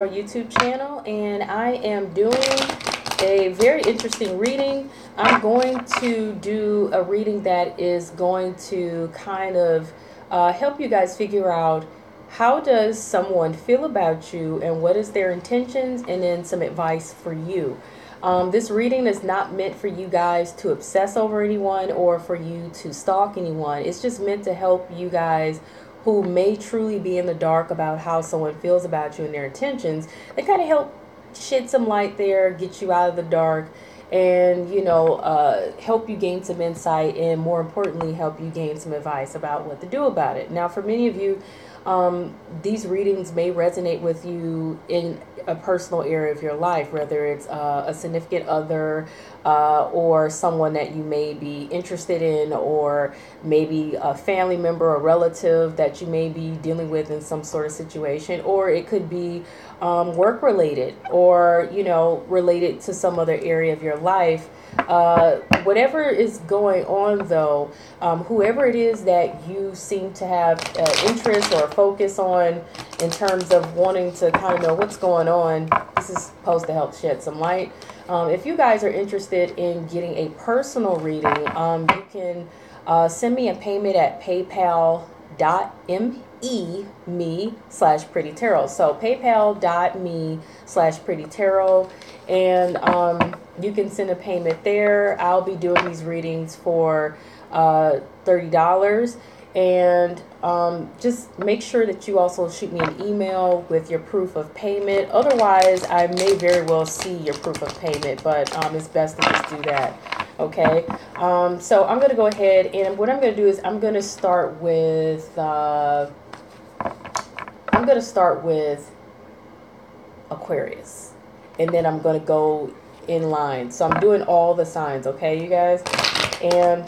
Our YouTube channel, and I am doing a very interesting reading. I'm going to do a reading that is going to kind of help you guys figure out how does someone feel about you and what is their intentions, and then some advice for you. This reading is not meant for you guys to obsess over anyone or for you to stalk anyone. It's just meant to help you guys who may truly be in the dark about how someone feels about you and their intentions. They kind of help shed some light there, get you out of the dark, and help you gain some insight, and more importantly, help you gain some advice about what to do about it. Now, for many of you, these readings may resonate with you in a personal area of your life, whether it's a significant other or someone that you may be interested in, or maybe a family member or relative that you may be dealing with in some sort of situation, or it could be work related, or related to some other area of your life. Whatever is going on, though, whoever it is that you seem to have interest or focus on in terms of wanting to kind of know what's going on, this is supposed to help shed some light. If you guys are interested in getting a personal reading, you can send me a payment at paypal.me/prettytarot. So paypal.me/prettytarot, and you can send a payment there. I'll be doing these readings for $30, and just make sure that you also shoot me an email with your proof of payment. Otherwise, I may very well see your proof of payment, but it's best to just do that. Okay, so I'm going to go ahead, and what I'm going to do is I'm going to start with Aquarius, and then I'm going to go in line. So I'm doing all the signs, okay, you guys? And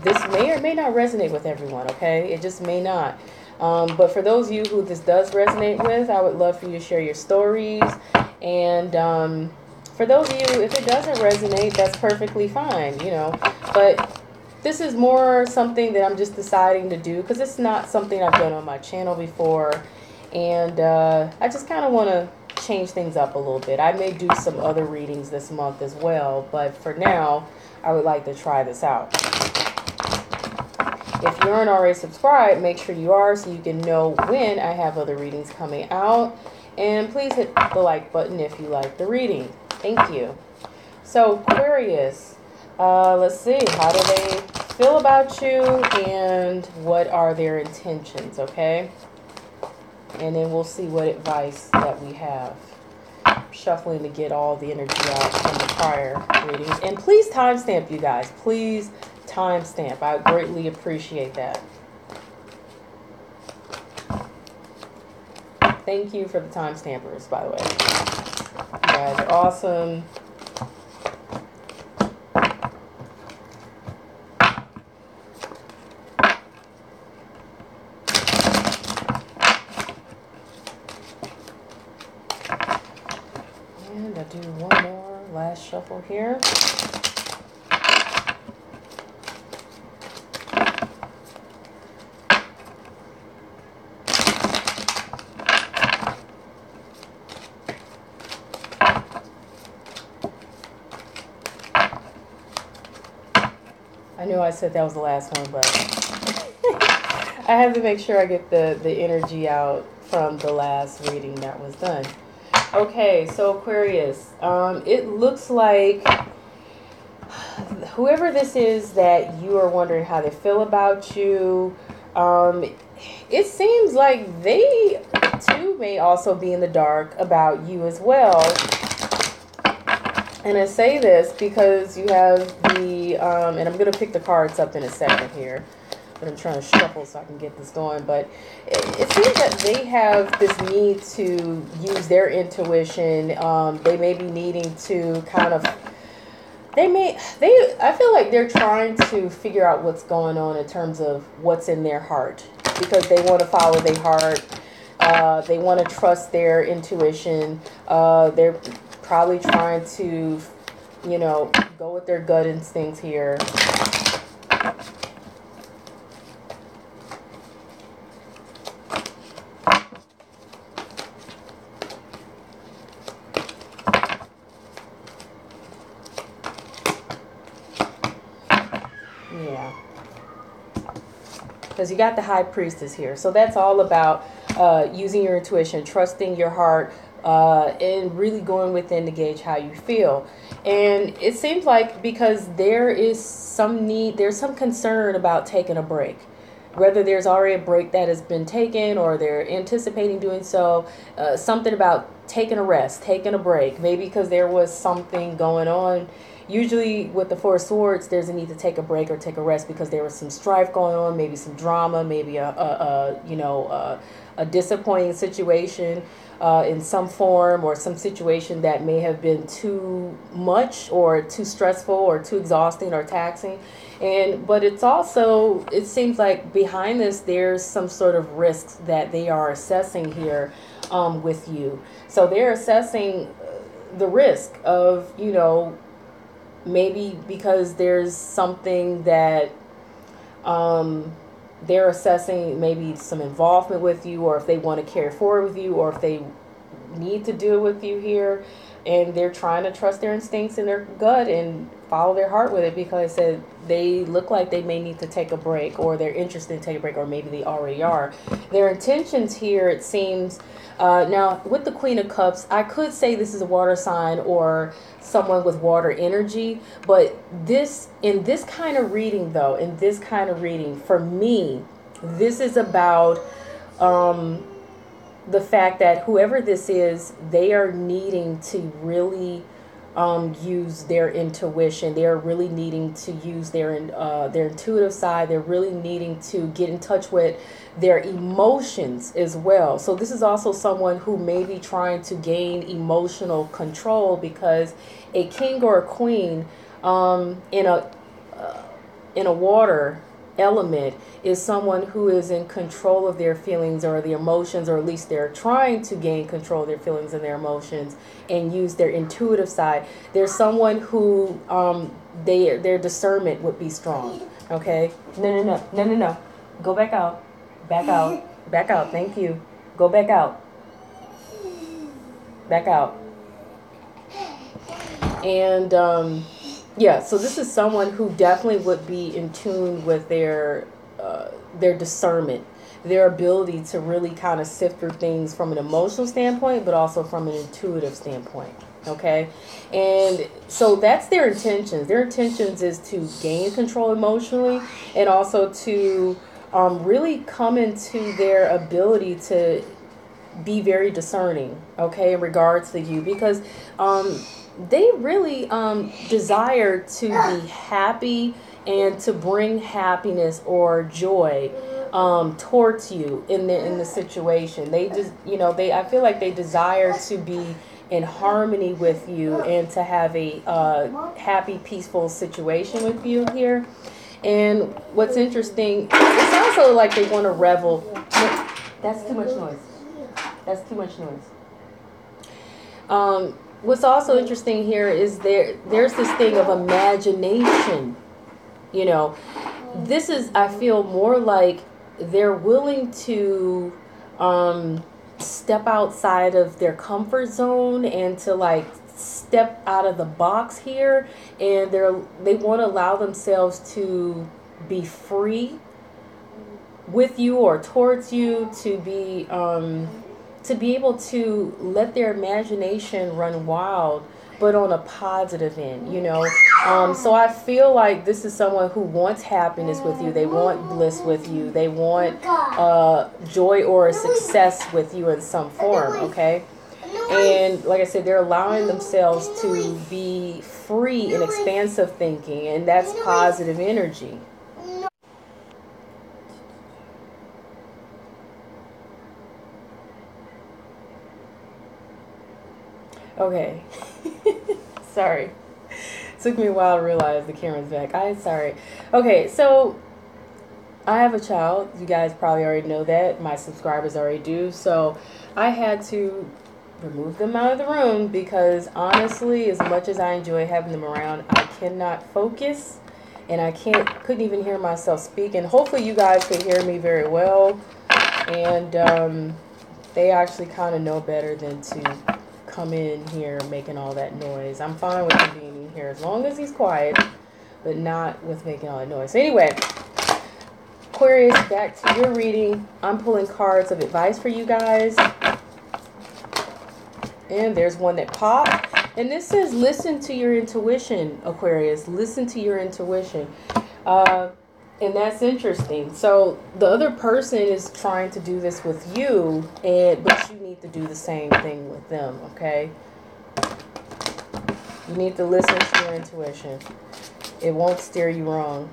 this may or may not resonate with everyone, okay? It just may not. But for those of you who this does resonate with, I would love for you to share your stories. And for those of you, if it doesn't resonate, that's perfectly fine, But this is more something that I'm just deciding to do because it's not something I've done on my channel before. And I just kind of want to change things up a little bit. I may do some other readings this month as well, but for now, I would like to try this out. If you aren't already subscribed, make sure you are so you can know when I have other readings coming out. And please hit the like button if you like the reading. Thank you. So Aquarius, let's see, how do they feel about you and what are their intentions, okay? And then we'll see what advice that we have. I'm shuffling to get all the energy out from the prior readings. And please timestamp, you guys. Please timestamp. I greatly appreciate that. Thank you for the timestampers, by the way. You guys are awesome. And I'll do one more last shuffle here. I know I said that was the last one, but I have to make sure I get the energy out from the last reading that was done. Okay, so Aquarius, it looks like whoever this is that you are wondering how they feel about you, it seems like they too may also be in the dark about you as well. And I say this because you have the, and I'm going to pick the cards up in a second here, but I'm trying to shuffle so I can get this going. But it seems that they have this need to use their intuition. They may be needing to kind of, I feel like they're trying to figure out what's going on in terms of what's in their heart, because they want to follow their heart. They want to trust their intuition. They're probably trying to, go with their gut instincts here. because you got the High Priestess here. So that's all about using your intuition, trusting your heart, and really going within to gauge how you feel. And it seems like because there is some need, there's some concern about taking a break. Whether there's already a break that has been taken or they're anticipating doing so, something about taking a rest, taking a break, maybe because there was something going on. Usually with the Four of Swords, there's a need to take a break or take a rest because there was some strife going on, maybe some drama, maybe a disappointing situation in some form, or some situation that may have been too much or too stressful or too exhausting or taxing. But it's also, it seems like behind this, there's some sort of risks that they are assessing here with you. So they're assessing the risk of, maybe because there's something that they're assessing, maybe some involvement with you, or if they want to carry forward with you, or if they need to do it with you here, and they're trying to trust their instincts and their gut and follow their heart with it, because they look like they may need to take a break, or they're interested in taking a break, or maybe they already are. Their intentions here, it seems, now with the Queen of Cups, I could say this is a water sign or someone with water energy, but in this kind of reading, for me, this is about the fact that whoever this is, they are needing to really use their intuition. They're really needing to use their intuitive side. They're really needing to get in touch with their emotions as well. So this is also someone who may be trying to gain emotional control, because a king or a queen in a water element is someone who is in control of their feelings or the emotions, or at least they're trying to gain control of their feelings and their emotions and use their intuitive side. There's someone who their discernment would be strong. Okay, no, go back out, back out. Thank you. Go back out, and yeah, so this is someone who definitely would be in tune with their discernment, their ability to really kind of sift through things from an emotional standpoint, but also from an intuitive standpoint. Okay, and so that's their intentions. Their intentions is to gain control emotionally, and also to really come into their ability to be very discerning, okay, in regards to you, because they really desire to be happy and to bring happiness or joy towards you in the situation. They just, I feel like they desire to be in harmony with you and to have a happy, peaceful situation with you here. And what's interesting, it's also like they want to revel. That's too much noise. What's also interesting here is there's this thing of imagination. This is, I feel, more like they're willing to step outside of their comfort zone and to like step out of the box here, and they want to allow themselves to be free with you or towards you, to be able to let their imagination run wild, but on a positive end, So I feel like this is someone who wants happiness with you. They want bliss with you. They want joy or success with you in some form, okay? And like I said, they're allowing themselves to be free and expansive thinking, and that's positive energy. Okay. Sorry. Took me a while to realize the camera's back. I'm sorry. Okay, so I have a child. You guys probably already know that. My subscribers already do. So I had to remove them out of the room because honestly, as much as I enjoy having them around, I cannot focus and I couldn't even hear myself speak. And hopefully you guys could hear me very well. And they actually kind of know better than to come in here making all that noise. I'm fine with him being in here as long as he's quiet, but not with making all that noise. Anyway, Aquarius, back to your reading. I'm pulling cards of advice for you guys. And there's one that popped. And this says, listen to your intuition, Aquarius. Listen to your intuition. And that's interesting. So the other person is trying to do this with you, but you need to do the same thing with them, okay? You need to listen to your intuition. It won't steer you wrong.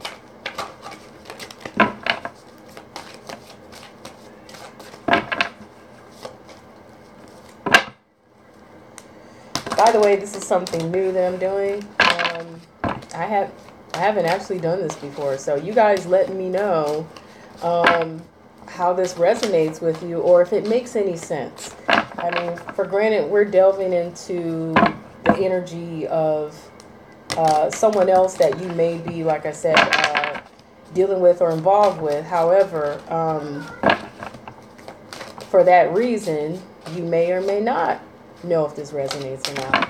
By the way, this is something new that I'm doing. I haven't actually done this before, so you guys let me know how this resonates with you, or if it makes any sense. I mean, for granted, we're delving into the energy of someone else that you may be, like I said, dealing with or involved with. However, for that reason, you may or may not know if this resonates or not.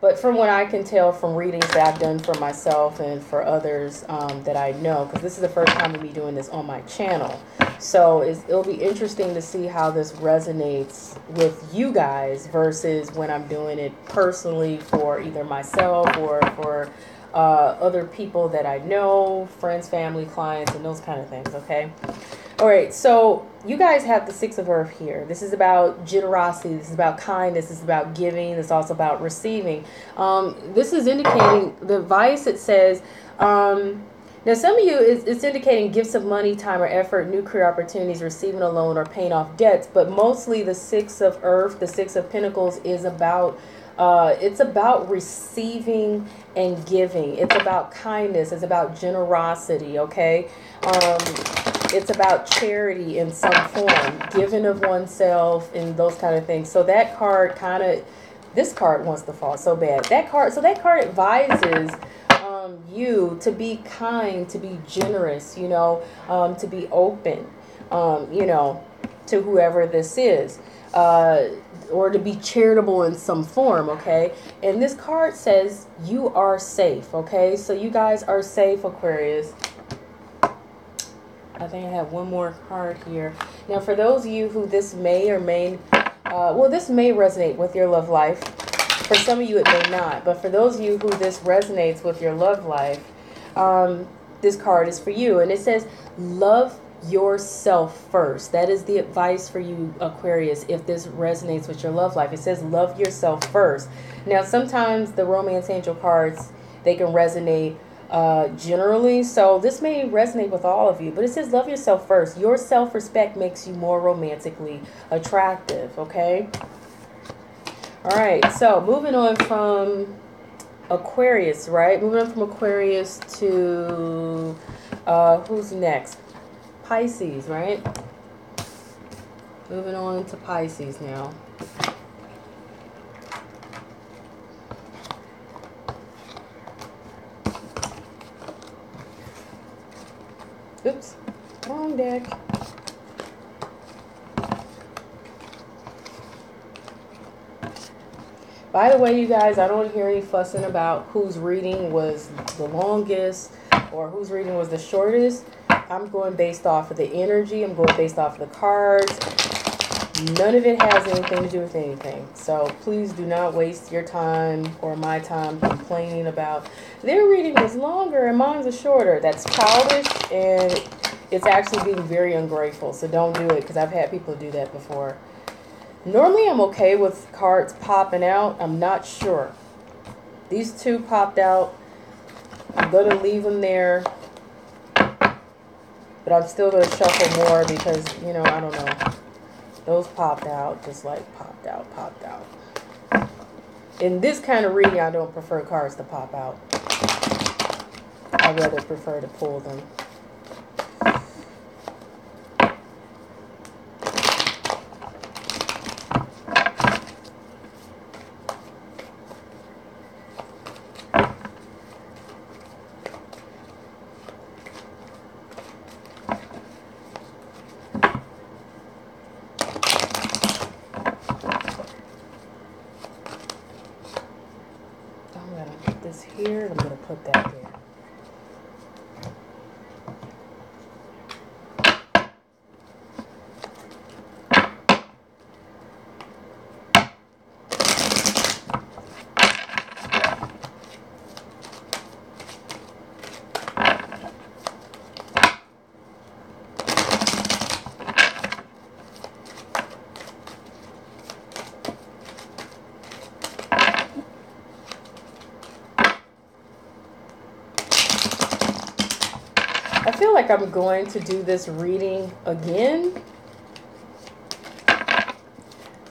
But from what I can tell from readings that I've done for myself and for others that I know, because this is the first time of me doing this on my channel, so it'll be interesting to see how this resonates with you guys versus when I'm doing it personally for either myself or for other people that I know, friends, family, clients, and those kind of things, okay? All right, so you guys have the Six of Earth here. This is about generosity. This is about kindness. This is about giving. It's also about receiving. This is indicating the advice. It says, now some of you, it's indicating gifts of money, time, or effort, new career opportunities, receiving a loan, or paying off debts. But mostly the Six of Earth, the Six of Pentacles, is about it's about receiving and giving. It's about kindness. It's about generosity, okay? It's about charity in some form, giving of oneself and those kind of things. So that card kind of, this card wants to fall so bad. So that card advises you to be kind, to be generous, you know, to be open, you know, to whoever this is. Or to be charitable in some form, okay? And this card says you are safe, okay? So you guys are safe, Aquarius. I think I have one more card here. Now, for those of you who this may or may, well, this may resonate with your love life. For some of you, it may not. But for those of you who this resonates with your love life, this card is for you. And it says, love yourself first. That is the advice for you, Aquarius, if this resonates with your love life. It says, love yourself first. Now, sometimes the romance angel cards, they can resonate generally, so this may resonate with all of you, but it says love yourself first. Your self-respect makes you more romantically attractive, okay? All right, so moving on from Aquarius, right? Moving on from Aquarius to who's next? Pisces, right? Moving on to Pisces now. Oops, wrong deck. By the way, you guys, I don't hear any fussing about whose reading was the longest or whose reading was the shortest. I'm going based off of the energy. I'm going based off of the cards. None of it has anything to do with anything. So please do not waste your time or my time complaining about their reading was longer and mine was shorter. That's childish, and it's actually being very ungrateful. So don't do it, because I've had people do that before. Normally I'm okay with cards popping out. I'm not sure. These two popped out. I'm going to leave them there. But I'm still going to shuffle more because, you know, I don't know. Those popped out, just like popped out. In this kind of reading, I don't prefer cards to pop out. I rather prefer to pull them. Here, I'm going to put that there. like I'm going to do this reading again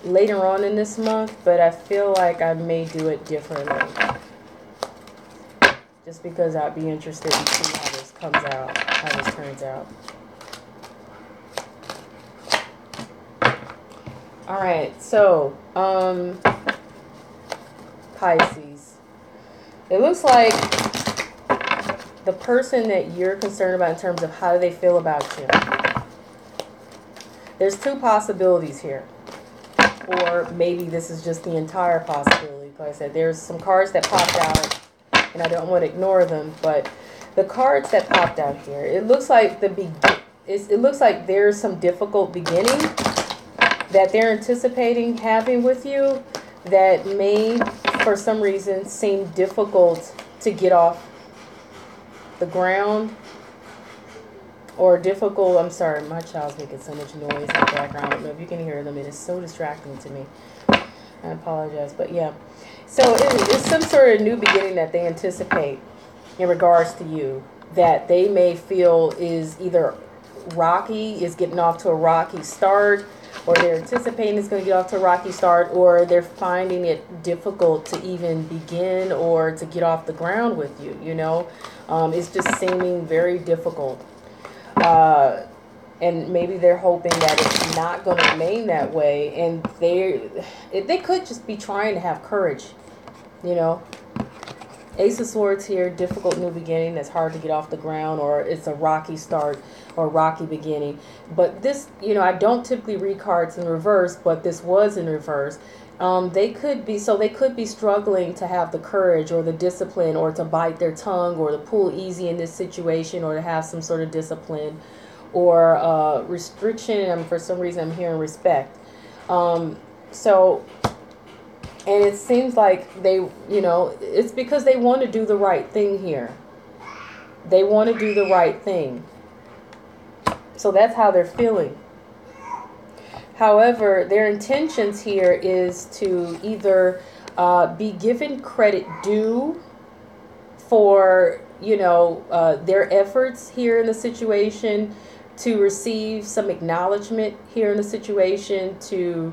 later on in this month, but I feel like I may do it differently. Just because I'd be interested in seeing how this comes out, how this turns out. Alright, so, Pisces. It looks like the person that you're concerned about in terms of how do they feel about you. There's two possibilities here. Or maybe this is just the entire possibility. Like I said, there's some cards that popped out, and I don't want to ignore them, but the cards that popped out here, it looks like it looks like there's some difficult beginning that they're anticipating having with you that may, for some reason, seem difficult to get off the ground, or difficult. I'm sorry, my child's making so much noise in the background. I don't know if you can hear them. It is so distracting to me. I apologize, but yeah. So it's some sort of new beginning that they anticipate in regards to you that they may feel is either rocky, is getting off to a rocky start, or they're anticipating it's going to get off to a rocky start, or they're finding it difficult to even begin or to get off the ground with you, you know. It's just seeming very difficult. And maybe they're hoping that it's not going to remain that way, and they could just be trying to have courage, you know. Ace of Swords here, difficult new beginning that's hard to get off the ground, or it's a rocky start or rocky beginning. But this, you know, I don't typically read cards in reverse, but this was in reverse. They could be struggling to have the courage or the discipline, or to bite their tongue, or to pull easy in this situation, or to have some sort of discipline or restriction. And for some reason I'm hearing respect. And it seems like they, you know, it's because they want to do the right thing here. They want to do the right thing. So that's how they're feeling. However, their intentions here is to either be given credit due for, you know, their efforts here in the situation, to receive some acknowledgement here in the situation, to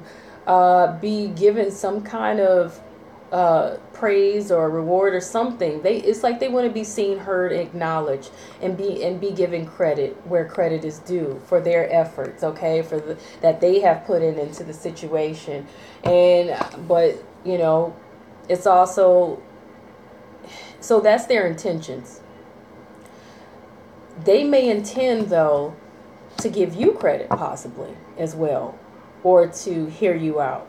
be given some kind of praise or reward or something. It's like they want to be seen, heard, acknowledged, and be given credit where credit is due for their efforts, okay, for that they have put into the situation. But you know, it's also, so that's their intentions. They may intend, though, to give you credit possibly as well, or to hear you out.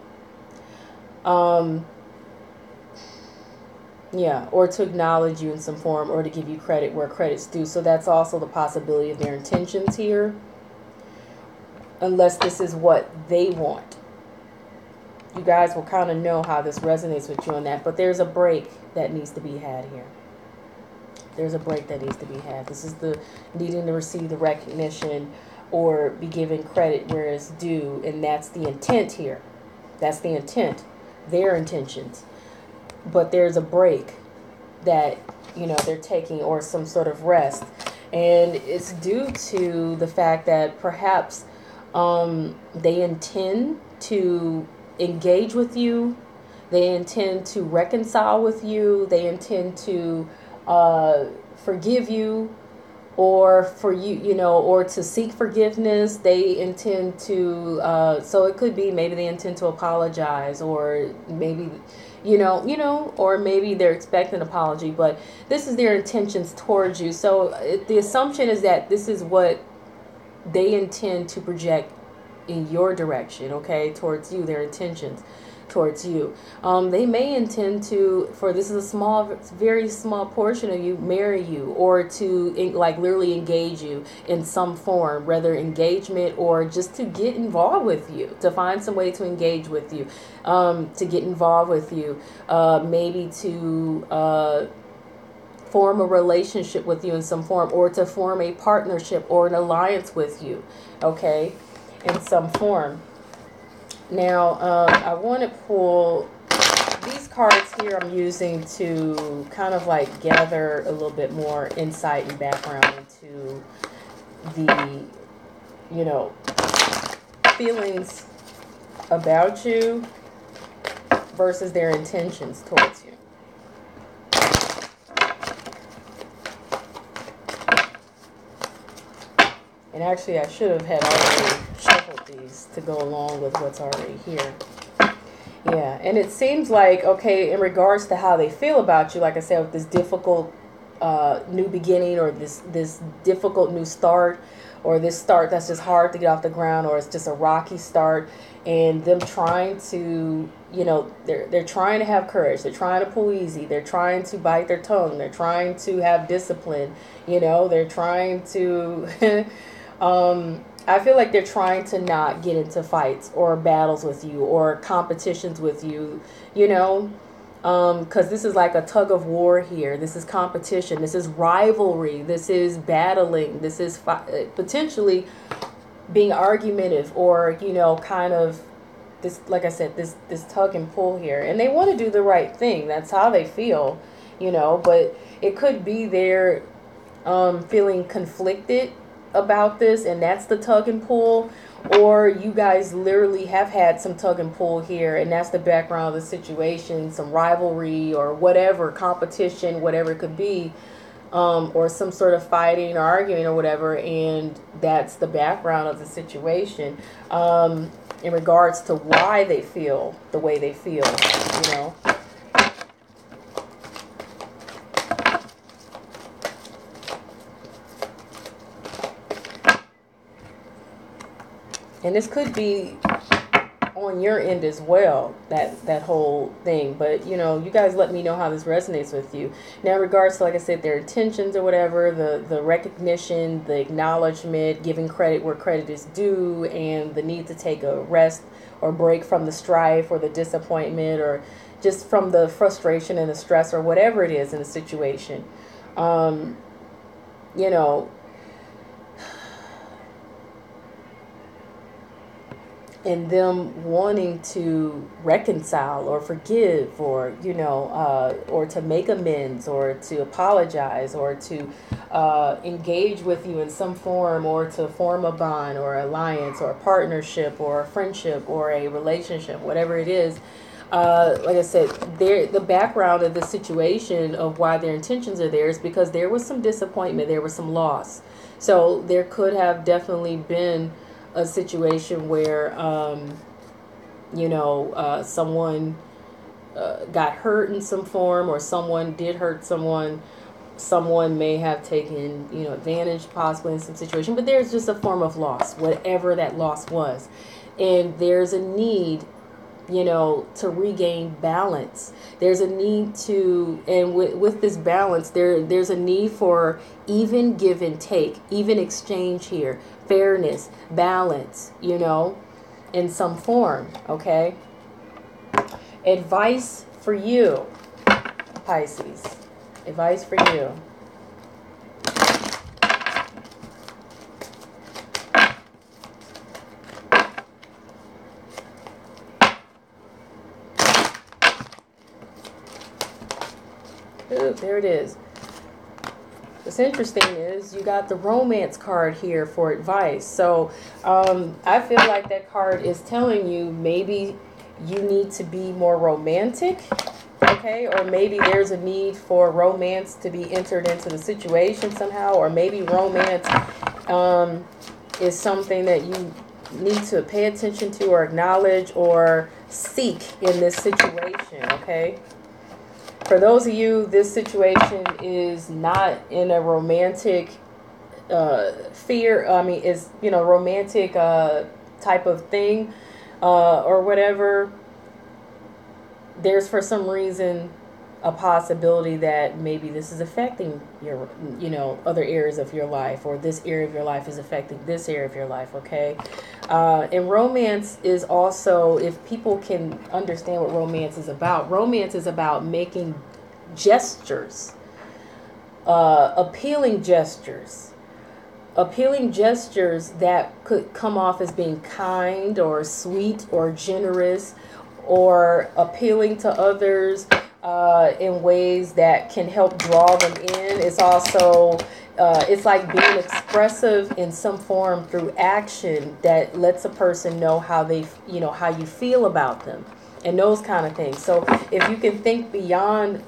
Yeah, or to acknowledge you in some form, or to give you credit where credit's due. So that's also the possibility of their intentions here, unless this is what they want. You guys will kind of know how this resonates with you on that, but there's a break that needs to be had here. There's a break that needs to be had. This is the needing to receive the recognition or be given credit where it's due, and that's the intent here. That's the intent, their intentions. But there's a break that, you know, they're taking, or some sort of rest, and it's due to the fact that perhaps they intend to engage with you, they intend to reconcile with you, they intend to forgive you, or for you, you know, or to seek forgiveness. They intend to, so it could be maybe they intend to apologize, or maybe, you know, or maybe they're expecting an apology, but this is their intentions towards you. So the assumption is that this is what they intend to project in your direction, okay, towards you, their intentions towards you. They may intend to, for this is a small, very small portion of you, marry you, or to like literally engage you in some form, whether engagement or just to get involved with you, to find some way to engage with you, to get involved with you, maybe to form a relationship with you in some form, or to form a partnership or an alliance with you, okay, in some form. Now, I want to pull these cards here. I'm using to kind of like gather a little bit more insight and background into the, you know, feelings about you versus their intentions towards you. And actually, I should have had already shuffled these to go along with what's already here. Yeah, and it seems like, okay, in regards to how they feel about you, like I said, with this difficult new beginning, or this difficult new start, or this start that's just hard to get off the ground, or it's just a rocky start, and them trying to, you know, they're trying to have courage, they're trying to pull easy, they're trying to bite their tongue, they're trying to have discipline, you know, they're trying to I feel like they're trying to not get into fights or battles with you or competitions with you, you know, because this is like a tug of war here. This is competition. This is rivalry. This is battling. This is potentially being argumentative, or, you know, kind of this, like I said, this tug and pull here. And they want to do the right thing. That's how they feel, you know, but it could be they're feeling conflicted about this, and that's the tug and pull, or you guys literally have had some tug and pull here, and that's the background of the situation, some rivalry or whatever, competition, whatever it could be, or some sort of fighting or arguing or whatever, and that's the background of the situation, in regards to why they feel the way they feel, you know. And this could be on your end as well, that whole thing. But, you know, you guys let me know how this resonates with you. Now, in regards to, like I said, their intentions or whatever, the recognition, the acknowledgement, giving credit where credit is due, and the need to take a rest or break from the strife or the disappointment, or just from the frustration and the stress or whatever it is in the situation. You know, and them wanting to reconcile or forgive, or, you know, or to make amends, or to apologize, or to engage with you in some form, or to form a bond or alliance or a partnership or a friendship or a relationship, whatever it is. Like I said, the background of the situation of why their intentions are there is because there was some disappointment, there was some loss. So there could have definitely been a situation where, you know, someone got hurt in some form, or someone did hurt someone. Someone may have taken, you know, advantage possibly in some situation, but there's just a form of loss, whatever that loss was. And there's a need, you know, to regain balance. There's a need to, and with this balance, there's a need for even give and take, even exchange here, fairness, balance, you know, in some form, okay? Advice for you, Pisces. Advice for you. Ooh, there it is. What's interesting is you got the romance card here for advice. So I feel like that card is telling you maybe you need to be more romantic, okay? Or maybe there's a need for romance to be entered into the situation somehow, or maybe romance is something that you need to pay attention to or acknowledge or seek in this situation, okay? For those of you, this situation is not in a romantic is, you know, romantic type of thing or whatever. There's, for some reason, a possibility that maybe this is affecting your, you know, other areas of your life, or this area of your life is affecting this area of your life, okay? And romance is also, if people can understand what romance is about making gestures, appealing gestures that could come off as being kind or sweet or generous, or appealing to others in ways that can help draw them in. It's also it's like being expressive in some form through action that lets a person know how they, how you feel about them and those kind of things. So if you can think beyond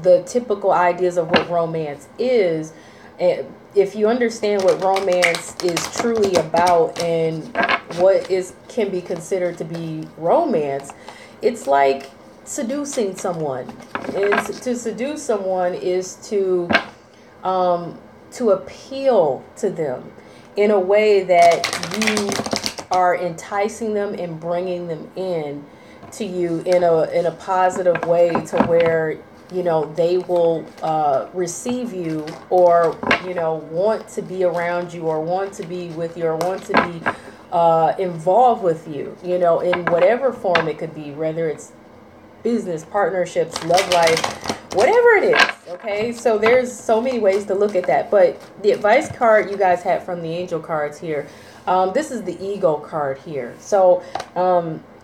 the typical ideas of what romance is, if you understand what romance is truly about and what can be considered to be romance, it's like seducing someone. And to seduce someone is to appeal to them in a way that you are enticing them and bringing them in to you in a positive way, to where they will receive you, or want to be around you, or want to be with you, or want to be involved with you, in whatever form it could be, whether it's business, partnerships, love life, whatever it is. Okay, so there's so many ways to look at that. But the advice card you guys had from the angel cards here, this is the ego card here. So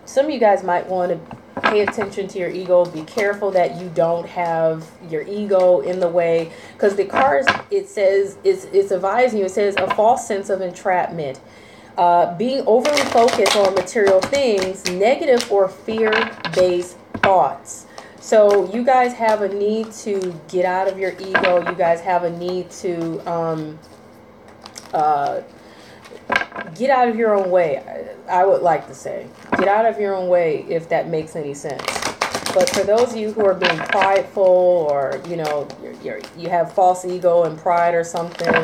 some of you guys might want to pay attention to your ego. Be careful that you don't have your ego in the way, because the cards, it says, it's advising you, it says a false sense of entrapment, being overly focused on material things, negative or fear-based thoughts. So you guys have a need to get out of your ego. You guys have a need to get out of your own way. I would like to say, get out of your own way, if that makes any sense. But for those of you who are being prideful, or you have false ego and pride or something,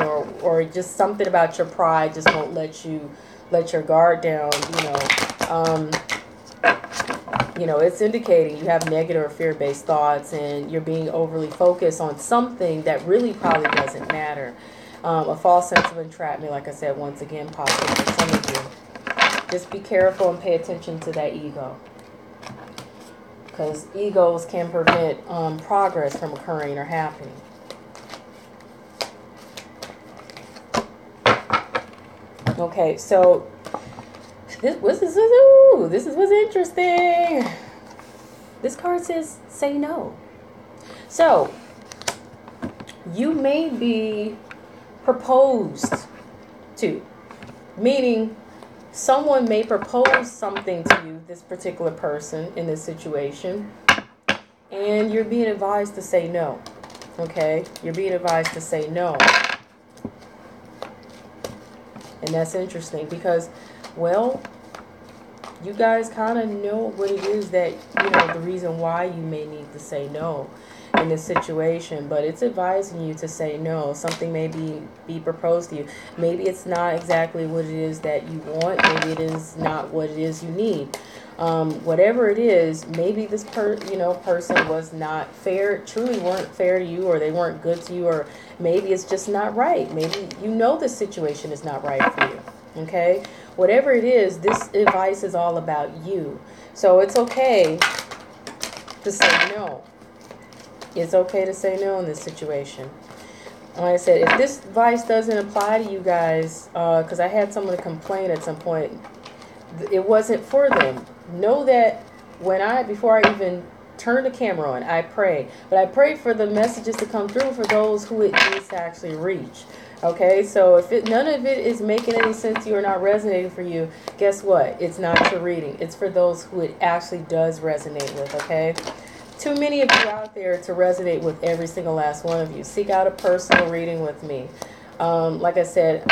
or just something about your pride just won't let you let your guard down, it's indicating you have negative or fear-based thoughts, and you're being overly focused on something that really probably doesn't matter. A false sense of entrapment, like I said, once again, possible for some of you. Just be careful and pay attention to that ego, because egos can prevent progress from occurring or happening. Okay, so this is what's interesting. This card says say no. So you may be proposed to, meaning someone may propose something to you, this particular person in this situation, and you're being advised to say no. Okay, you're being advised to say no. And that's interesting because, well, you guys kind of know what it is that, the reason why you may need to say no in this situation, but it's advising you to say no. Something may be proposed to you. Maybe it's not exactly what it is that you want. Maybe it is not what it is you need. Whatever it is, maybe this person was not fair, truly weren't fair to you, or they weren't good to you, or maybe it's just not right. Maybe the situation is not right for you. Okay? Whatever it is, this advice is all about you. So it's okay to say no. It's okay to say no in this situation. Like I said, if this advice doesn't apply to you guys, because I had someone complain at some point, it wasn't for them. Know that before I even turn the camera on, I pray. But I pray for the messages to come through for those who it needs to actually reach. Okay, so if none of it is making any sense to you or not resonating for you, guess what? It's not your reading. It's for those who it actually does resonate with, okay? Too many of you out there to resonate with every single last one of you. Seek out a personal reading with me. Like I said,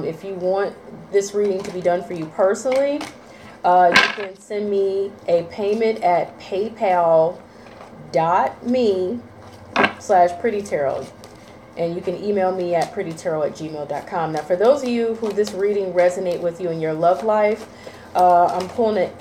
if you want this reading to be done for you personally, you can send me a payment at paypal.me/prettytarot. And you can email me at prettytarot@gmail.com. Now, for those of you who this reading resonate with you in your love life, I'm pulling an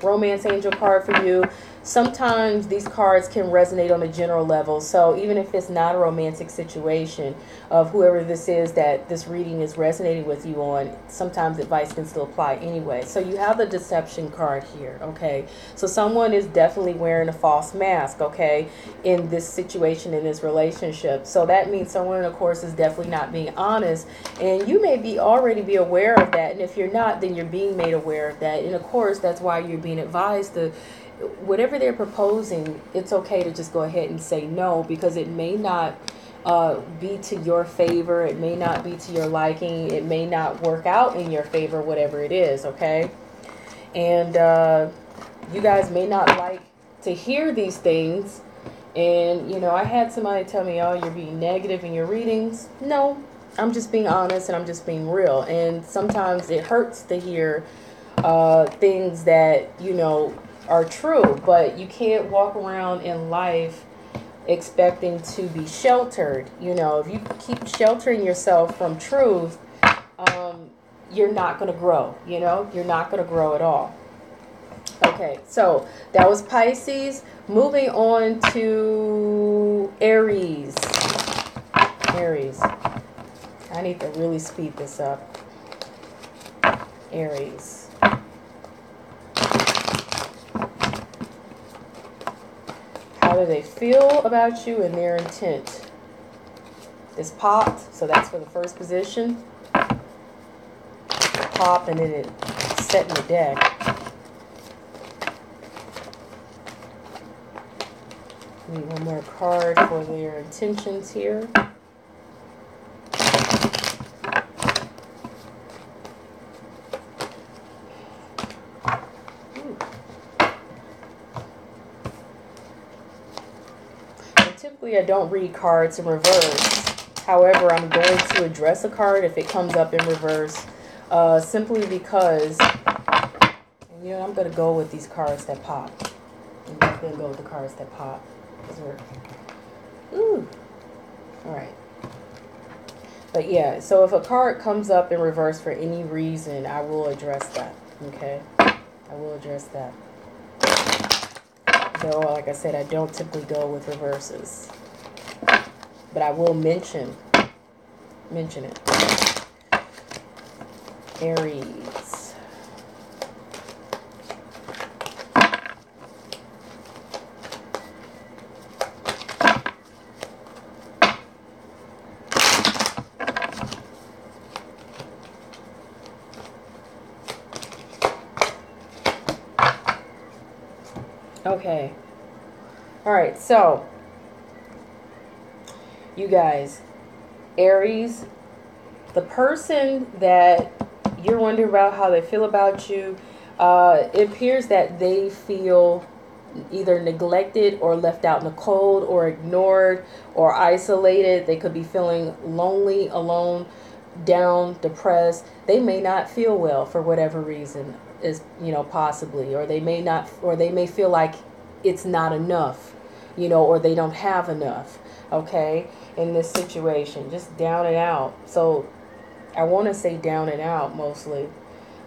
romance angel card for you. Sometimes these cards can resonate on a general level. So even if it's not a romantic situation of whoever this is that this reading is resonating with you on, sometimes advice can still apply anyway. So you have the deception card here, okay? So someone is definitely wearing a false mask, okay, in this situation, in this relationship. So that means someone, of course, is definitely not being honest. And you may already be aware of that. And if you're not, then you're being made aware of that. And of course, that's why you're being advised to, whatever they're proposing, it's okay to just go ahead and say no, because it may not be to your favor. It may not be to your liking. It may not work out in your favor, whatever it is, okay? And you guys may not like to hear these things. And, you know, I had somebody tell me, oh, you're being negative in your readings. No, I'm just being honest and I'm just being real. And sometimes it hurts to hear things that, you know, are true. But you can't walk around in life expecting to be sheltered. You know, if you keep sheltering yourself from truth, you're not going to grow. You know, you're not going to grow at all. Okay, so that was Pisces. Moving on to Aries. Aries. I need to really speed this up. Aries. How do they feel about you and their intent? This popped, so that's for the first position. Pop, and then it set in the deck. Need one more card for their intentions here. And typically I don't read cards in reverse. However, I'm going to address a card if it comes up in reverse, simply because, you know, I'm going to go with these cards that pop. I'm just going to go with the cards that pop. Ooh. All right. But yeah, so if a card comes up in reverse for any reason, I will address that. Okay? I will address that. Though, like I said, I don't typically go with reverses. But I will mention it. Aries. Okay. All right. So, you guys, Aries, the person that you're wondering about how they feel about you, it appears that they feel either neglected or left out in the cold or ignored or isolated. They could be feeling lonely, alone, down, depressed. They may not feel well for whatever reason, is, you know, possibly, or they may not, or they may feel like it's not enough, you know, or they don't have enough, okay, in this situation, just down and out. So I want to say down and out mostly,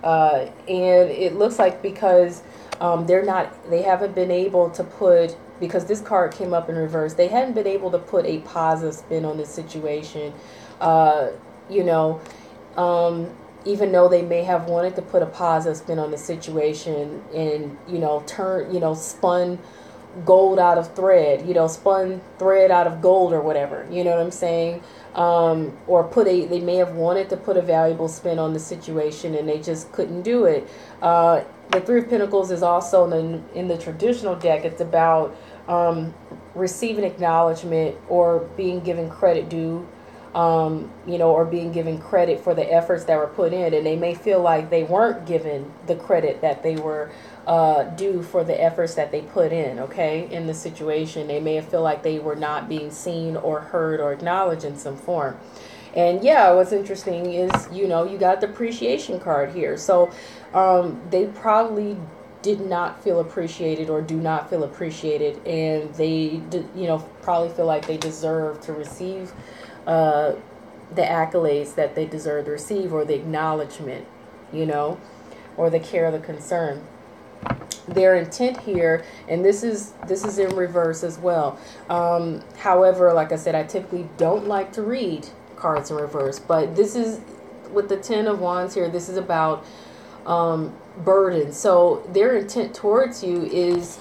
and it looks like because they haven't been able to put, because this card came up in reverse, they hadn't been able to put a positive spin on this situation, you know, even though they may have wanted to put a positive spin on the situation and, you know, spun gold out of thread, you know, spun thread out of gold or whatever, you know what I'm saying? Or they may have wanted to put a valuable spin on the situation and they just couldn't do it. The Three of Pentacles is also in the traditional deck. It's about receiving acknowledgement or being given credit due. You know, or being given credit for the efforts that were put in, and they may feel like they weren't given the credit that they were due for the efforts that they put in, okay, in the situation. They may feel like they were not being seen or heard or acknowledged in some form. And yeah, what's interesting is, you know, you got the appreciation card here. So they probably did not feel appreciated or do not feel appreciated, and they, you know, probably feel like they deserve to receive the accolades that they deserve to receive, or the acknowledgement, you know, or the care, the concern. Their intent here, and this is in reverse as well. However, like I said, I typically don't like to read cards in reverse, but this is with the Ten of Wands here. This is about burden. So their intent towards you is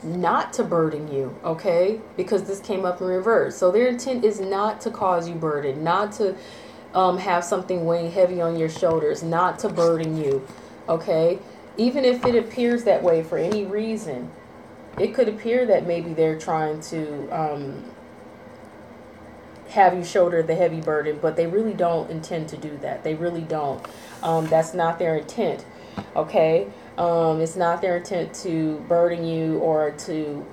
not to burden you, okay, because this came up in reverse. So their intent is not to cause you burden, not to have something weighing heavy on your shoulders, not to burden you, okay. Even if it appears that way for any reason, it could appear that maybe they're trying to have you shoulder the heavy burden, but they really don't intend to do that. They really don't. That's not their intent. Okay, it's not their intent to burden you or to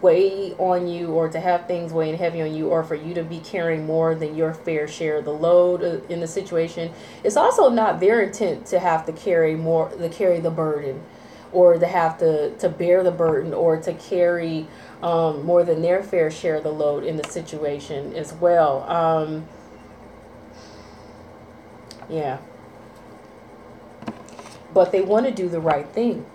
weigh on you or to have things weighing heavy on you or for you to be carrying more than your fair share of the load in the situation. It's also not their intent to have to carry more, to carry the burden, or to have to bear the burden, or to carry more than their fair share of the load in the situation as well. Yeah. But they want to do the right thing.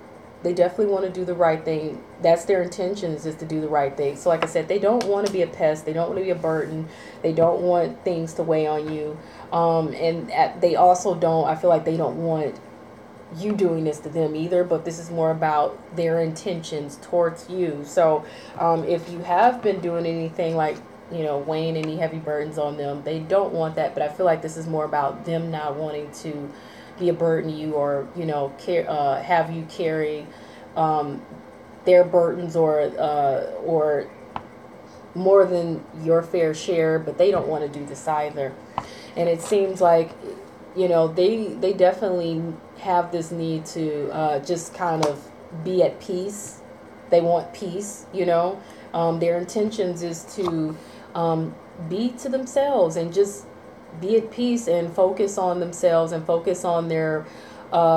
They definitely want to do the right thing. That's their intentions, is to do the right thing. So like I said, they don't want to be a pest. They don't want to be a burden. They don't want things to weigh on you. And they also don't, I feel like they don't want you doing this to them either, but this is more about their intentions towards you. So if you have been doing anything like, you know, weighing any heavy burdens on them, they don't want that. But I feel like this is more about them not wanting to be a burden to you, or, you know, have you carry their burdens or more than your fair share, but they don't want to do this either. And it seems like, you know, they definitely have this need to just kind of be at peace. They want peace, you know. Their intentions is to be to themselves and just be at peace and focus on themselves and focus on their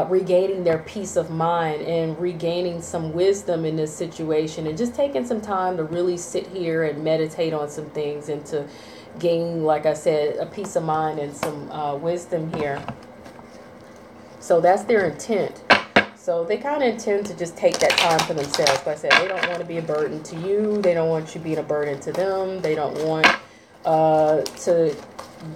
regaining their peace of mind and regaining some wisdom in this situation, and just taking some time to really sit here and meditate on some things and to gain, like I said, a peace of mind and some wisdom here. So that's their intent. So they kind of intend to just take that time for themselves. Like I said, they don't want to be a burden to you. They don't want you being a burden to them. They don't want to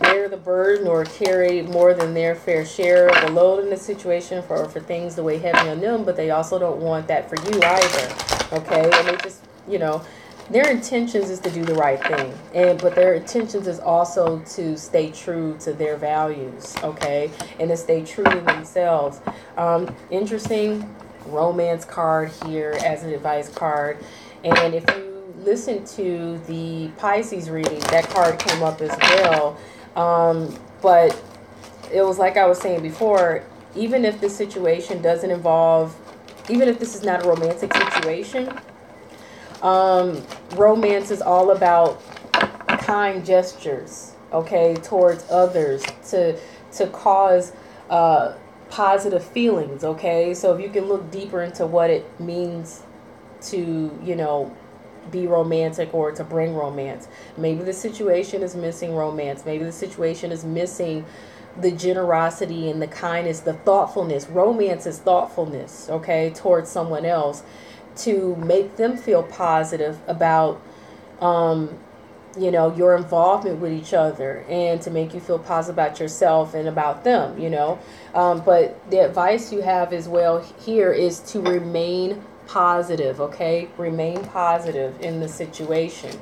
bear the burden or carry more than their fair share of the load in the situation for things to weigh heavy on them, but they also don't want that for you either. Okay, and they just, you know, their intentions is to do the right thing, but their intentions is also to stay true to their values, okay, and to stay true to themselves. Interesting romance card here as an advice card, and if you listen to the Pisces reading, that card came up as well. But it was like I was saying before, even if the situation doesn't involve, even if this is not a romantic situation, romance is all about kind gestures, okay, towards others to cause positive feelings, okay? So if you can look deeper into what it means to, you know, be romantic or to bring romance. Maybe the situation is missing romance. Maybe the situation is missing the generosity and the kindness, the thoughtfulness. Romance is thoughtfulness, okay, towards someone else, to make them feel positive about, you know, your involvement with each other, and to make you feel positive about yourself and about them, you know. But the advice you have as well here is to remain positive, okay? Remain positive in the situation.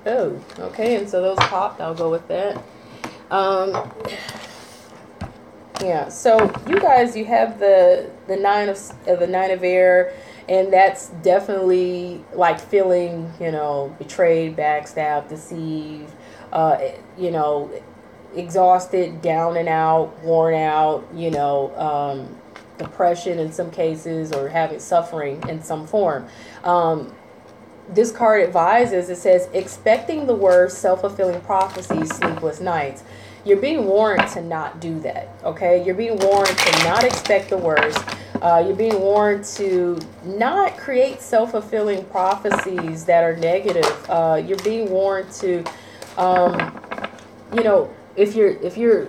Oh, okay, and so those popped. I'll go with that. Yeah, so you guys, you have the nine of air, and that's definitely like feeling, you know, betrayed, backstabbed, deceived, you know, exhausted, down and out, worn out, you know, depression in some cases, or having suffering in some form. This card advises, it says, expecting the worst, self-fulfilling prophecies, sleepless nights. You're being warned to not do that, okay? You're being warned to not expect the worst. You're being warned to not create self-fulfilling prophecies that are negative. You're being warned to, you know, if you're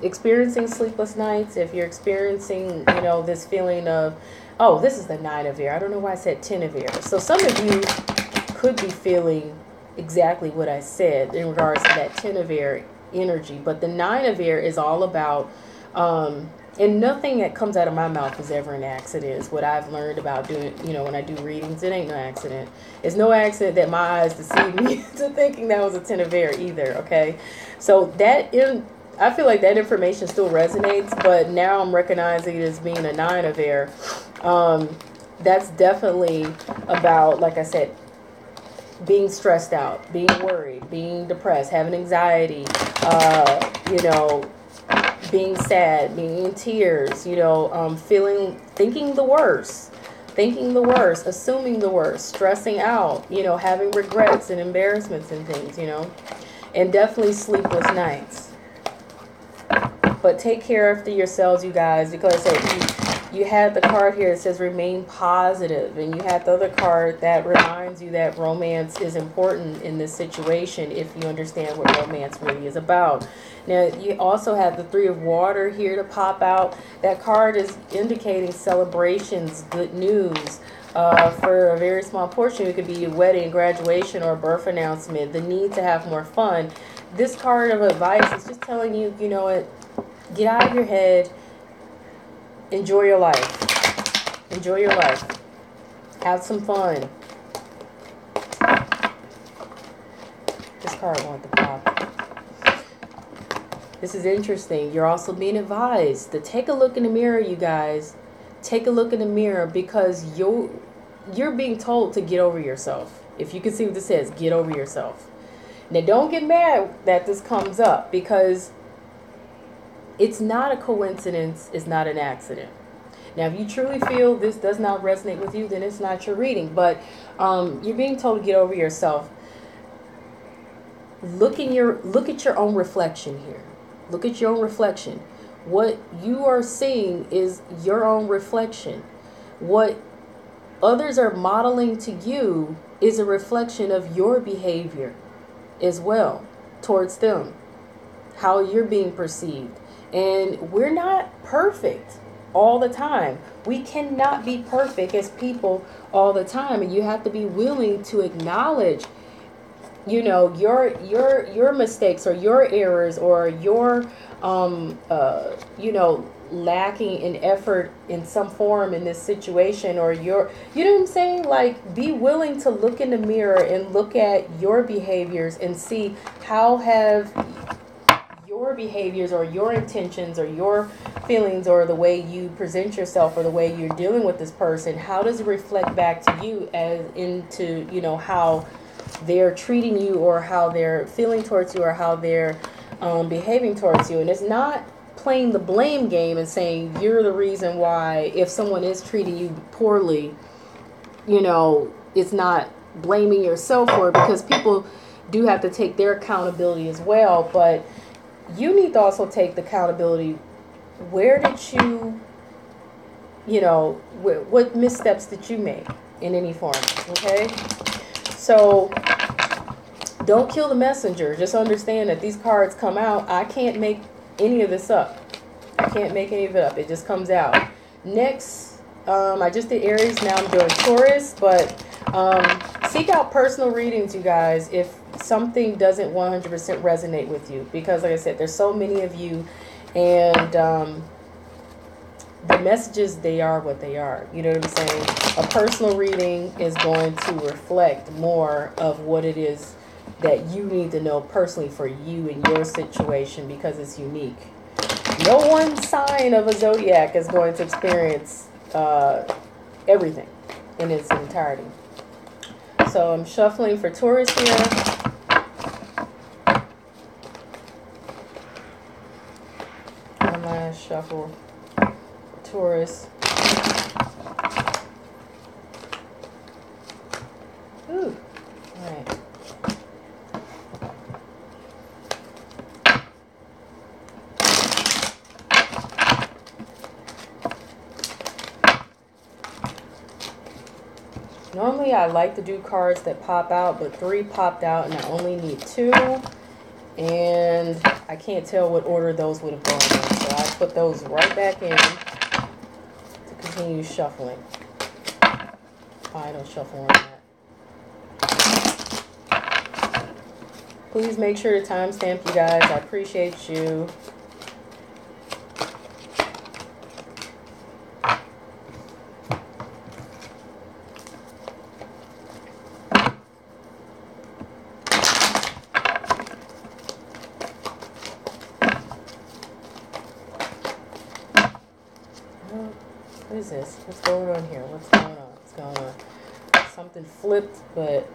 experiencing sleepless nights, if you're experiencing, you know, this feeling of, oh, this is the 9 of air. I don't know why I said 10 of air. So some of you could be feeling exactly what I said in regards to that 10 of air energy. But the 9 of air is all about, and nothing that comes out of my mouth is ever an accident, is what I've learned about doing, you know, when I do readings. It ain't no accident. It's no accident that my eyes deceived me into thinking that was a 10 of air either, okay? So that I feel like that information still resonates, but now I'm recognizing it as being a 9 of air. That's definitely about, like I said, being stressed out, being worried, being depressed, having anxiety, you know, being sad, being in tears, you know, thinking the worst, assuming the worst, stressing out, you know, having regrets and embarrassments and things, you know, and definitely sleepless nights. But take care of yourselves, you guys, because you had the card here that says remain positive, and you had the other card that reminds you that romance is important in this situation if you understand what romance really is about. Now, you also have the 3 of water here to pop out. That card is indicating celebrations, good news. For a very small portion, it could be a wedding, graduation, or a birth announcement, the need to have more fun. This card of advice is just telling you, you know what, get out of your head, enjoy your life. Enjoy your life. Have some fun. This card won't the pop. This is interesting. You're also being advised to take a look in the mirror, you guys. Take a look in the mirror, because you're being told to get over yourself. If you can see what this says, get over yourself. Now, don't get mad that this comes up, because it's not a coincidence. It's not an accident. Now, if you truly feel this does not resonate with you, then it's not your reading. But you're being told to get over yourself. Look at your own reflection here. Look at your own reflection. What you are seeing is your own reflection. What others are modeling to you is a reflection of your behavior as well towards them, how you're being perceived. And we're not perfect all the time. We cannot be perfect as people all the time, and you have to be willing to acknowledge, you know, your mistakes or your errors or your you know, lacking in effort in some form in this situation, or you know what I'm saying? Like, be willing to look in the mirror and look at your behaviors and see how have your behaviors or your intentions or your feelings or the way you present yourself or the way you're dealing with this person, how does it reflect back to you as into, you know, how they're treating you or how they're feeling towards you or how they're behaving towards you. And it's not playing the blame game and saying you're the reason why if someone is treating you poorly, you know, it's not blaming yourself for it, because people do have to take their accountability as well. But you need to also take the accountability. Where did you know, what missteps did you make in any form? Okay? So don't kill the messenger. Just understand that these cards come out. I can't make any of this up. I can't make any of it up. It just comes out. Next, I just did Aries. Now I'm doing Taurus. But seek out personal readings, you guys, if something doesn't 100% resonate with you. Because, like I said, there's so many of you. And the messages, they are what they are. You know what I'm saying? A personal reading is going to reflect more of what it is that you need to know personally for you and your situation, because it's unique. No one sign of a zodiac is going to experience everything in its entirety. So I'm shuffling for Taurus here. I'm going to shuffle Taurus. Ooh, all right. Normally I like to do cards that pop out, but 3 popped out and I only need 2. And I can't tell what order those would have gone in. So I put those right back in to continue shuffling. Final shuffle on that. Please make sure to timestamp, you guys. I appreciate you. is this? What's going on here? What's going on? What's going on? Something flipped, but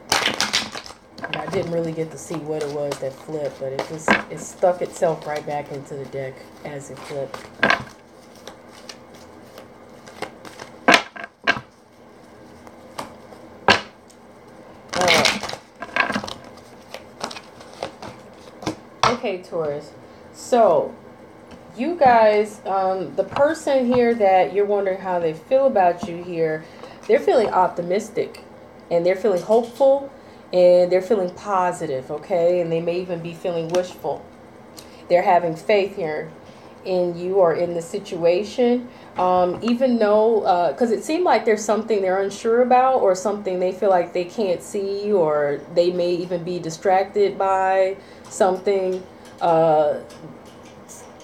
I didn't really get to see what it was that flipped, but it stuck itself right back into the deck as it flipped. Okay, Taurus. So, you guys, the person here that you're wondering how they feel about you here, they're feeling optimistic, and they're feeling hopeful, and they're feeling positive, okay? And they may even be feeling wishful. They're having faith here in you or in the situation, even though, because it seemed like there's something they're unsure about, or something they feel like they can't see, or they may even be distracted by something.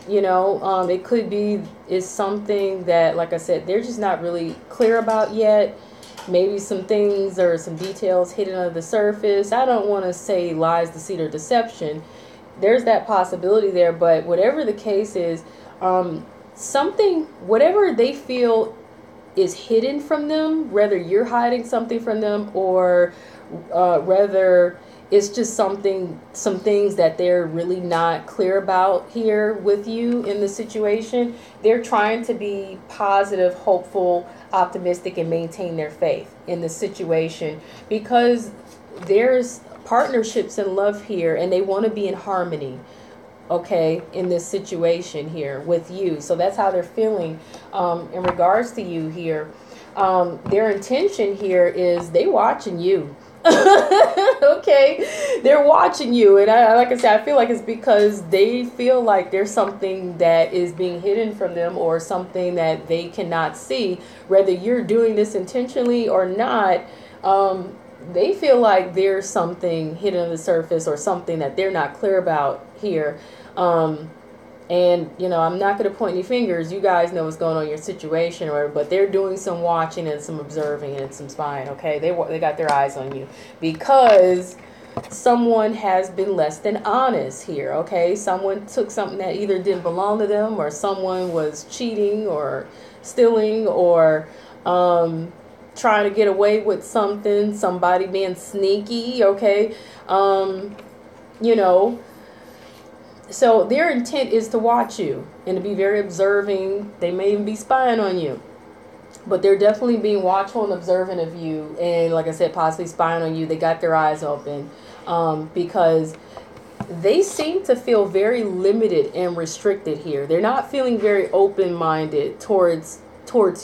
You know, it could be is something that, like I said, they're just not really clear about yet. Maybe some things or some details hidden under the surface. I don't want to say lies, deceit, or deception. There's that possibility there, but whatever the case is, something, whatever they feel is hidden from them, whether you're hiding something from them, or whether it's just some things that they're really not clear about here with you in the situation. They're trying to be positive, hopeful, optimistic, and maintain their faith in the situation, because there's partnerships and love here, and they want to be in harmony, okay, in this situation here with you. So that's how they're feeling in regards to you here. Their intention here is they watching you. Okay, they're watching you, and like I said, I feel like it's because they feel like there's something that is being hidden from them, or something that they cannot see, whether you're doing this intentionally or not. They feel like there's something hidden on the surface, or something that they're not clear about here. And, you know, I'm not going to point any fingers. You guys know what's going on in your situation, or but they're doing some watching and some observing and some spying, okay? They got their eyes on you, because someone has been less than honest here, okay? Someone took something that either didn't belong to them, or someone was cheating or stealing, or trying to get away with something, somebody being sneaky, okay? You know, so their intent is to watch you and to be very observing. They may even be spying on you, but they're definitely being watchful and observant of you. And like I said, possibly spying on you. They got their eyes open because they seem to feel very limited and restricted here. They're not feeling very open-minded towards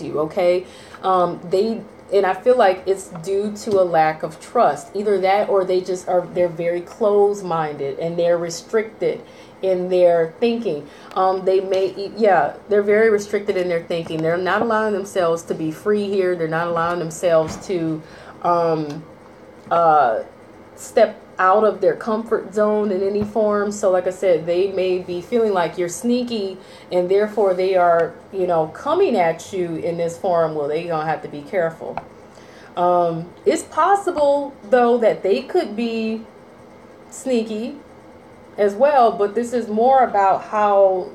you, okay? And I feel like it's due to a lack of trust. Either that, or they're very closed-minded, and they're restricted in their thinking. They're very restricted in their thinking. They're not allowing themselves to be free here. They're not allowing themselves to step out of their comfort zone in any form. So like I said, they may be feeling like you're sneaky, and therefore they are, you know, coming at you in this form. Well, they're gonna have to be careful. It's possible though that they could be sneaky as well, but this is more about how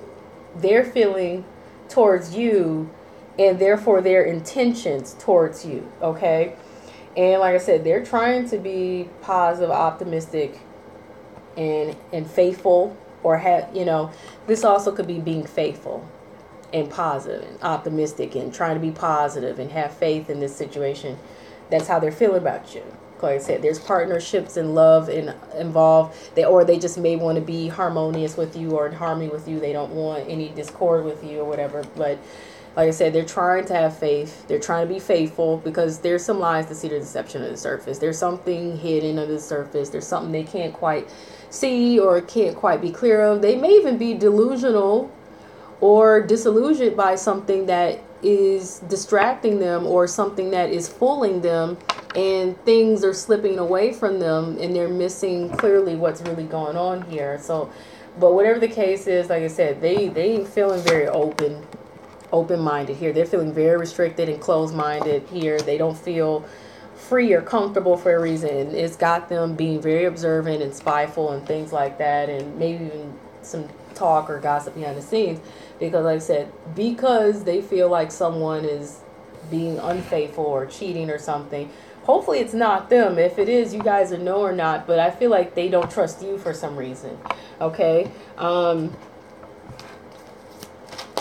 they're feeling towards you, and therefore their intentions towards you, okay? And like I said, they're trying to be positive, optimistic, and faithful, or have, you know, this also could be being faithful and positive and optimistic and trying to be positive and have faith in this situation. That's how they're feeling about you. Like I said, there's partnerships and love involved. Or they just may want to be harmonious with you, or in harmony with you. They don't want any discord with you or whatever. But like I said, they're trying to have faith. They're trying to be faithful, because there's some lies, deceit, or deception under the surface. There's something hidden under the surface. There's something they can't quite see or can't quite be clear of. They may even be delusional or disillusioned by something that is distracting them, or something that is fooling them, and things are slipping away from them, and they're missing clearly what's really going on here. So, but whatever the case is, like I said, they ain't feeling very open-minded here. They're feeling very restricted and closed-minded here. They don't feel free or comfortable for a reason. It's got them being very observant and spiteful and things like that, and maybe even some talk or gossip behind the scenes, because like I said, because they feel like someone is being unfaithful or cheating or something. Hopefully it's not them. If it is, you guys will know or not, but I feel like they don't trust you for some reason. Okay?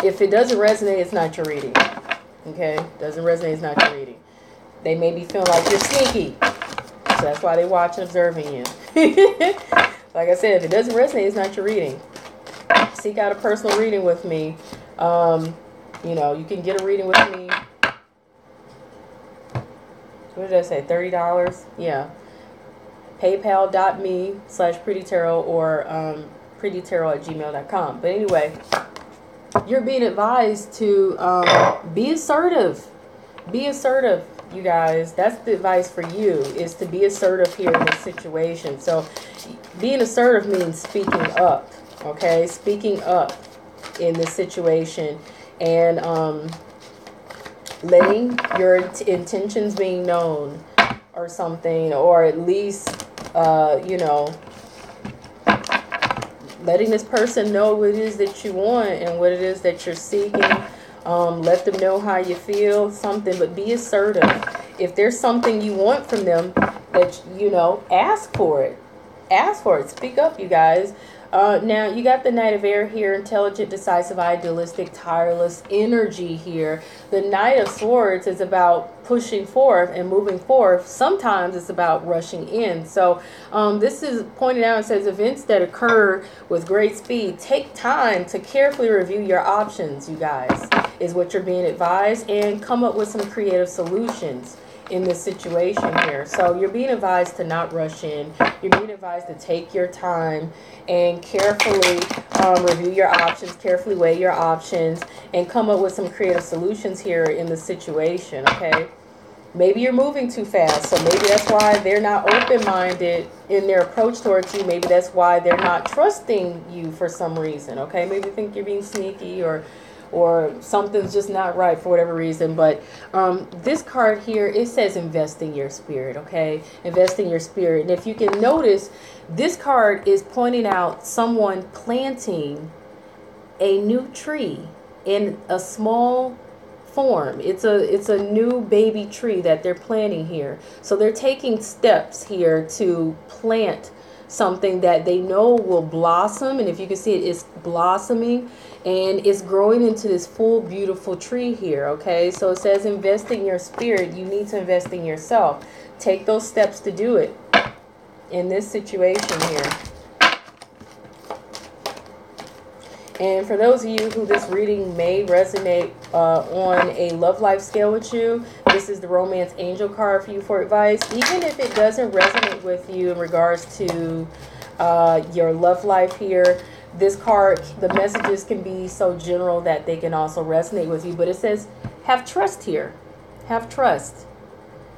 If it doesn't resonate, it's not your reading. Okay? Doesn't resonate, it's not your reading. They may be feeling like you're sneaky. So that's why they watch and observing you. Like I said, if it doesn't resonate, it's not your reading. Seek out a personal reading with me. You know, you can get a reading with me. What did I say? $30? Yeah. PayPal.me/prettytarot or prettytarot@gmail.com. But anyway, you're being advised to be assertive. Be assertive, you guys. That's the advice for you, is to be assertive here in this situation. So being assertive means speaking up. Okay? Speaking up in this situation. And letting your intentions being known or something, or at least, you know, letting this person know what it is that you want and what it is that you're seeking. Let them know how you feel, something, but be assertive. If there's something you want from them, that, you know, ask for it. Ask for it. Speak up, you guys. Now, you got the Knight of Air here, intelligent, decisive, idealistic, tireless energy here. The Knight of Swords is about pushing forth and moving forth. Sometimes it's about rushing in. So this is pointed out and says, events that occur with great speed. Take time to carefully review your options, you guys, is what you're being advised, and come up with some creative solutions in this situation here. So you're being advised to not rush in. You're being advised to take your time and carefully review your options, carefully weigh your options, and come up with some creative solutions here in the situation. Okay, maybe you're moving too fast, so maybe that's why they're not open-minded in their approach towards you. Maybe that's why they're not trusting you for some reason. Okay, maybe they think you're being sneaky, or something's just not right for whatever reason. But this card here, it says invest in your spirit. Okay, invest in your spirit. And if you can notice, this card is pointing out someone planting a new tree in a small form. It's a new baby tree that they're planting here. So they're taking steps here to plant something that they know will blossom. And if you can see it, it's blossoming and it's growing into this full beautiful tree here. Okay, so it says invest in your spirit. You need to invest in yourself. Take those steps to do it in this situation here. And for those of you who this reading may resonate on a love life scale with you, this is the Romance Angel card for you for advice. Even if it doesn't resonate with you in regards to your love life here, this card, the messages can be so general that they can also resonate with you. But it says, have trust here. Have trust.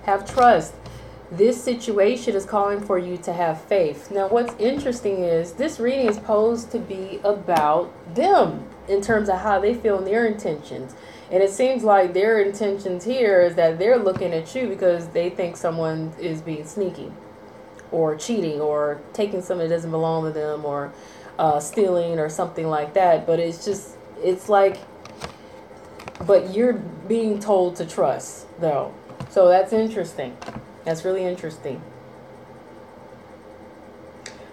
Have trust. This situation is calling for you to have faith. Now, what's interesting is this reading is posed to be about them in terms of how they feel and their intentions. And it seems like their intentions here is that they're looking at you because they think someone is being sneaky or cheating or taking something that doesn't belong to them, or stealing or something like that. But it's like, but you're being told to trust, though. So that's interesting. That's really interesting.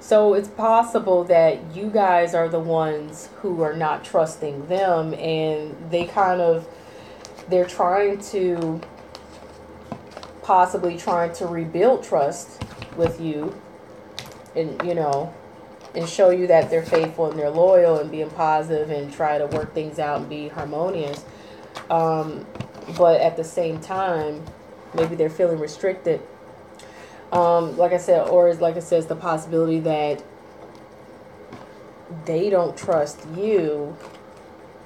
So it's possible that you guys are the ones who are not trusting them, and they're possibly trying to rebuild trust with you, and and show you that they're faithful and they're loyal and being positive and try to work things out and be harmonious. But at the same time, maybe they're feeling restricted. Like I said, or like it says, the possibility that they don't trust you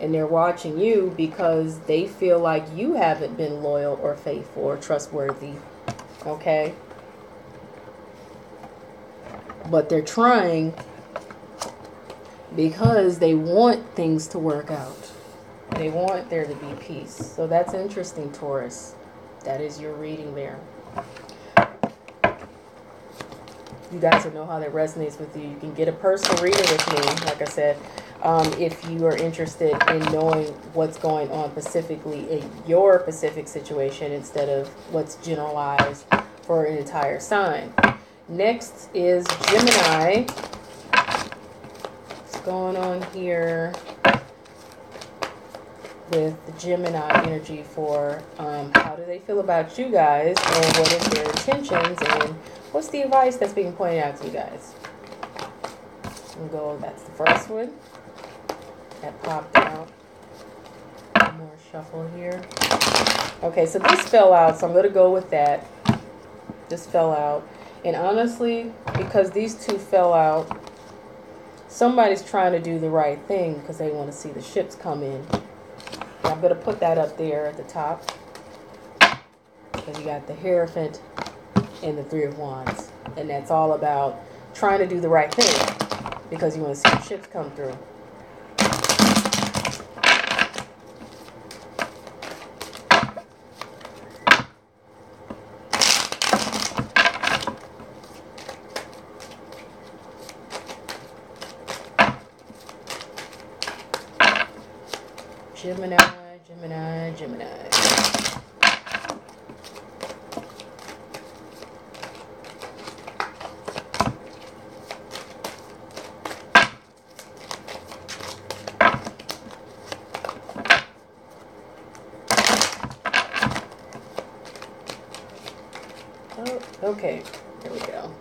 and they're watching you because they feel like you haven't been loyal or faithful or trustworthy. Okay? But they're trying because they want things to work out. They want there to be peace. So that's interesting, Taurus. That is your reading there. You guys will know how that resonates with you. You can get a personal reading with me, like I said. if you are interested in knowing what's going on specifically in your specific situation instead of what's generalized for an entire sign. Next is Gemini. What's going on here with the Gemini energy for how do they feel about you guys, and what is their intentions, and what's the advice that's being pointed out to you guys? We'll go, that's the first one that popped out. One more shuffle here. Okay, so this fell out, so I'm going to go with that. This fell out. And honestly, because these two fell out, somebody's trying to do the right thing because they want to see the ships come in. I'm going to put that up there at the top, because you got the Hierophant and the Three of Wands. And that's all about trying to do the right thing because you want to see the ships come through. Gemini, Gemini, Gemini. Oh, okay. Here we go.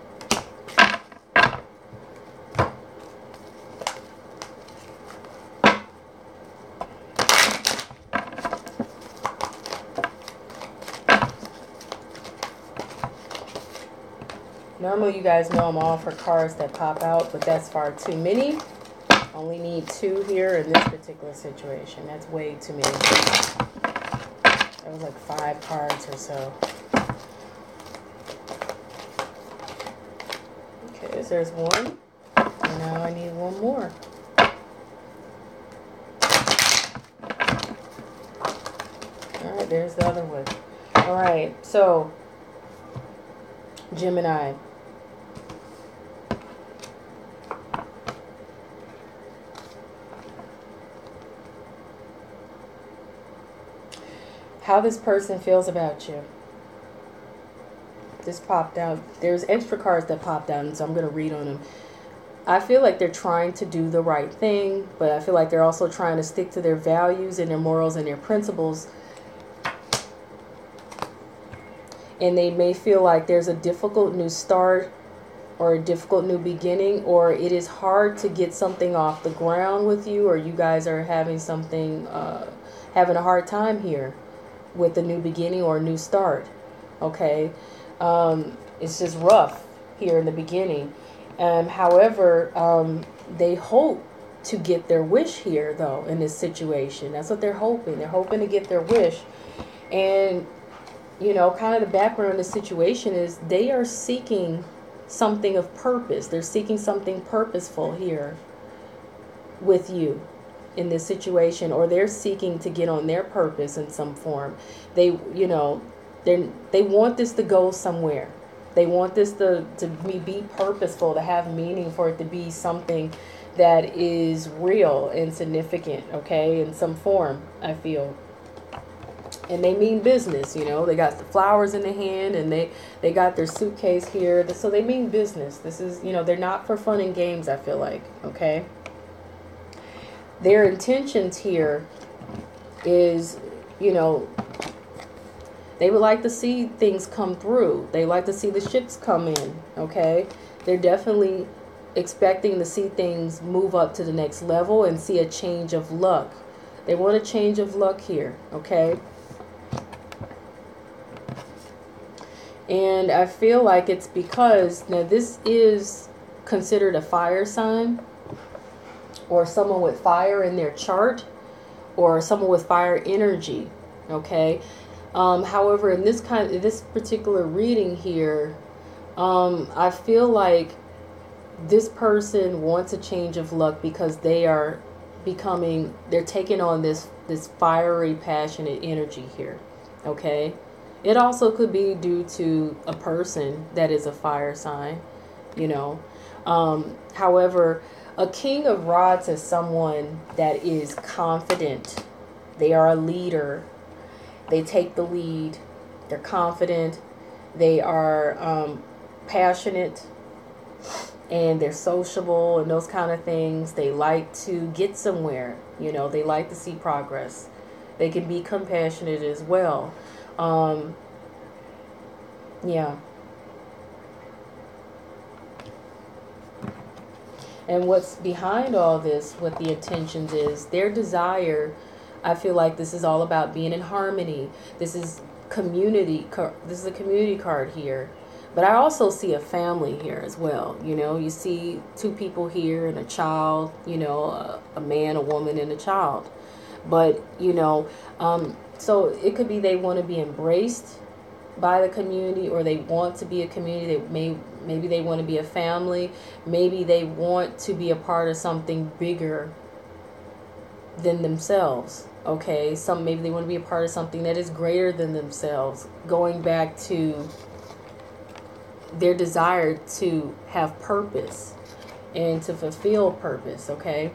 Normally, you guys know I'm all for cards that pop out, but that's far too many. Only need 2 here in this particular situation. That's way too many. That was like 5 cards or so. Okay, so there's 1. And now I need 1 more. Alright, there's the other one. Alright, so Gemini. How this person feels about you. This popped out. There's extra cards that popped out, and so I'm going to read on them. I feel like they're trying to do the right thing, but I feel like they're also trying to stick to their values and their morals and their principles. And they may feel like there's a difficult new start or a difficult new beginning, or it is hard to get something off the ground with you, or you guys are having something, having a hard time here with a new beginning or a new start. Okay, it's just rough here in the beginning. However, they hope to get their wish here, though, in this situation. That's what they're hoping. They're hoping to get their wish. And, you know, kind of the background of the situation is they are seeking something of purpose. They're seeking something purposeful here with you in this situation, or they're seeking to get on their purpose in some form. They, you know, they want this to go somewhere. They want this to be purposeful, to have meaning, for it to be something that is real and significant, okay, in some form, I feel. And they mean business, you know. They got the flowers in the hand, and they got their suitcase here. So they mean business. This is, you know, they're not for fun and games, I feel like, okay. Their intentions here is, you know, they would like to see things come through. They like to see the ships come in, okay? They're definitely expecting to see things move up to the next level and see a change of luck. They want a change of luck here, okay? And I feel like it's because, now this is considered a fire sign, or someone with fire in their chart, or someone with fire energy, okay? However, in this particular reading here, I feel like this person wants a change of luck because they are they're taking on this fiery, passionate energy here, okay? It also could be due to a person that is a fire sign, you know. However, A King of Rods is someone that is confident. They are a leader. They take the lead. They're confident. They are passionate. And they're sociable and those kind of things. They like to get somewhere. You know, they like to see progress. They can be compassionate as well. Yeah. And what's behind all this, what the intentions is, their desire, I feel like this is all about being in harmony. This is community. This is a community card here. But I also see a family here as well. You know, you see two people here and a child, you know, a man, a woman, and a child. But, you know, so it could be they want to be embraced by the community, or they want to be a community. Maybe they want to be a family. Maybe they want to be a part of something bigger than themselves. Okay, maybe they want to be a part of something that is greater than themselves. Going back to their desire to have purpose and to fulfill purpose. Okay,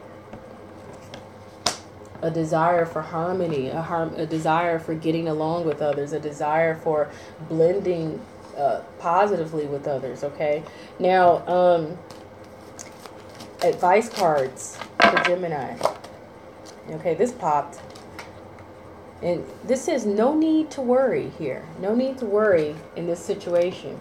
a desire for harmony, a desire for getting along with others, a desire for blending positively with others. Okay, now advice cards for Gemini. Okay, this popped, and this says no need to worry here. No need to worry in this situation.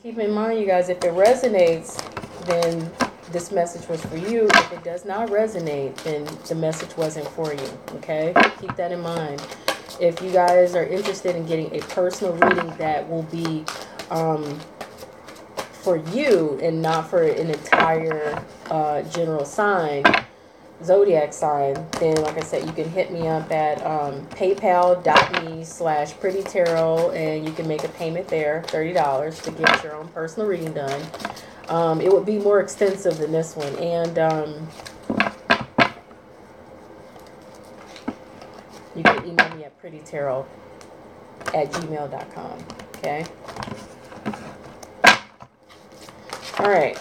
Keep in mind, you guys, if it resonates, then this message was for you. If it does not resonate, then the message wasn't for you. Okay? Keep that in mind. If you guys are interested in getting a personal reading that will be for you and not for an entire general sign, Zodiac sign, then like I said, you can hit me up at paypal.me/prettytarot, and you can make a payment there, $30, to get your own personal reading done. It would be more extensive than this one, and you can email me at prettytarot@gmail.com. Okay. All right.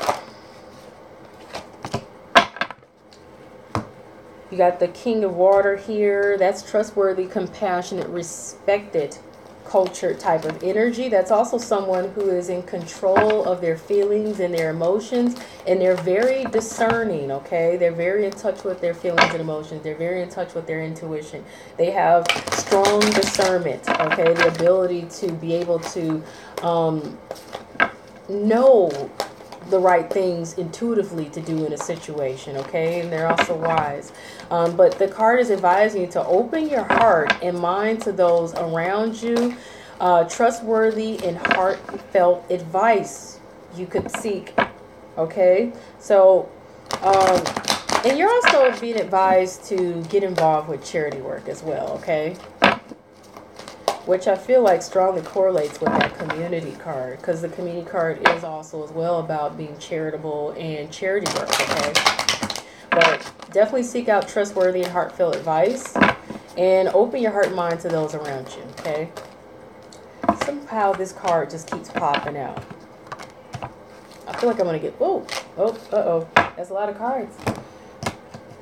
You got the King of Water here. That's trustworthy, compassionate, respected, cultured type of energy. That's also someone who is in control of their feelings and their emotions, and they're very discerning, okay? They're very in touch with their feelings and emotions. They're very in touch with their intuition. They have strong discernment, okay? The ability to be able to know the right things intuitively to do in a situation, okay? And they're also wise. But the card is advising you to open your heart and mind to those around you. Trustworthy and heartfelt advice you could seek, okay? So, and you're also being advised to get involved with charity work as well, okay? Which I feel like strongly correlates with that community card, because the community card is also as well about being charitable and charity work, okay? But definitely seek out trustworthy and heartfelt advice, and open your heart and mind to those around you, okay? Somehow this card just keeps popping out. I feel like I'm going to get, uh-oh, that's a lot of cards.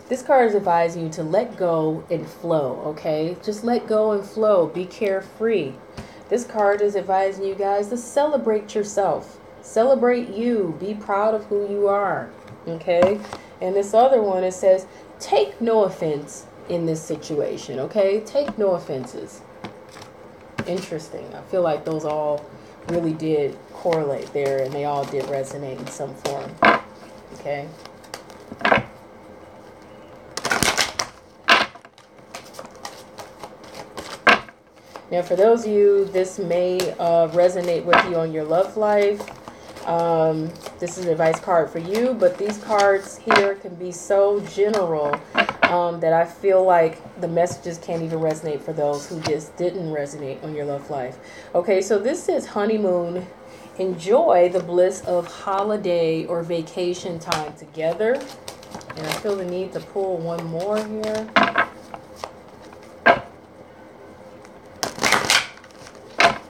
This card is advising you to let go and flow, okay? Just let go and flow. Be carefree. This card is advising you guys to celebrate yourself. Celebrate you. Be proud of who you are, okay? And this other one, it says, take no offense in this situation, okay? Take no offenses. Interesting. I feel like those all really did correlate there, and they all did resonate in some form, okay? Now, for those of you, this may resonate with you on your love life. This is an advice card for you, but these cards here can be so general that I feel like the messages can't even resonate for those who just didn't resonate on your love life. Okay, so this is honeymoon. Enjoy the bliss of holiday or vacation time together. And I feel the need to pull one more here.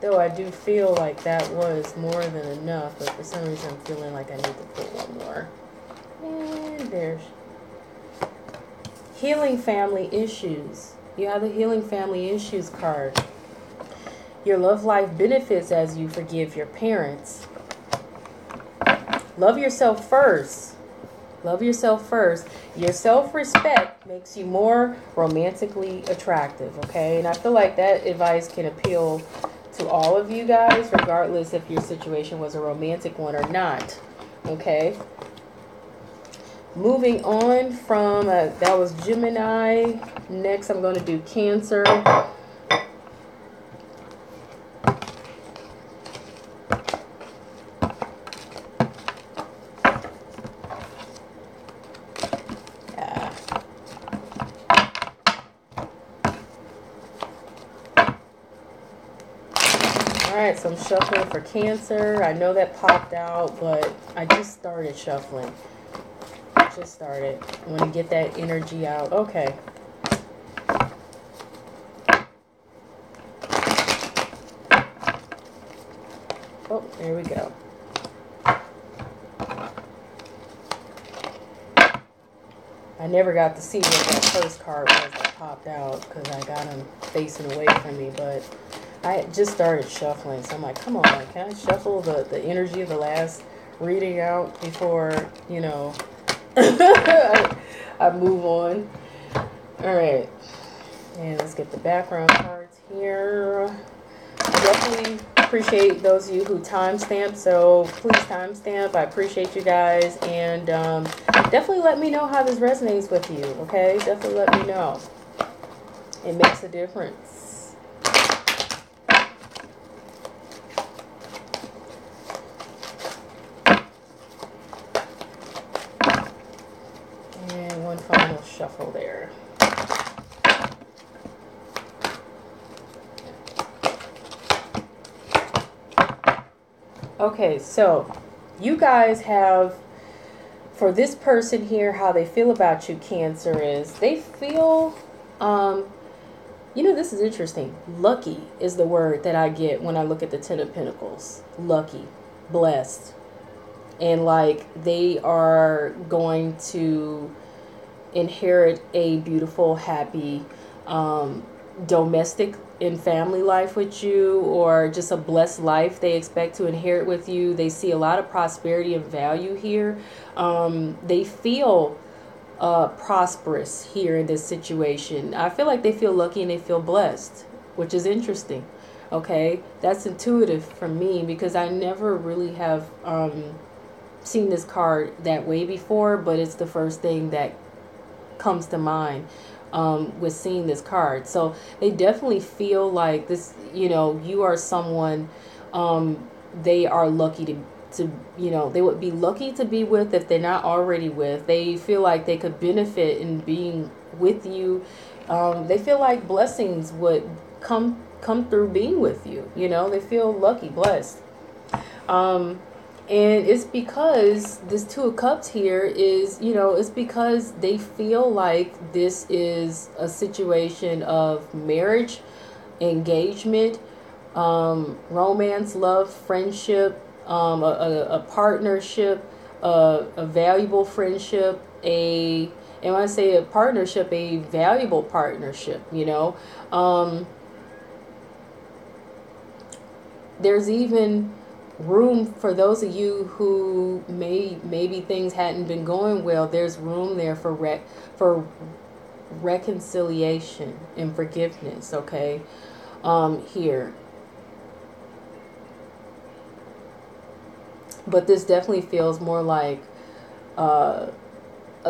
Though I do feel like that was more than enough, but for some reason I'm feeling like I need to put one more. And there's healing family issues. You have the healing family issues card. Your love life benefits as you forgive your parents. Love yourself first. Love yourself first. Your self-respect makes you more romantically attractive, okay? And I feel like that advice can appeal to all of you guys, regardless if your situation was a romantic one or not, okay? Moving on from, that was Gemini. Next, I'm going to do Cancer. Alright, so I'm shuffling for Cancer. I know that popped out, but I just started shuffling. Just started. I want to get that energy out. Okay. Oh, there we go. I never got to see what that first card was that popped out because I got him facing away from me, but I just started shuffling, so I'm like, come on, can I shuffle the energy of the last reading out before, you know, I move on. Alright, and let's get the background cards here. I definitely appreciate those of you who timestamp, so please timestamp. I appreciate you guys, and definitely let me know how this resonates with you, okay? Definitely let me know. It makes a difference. Final shuffle there. Okay, so you guys have, for this person here, how they feel about you, Cancer, is they feel, you know, this is interesting. Lucky is the word that I get when I look at the Ten of Pentacles. Lucky, blessed. And like they are going to inherit a beautiful, happy, domestic and family life with you, or just a blessed life they expect to inherit with you. They see a lot of prosperity and value here. They feel prosperous here in this situation. I feel like they feel lucky and they feel blessed, which is interesting. Okay, that's intuitive for me because I never really have seen this card that way before, but it's the first thing that comes to mind with seeing this card. So they definitely feel like this, you know, you are someone they are lucky to, you know, they would be lucky to be with if they're not already with. They feel like they could benefit in being with you. They feel like blessings would come through being with you. You know, they feel lucky, blessed. And it's because this Two of Cups here is, you know, it's because they feel like this is a situation of marriage, engagement, romance, love, friendship, a partnership, a valuable friendship, and when I say a partnership, a valuable partnership, you know. There's even room for those of you who maybe things hadn't been going well. There's room there for reconciliation and forgiveness, okay? Here, but this definitely feels more like a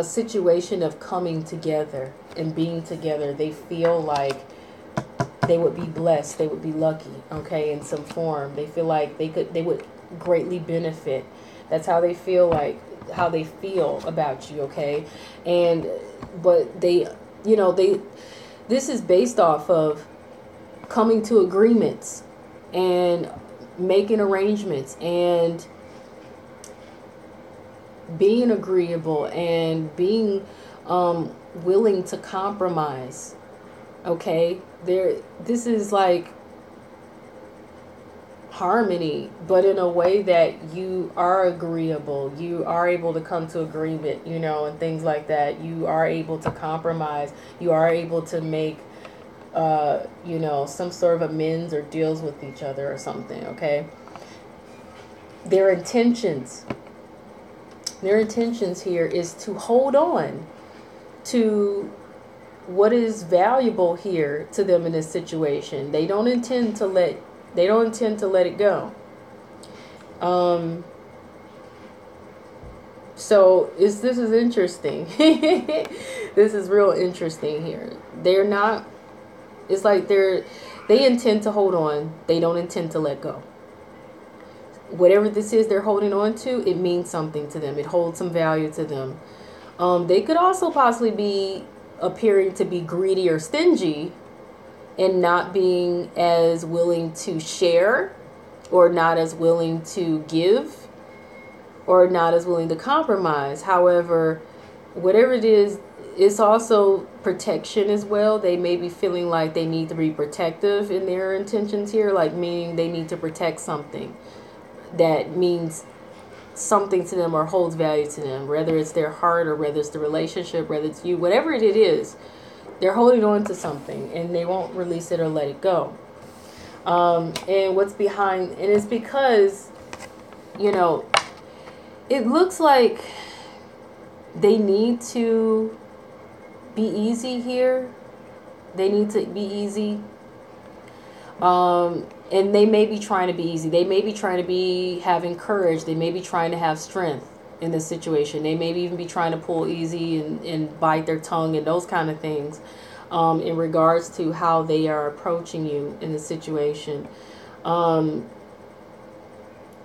situation of coming together and being together. They feel like they would be blessed, they would be lucky, okay, in some form. They feel like they would greatly benefit. That's how they feel, like how they feel about you, okay? And but they, you know, this is based off of coming to agreements and making arrangements and being agreeable and being willing to compromise. Okay, this is like harmony, but in a way that you are agreeable. You are able to come to agreement, you know, and things like that. You are able to compromise. You are able to make, you know, some sort of amends or deals with each other or something, okay? Their intentions here is to hold on to what is valuable here to them in this situation. They don't intend to let it go. So this is interesting. This is real interesting here. They're not, it's like they intend to hold on. They don't intend to let go. Whatever this is they're holding on to, it means something to them. It holds some value to them. They could also possibly be appearing to be greedy or stingy and not being as willing to share, or not as willing to give, or not as willing to compromise. However, whatever it is, it's also protection as well. They may be feeling like they need to be protective in their intentions here, like meaning they need to protect something that means something to them or holds value to them, whether it's their heart or whether it's the relationship, whether it's you, whatever it is, they're holding on to something and they won't release it or let it go. And what's behind, and it's because, you know, it looks like they need to be easy here. They need to be easy. And they may be trying to be easy. They may be trying to be having courage. They may be trying to have strength in this situation. They may even be trying to pull easy and bite their tongue and those kind of things in regards to how they are approaching you in the situation.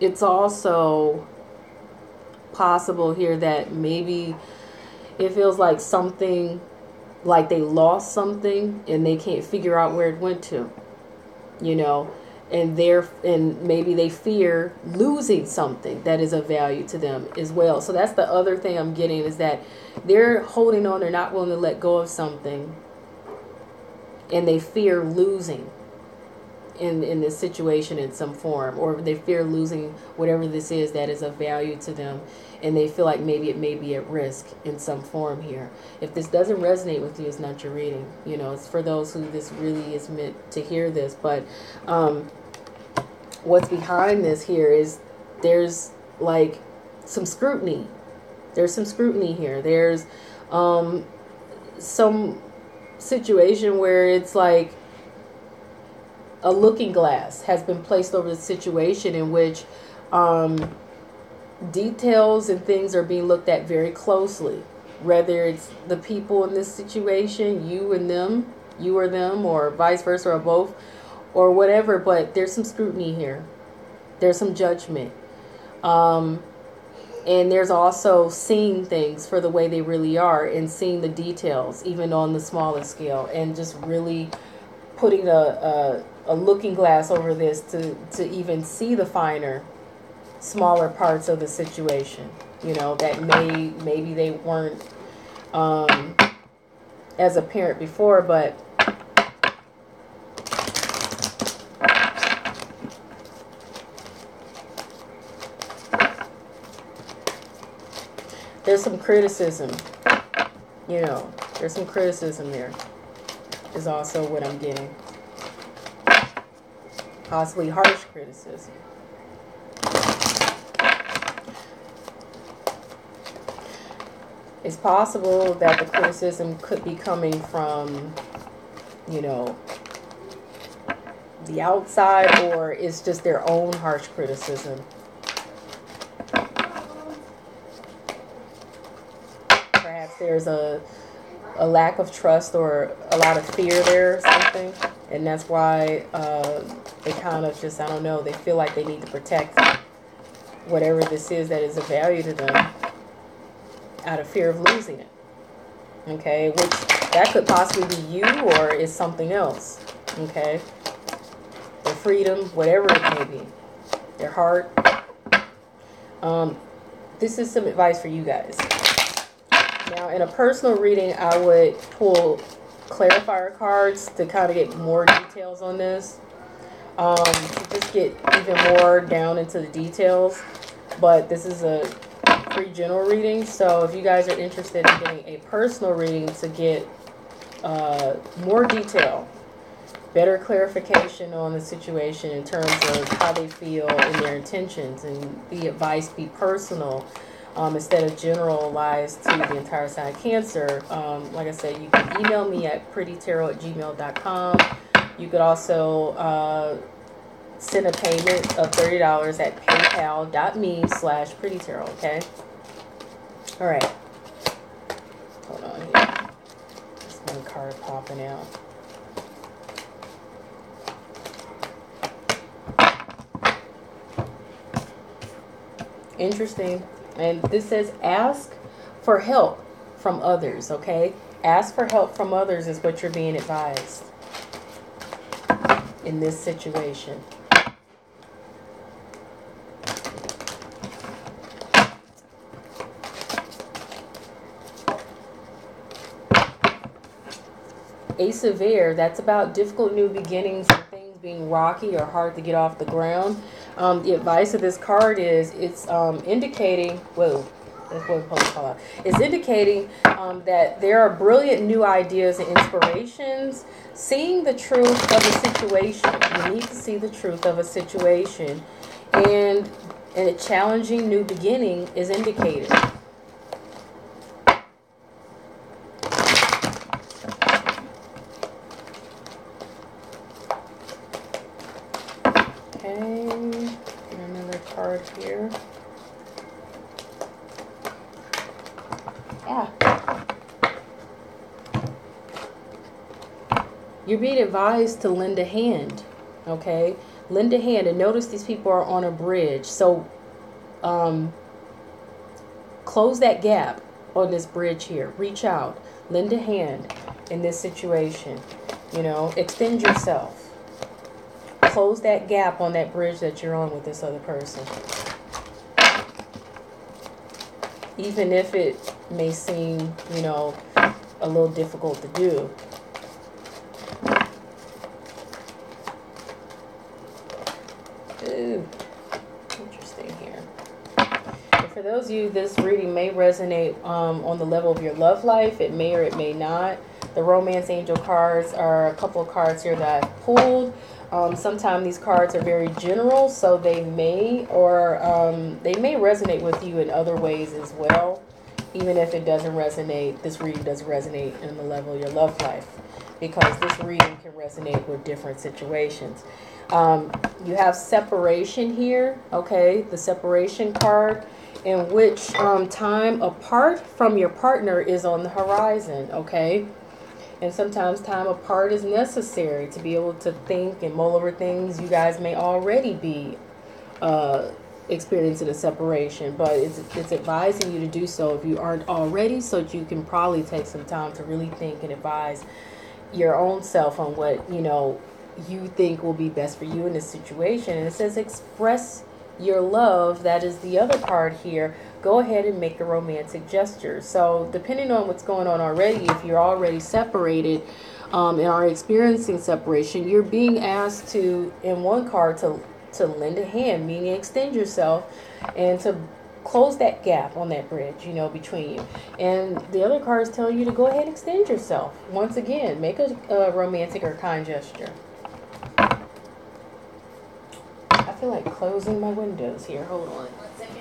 It's also possible here that maybe it feels like something, like they lost something and they can't figure out where it went to, you know, and maybe they fear losing something that is of value to them as well. So that's the other thing I'm getting, is that they're holding on, they're not willing to let go of something, and they fear losing in this situation in some form, or they fear losing whatever this is that is of value to them, and they feel like maybe it may be at risk in some form here. If this doesn't resonate with you, it's not your reading. You know, it's for those who this really is meant to hear this. But what's behind this here is there's like some scrutiny. There's some scrutiny here. There's some situation where it's like a looking glass has been placed over the situation, in which details and things are being looked at very closely, whether it's the people in this situation, you and them, you or them, or vice versa, or both, or whatever. But there's some scrutiny here. There's some judgment. And there's also seeing things for the way they really are, and seeing the details even on the smallest scale, and just really putting a looking glass over this to even see the finer, smaller parts of the situation, you know, that maybe they weren't as apparent before. But there's some criticism, you know, there's some criticism there is also what I'm getting. Possibly harsh criticism. It's possible that the criticism could be coming from, you know, the outside, or it's just their own harsh criticism. Perhaps there's a lack of trust or a lot of fear there or something, and that's why they kind of just, I don't know, they feel like they need to protect whatever this is that is of value to them out of fear of losing it. Okay, which that could possibly be you, or is something else. Okay, their freedom, whatever it may be, their heart. This is some advice for you guys. Now, in a personal reading, I would pull clarifier cards to kind of get more details on this. to just get even more down into the details. But this is a free general reading, so if you guys are interested in getting a personal reading to get more detail, better clarification on the situation in terms of how they feel and their intentions, and the advice be personal instead of generalized to the entire sign of Cancer, like I said, you can email me at prettytarot@gmail.com. You could also send a payment of $30 at paypal.me/prettytarot, okay? All right. Hold on here. There's one card popping out. Interesting. And this says ask for help from others, okay? Ask for help from others is what you're being advised in this situation. Ace of Air, that's about difficult new beginnings and things being rocky or hard to get off the ground. The advice of this card is it's indicating, whoa, that's what I'm call out. It's indicating that there are brilliant new ideas and inspirations. Seeing the truth of a situation, you need to see the truth of a situation, and a challenging new beginning is indicated. Another card here. You're being advised to lend a hand, okay? Lend a hand, and notice these people are on a bridge. So, close that gap on this bridge here. Reach out, lend a hand in this situation. You know, extend yourself. Close that gap on that bridge that you're on with this other person. Even if it may seem, you know, a little difficult to do. Ooh, interesting here. And for those of you, this reading may resonate on the level of your love life. It may or it may not. The Romance Angel cards are a couple of cards here that I've pulled. Sometimes these cards are very general, so they may resonate with you in other ways as well. Even if it doesn't resonate, this reading doesn't resonate in the level of your love life, because this reading can resonate with different situations. You have separation here, okay? The separation card, in which time apart from your partner is on the horizon, okay? And sometimes time apart is necessary to be able to think and mull over things. You guys may already be experiencing a separation, but it's advising you to do so if you aren't already, so that you can probably take some time to really think and advise your own self on what, you know, you think will be best for you in this situation. And it says express your love. That is the other card here. Go ahead and make a romantic gesture. So depending on what's going on already, if you're already separated and are experiencing separation, you're being asked to, in one card, to lend a hand, meaning extend yourself and to close that gap on that bridge, you know, between you. And the other cards tell you to go ahead and extend yourself. Once again, make a romantic or kind gesture. I feel like closing my windows here. Hold on 1 second.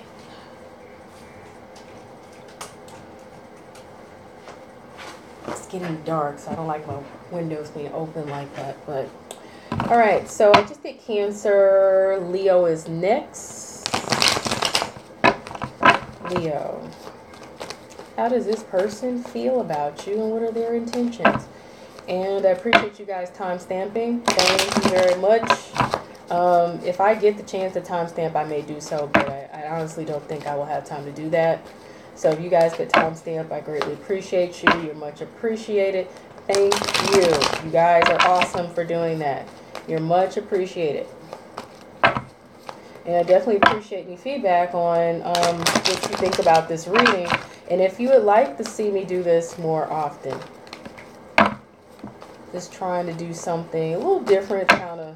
It's getting dark, so I don't like my windows being open like that. But all right, so I just did Cancer. Leo is next. Leo, how does this person feel about you, and what are their intentions? And I appreciate you guys time stamping. Thank you very much. If I get the chance to timestamp, I may do so, but I honestly don't think I will have time to do that. So if you guys could timestamp, I greatly appreciate you. You're much appreciated. Thank you. You guys are awesome for doing that. You're much appreciated. And I definitely appreciate any feedback on what you think about this reading. And if you would like to see me do this more often, just trying to do something a little different, kind of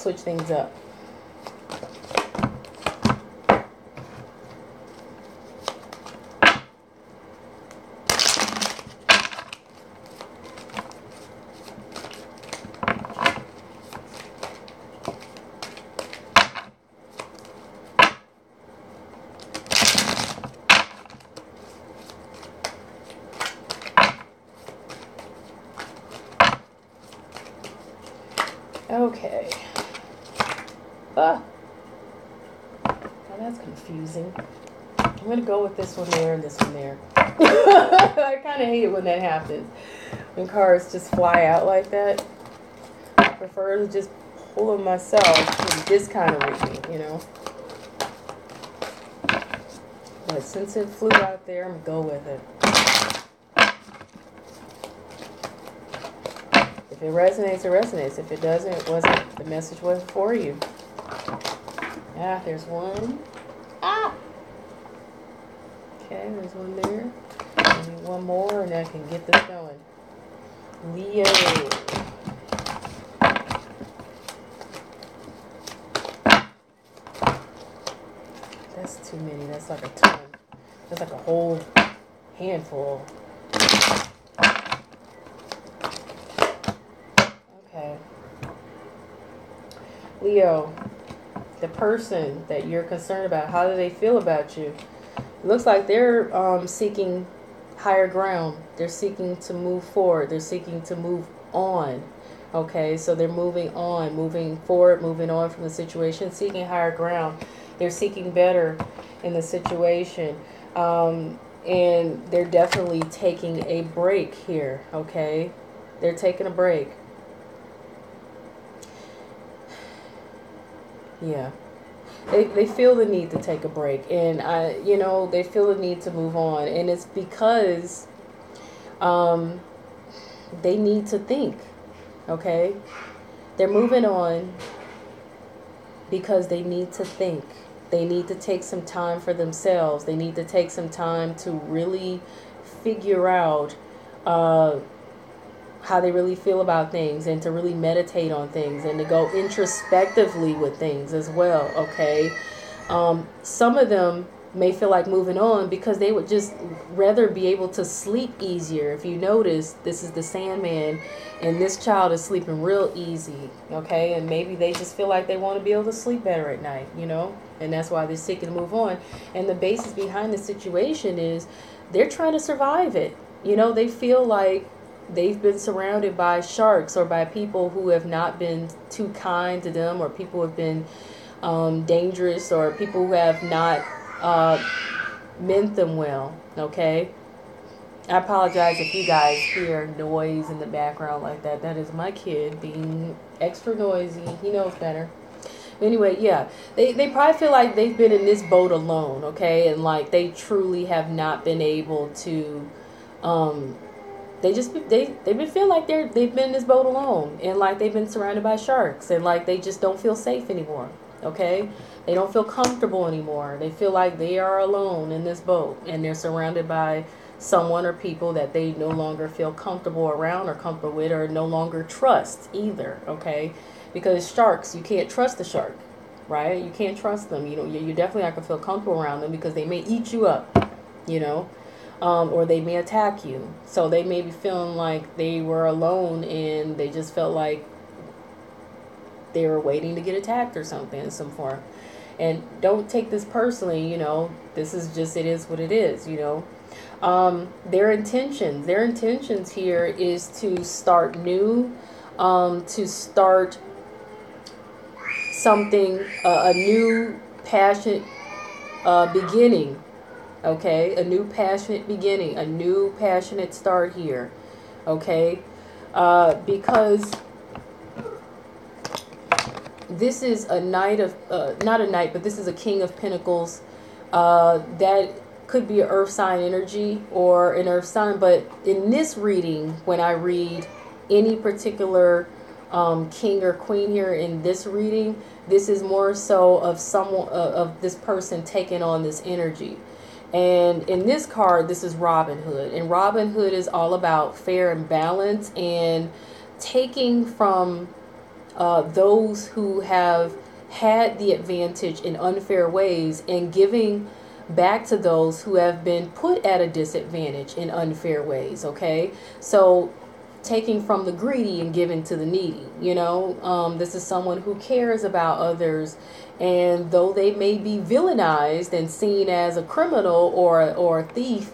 switch things up. Okay. Now that's confusing. I'm going to go with this one there and this one there. I kind of hate it when that happens. When cards just fly out like that. I prefer to just pull them myself in this kind of reading, you know. But since it flew out there, I'm going to go with it. If it resonates, it resonates. If it doesn't, it wasn't. The message wasn't for you. Ah, there's one. Ah! Okay, there's one there. I need one more and I can get this going. Leo. That's too many. That's like a ton. That's like a whole handful. Okay. Leo, the person that you're concerned about, how do they feel about you? It looks like they're seeking higher ground. They're seeking to move forward. They're seeking to move on. Okay, so they're moving on, moving forward, moving on from the situation, seeking higher ground. They're seeking better in the situation. And they're definitely taking a break here. Okay, they're taking a break. Yeah. They feel the need to take a break, and you know, they feel the need to move on, and it's because they need to think. Okay, they're moving on because they need to think. They need to take some time for themselves. They need to take some time to really figure out how they really feel about things, and to really meditate on things, and to go introspectively with things as well. Okay, some of them may feel like moving on because they would just rather be able to sleep easier. If you notice, this is the Sandman, and this child is sleeping real easy. Okay, and maybe they just feel like they want to be able to sleep better at night, you know, and that's why they're seeking to move on. And the basis behind the situation is they're trying to survive it. You know, they feel like they've been surrounded by sharks, or by people who have not been too kind to them, or people who have been dangerous, or people who have not meant them well. Okay, I apologize if you guys hear noise in the background like that. That is my kid being extra noisy. He knows better. Anyway, yeah, they probably feel like they've been in this boat alone. Okay, and like they truly have not been able to they've been feeling like they've been in this boat alone, and like they've been surrounded by sharks, and like they just don't feel safe anymore. Okay, they don't feel comfortable anymore. They feel like they are alone in this boat, and they're surrounded by someone or people that they no longer feel comfortable around, or comfortable with, or no longer trust either. Okay, because sharks, you can't trust the shark, right? You can't trust them. You know, you're definitely not gonna feel comfortable around them, because they may eat you up, you know. Or they may attack you. So they may be feeling like they were alone, and they just felt like they were waiting to get attacked or something in some form. And don't take this personally, you know. This is just, it is what it is, you know. Their intentions here is to start new, to start something, a new passionate beginning. Okay, a new passionate beginning, a new passionate start here. Okay, because this is a knight of, not a knight, but this is a King of Pentacles. That could be an earth sign energy, or an earth sign. But in this reading, when I read any particular king or queen here in this reading, this is more so of someone, of this person taking on this energy. And in this card, this is Robin Hood. And Robin Hood is all about fair and balance, and taking from those who have had the advantage in unfair ways and giving back to those who have been put at a disadvantage in unfair ways. Okay, so taking from the greedy and giving to the needy. This is someone who cares about others, and though they may be villainized and seen as a criminal or a thief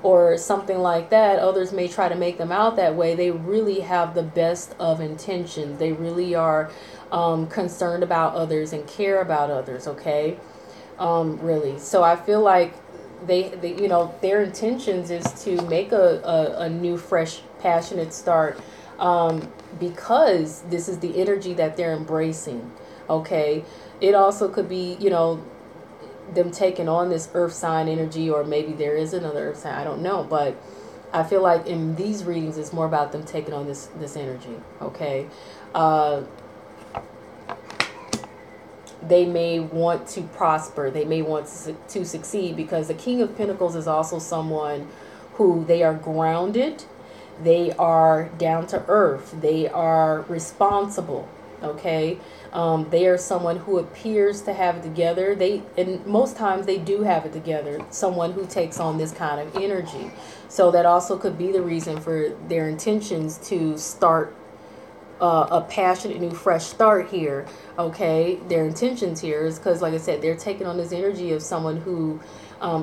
or something like that, others may try to make them out that way. They really have the best of intentions. They really are concerned about others and care about others. Okay, really. So I feel like they their intentions is to make a new, fresh, passionate start, because this is the energy that they're embracing. Okay, it also could be them taking on this earth sign energy, or maybe there is another earth sign, I don't know, but I feel like in these readings it's more about them taking on this energy. Okay, they may want to prosper, they may want to succeed, because the King of Pentacles is also someone who, they are grounded, they are down to earth, they are responsible. Okay, they are someone who appears to have it together. And most times they do have it together. Someone who takes on this kind of energy. So that also could be the reason for their intentions to start a passionate new fresh start here. Okay, their intentions here is because, like I said, they're taking on this energy of someone who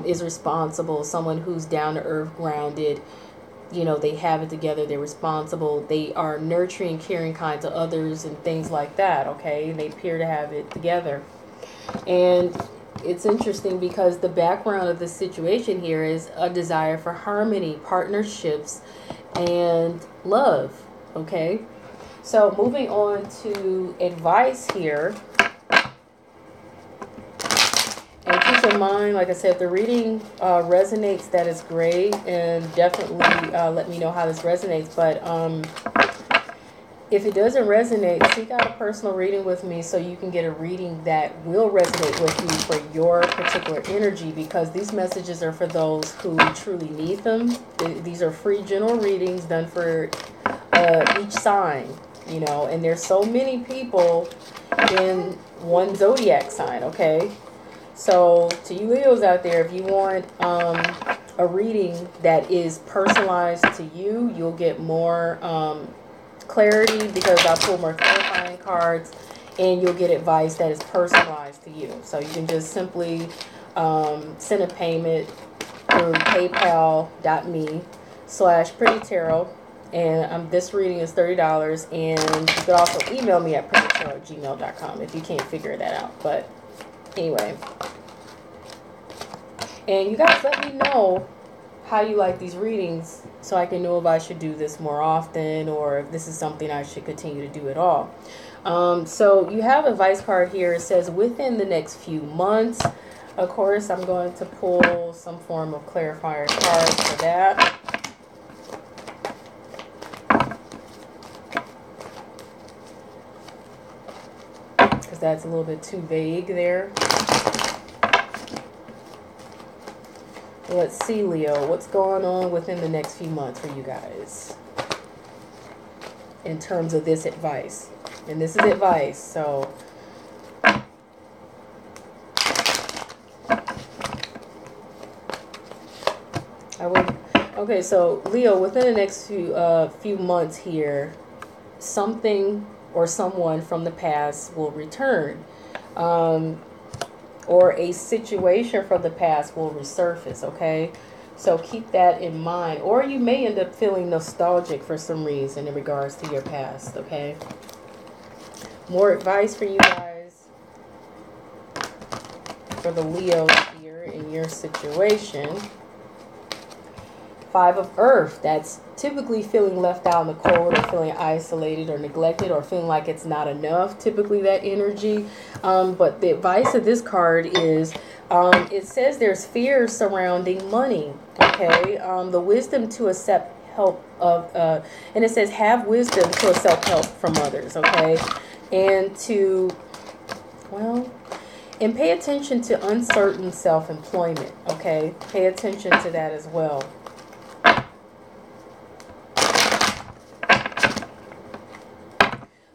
is responsible, someone who's down to earth, grounded. They have it together, they're responsible, they are nurturing, caring, kind to others and things like that. Okay, and they appear to have it together. And it's interesting because the background of the situation here is a desire for harmony, partnerships, and love. Okay, so moving on to advice here. And keep in mind, like I said, if the reading resonates, that is great. And definitely let me know how this resonates. But if it doesn't resonate, seek out a personal reading with me so you can get a reading that will resonate with you for your particular energy. Because these messages are for those who truly need them. These are free general readings done for each sign. And there's so many people in one zodiac sign. Okay. So to you Leos out there, if you want a reading that is personalized to you, you'll get more clarity because I'll pull more clarifying cards, and you'll get advice that is personalized to you. So you can just simply send a payment through paypal.me/prettytarot, and this reading is $30, and you could also email me at prettytarot@gmail.com if you can't figure that out. But anyway, and you guys let me know how you like these readings so I can know if I should do this more often or if this is something I should continue to do at all. So you have a advice card here. It says within the next few months. Of course, I'm going to pull some form of clarifier card for that. Because that's a little bit too vague there. Let's see, Leo, what's going on within the next few months for you guys in terms of this advice. And this is advice, so okay, so Leo, within the next few months here, something or someone from the past will return. Or a situation from the past will resurface, okay? So keep that in mind. Or you may end up feeling nostalgic for some reason in regards to your past, okay? More advice for you guys, for the Leos here in your situation. 5 of Earth, that's typically feeling left out in the cold or feeling isolated or neglected or feeling like it's not enough, typically that energy. But the advice of this card is, it says there's fear surrounding money, okay? The wisdom to accept help of, and it says have wisdom to accept help from others, okay? And to, well, and pay attention to uncertain self-employment, okay? Pay attention to that as well.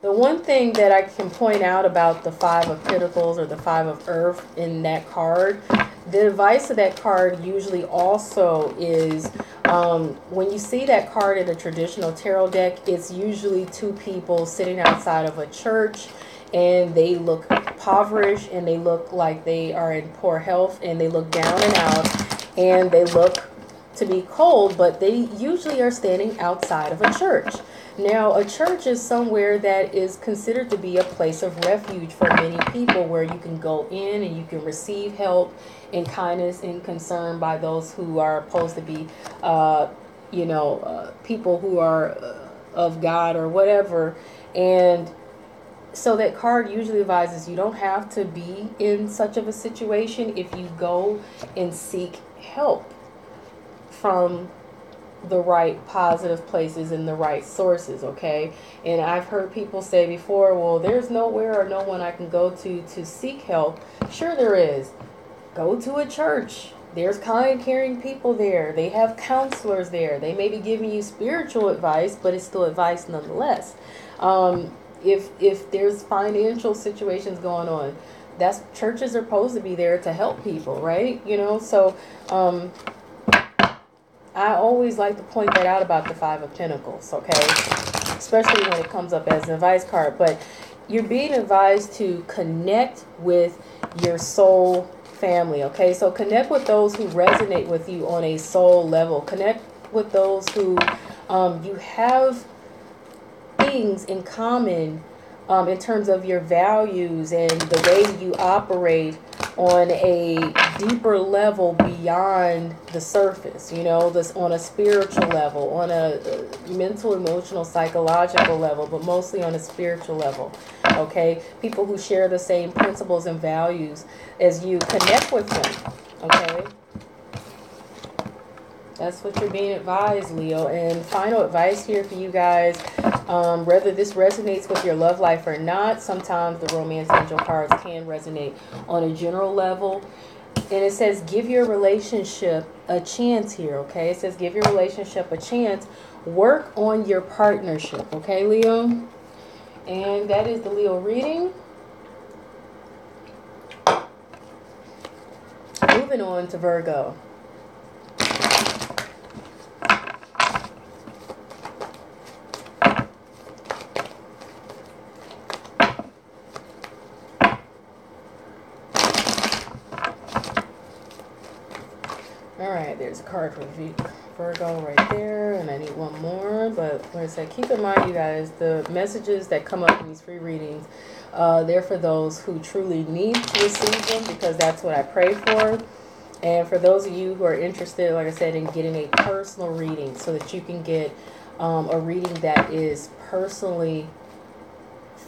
The one thing that I can point out about the Five of Pentacles or the Five of Earth in that card, the advice of that card usually also is, when you see that card in a traditional tarot deck, it's usually two people sitting outside of a church, and they look impoverished, and they look like they are in poor health, and they look down and out, and they look to be cold, but they usually are standing outside of a church. Now, a church is somewhere that is considered to be a place of refuge for many people, where you can go in and you can receive help and kindness and concern by those who are supposed to be, people who are of God or whatever. And so that card usually advises you don't have to be in such of a situation if you go and seek help from the right positive places and the right sources, okay? And I've heard people say before, well, there's nowhere or no one I can go to seek help. Sure there is. Go to a church. There's kind, caring people there. They have counselors there. They may be giving you spiritual advice, but it's still advice nonetheless. If there's financial situations going on, churches are supposed to be there to help people, right? So I always like to point that out about the Five of Pentacles, okay? Especially when it comes up as an advice card. But you're being advised to connect with your soul family, okay? So connect with those who resonate with you on a soul level. Connect with those who you have things in common in terms of your values and the way you operate on a deeper level beyond the surface, this on a spiritual level, on a mental, emotional, psychological level, but mostly on a spiritual level, okay? People who share the same principles and values as you, connect with them, okay? That's what you're being advised, Leo. And final advice here for you guys, whether this resonates with your love life or not, sometimes the romance angel cards can resonate on a general level. And it says give your relationship a chance here, okay? It says give your relationship a chance. Work on your partnership, okay, Leo? And that is the Leo reading. Moving on to Virgo. Alright, there's a card for Virgo right there, and I need one more, but like I said, keep in mind, you guys, the messages that come up in these free readings, they're for those who truly need to receive them, because that's what I pray for. And for those of you who are interested, like I said, in getting a personal reading so that you can get a reading that is personally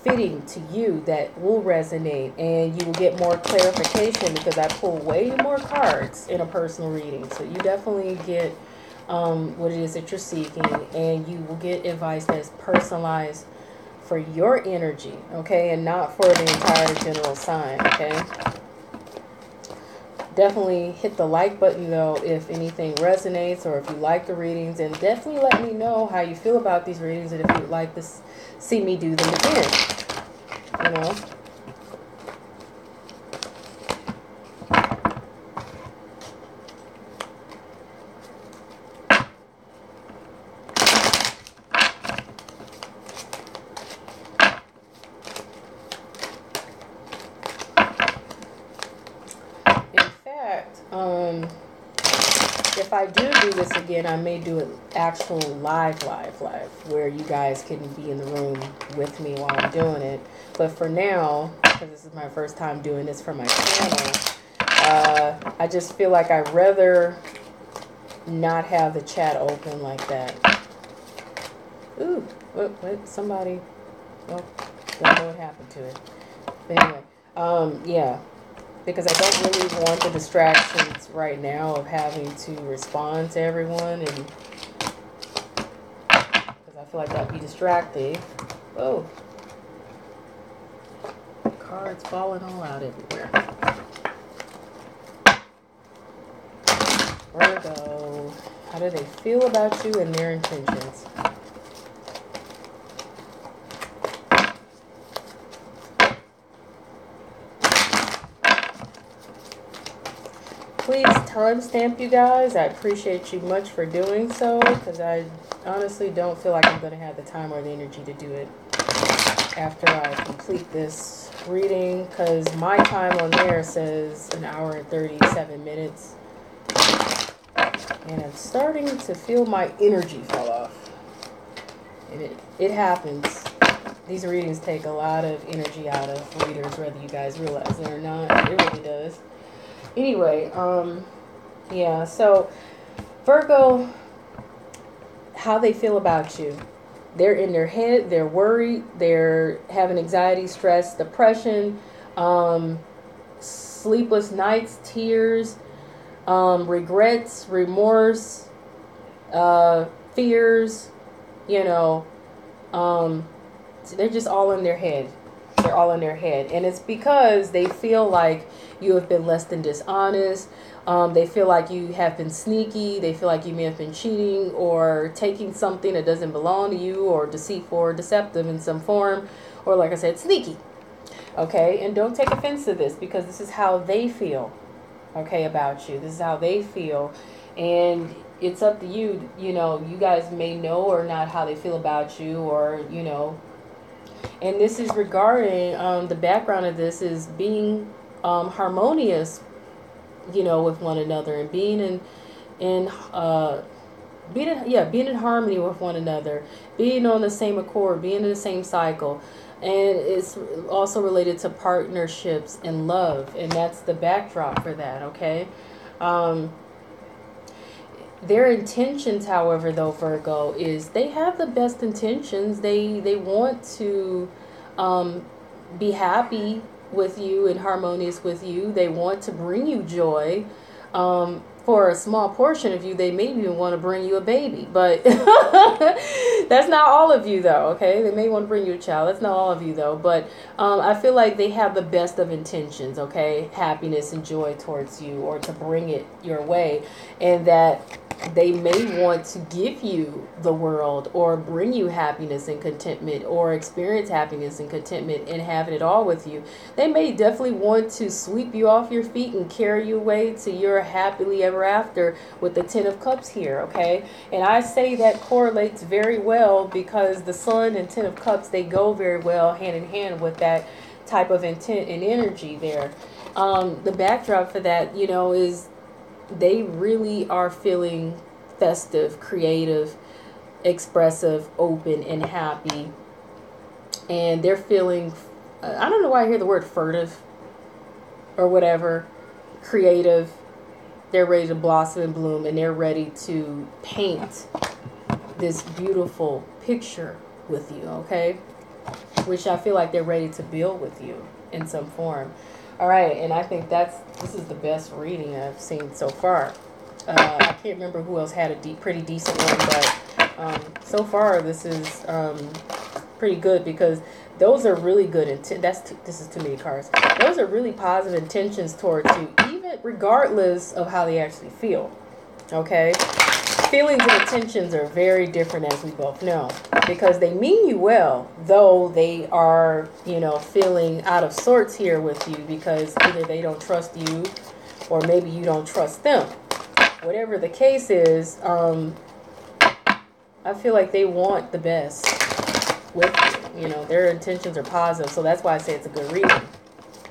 fitting to you, that will resonate, and you will get more clarification, because I pull way more cards in a personal reading. So you definitely get what it is that you're seeking, and you will get advice that is personalized for your energy, okay, and not for the entire general sign, okay? Definitely hit the like button though if anything resonates, or if you like the readings, and definitely let me know how you feel about these readings, and if you'd like to see me do them again, if I do this again, I may do it actual live, where you guys can be in the room with me while I'm doing it. But for now, because this is my first time doing this for my channel, I just feel like I'd rather not have the chat open like that. Ooh, what, somebody, well, don't know what happened to it. But anyway, yeah. Because I don't really want the distractions right now of having to respond to everyone, and because I feel like that'd be distracting. Oh, cards falling all out everywhere. Virgo, how do they feel about you and their intentions? please timestamp, you guys. I appreciate you much for doing so, because I honestly don't feel like I'm going to have the time or the energy to do it after I complete this reading, because my time on there says 1 hour and 37 minutes. And I'm starting to feel my energy fall off. And it happens. These readings take a lot of energy out of readers, whether you guys realize it or not. It really does. Anyway, yeah, so Virgo, how they feel about you. They're in their head, they're worried, they're having anxiety, stress, depression, sleepless nights, tears, regrets, remorse, fears, you know, they're just all in their head. They're all in their head. And it's because they feel like you have been less than dishonest. They feel like you have been sneaky. They feel like you may have been cheating or taking something that doesn't belong to you, or deceitful or deceptive in some form, or like I said, sneaky. Okay, and don't take offense to this, because this is how they feel, okay, about you. This is how they feel. And it's up to you. You know, you guys may know or not how they feel about you, or, you know. And this is regarding, the background of this is being harmonious, you know, with one another, and being in harmony with one another, being on the same accord, being in the same cycle. And it's also related to partnerships and love, and that's the backdrop for that, okay? Their intentions, however, though, Virgo, is they have the best intentions. They want to be happy with you and harmonious with you. They want to bring you joy. For a small portion of you, they may even want to bring you a baby, but that's not all of you, though, okay? They may want to bring you a child. That's not all of you, though, but I feel like they have the best of intentions, okay? Happiness and joy towards you, or to bring it your way, and that they may want to give you the world, or bring you happiness and contentment, or experience happiness and contentment and having it all with you. They may definitely want to sweep you off your feet and carry you away to your happily ever after, with the Ten of Cups here, okay? And I say that correlates very well, because the Sun and Ten of Cups, they go very well hand in hand with that type of intent and energy there. The backdrop for that, you know, is they really are feeling festive, creative, expressive, open, and happy. And they're feeling, I don't know why I hear the word furtive or whatever, creative. They're ready to blossom and bloom, and they're ready to paint this beautiful picture with you, okay? Which I feel like they're ready to build with you in some form. All right, and I think this is the best reading I've seen so far. I can't remember who else had a pretty decent one, but so far this is pretty good, because those are really good. This is too many cards. Those are really positive intentions towards you, even regardless of how they actually feel. Okay, feelings and intentions are very different, as we both know, because they mean you well, though they are, you know, feeling out of sorts here with you, because either they don't trust you, or maybe you don't trust them. Whatever the case is, I feel like they want the best with you. You know, their intentions are positive, so that's why I say it's a good reading,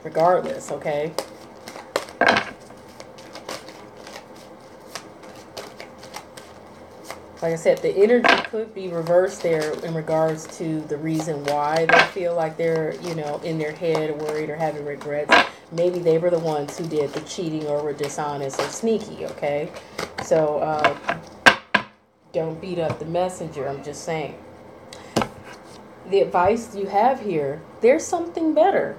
regardless, okay? Like I said, the energy could be reversed there in regards to the reason why they feel like they're, you know, in their head, worried or having regrets. Maybe they were the ones who did the cheating, or were dishonest or sneaky, okay? So, don't beat up the messenger, I'm just saying. The advice you have here, there's something better.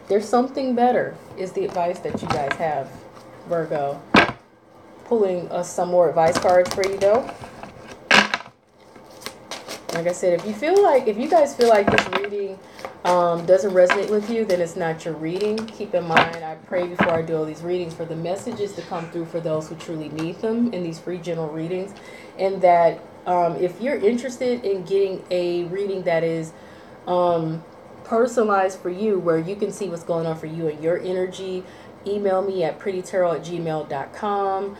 There's something better is the advice that you guys have, Virgo. Pulling some more advice cards for you, though. Like I said, if you guys feel like this reading doesn't resonate with you, then it's not your reading. Keep in mind, I pray before I do all these readings for the messages to come through for those who truly need them in these free general readings. And that if you're interested in getting a reading that is personalized for you, where you can see what's going on for you and your energy, email me at prettytarot@gmail.com.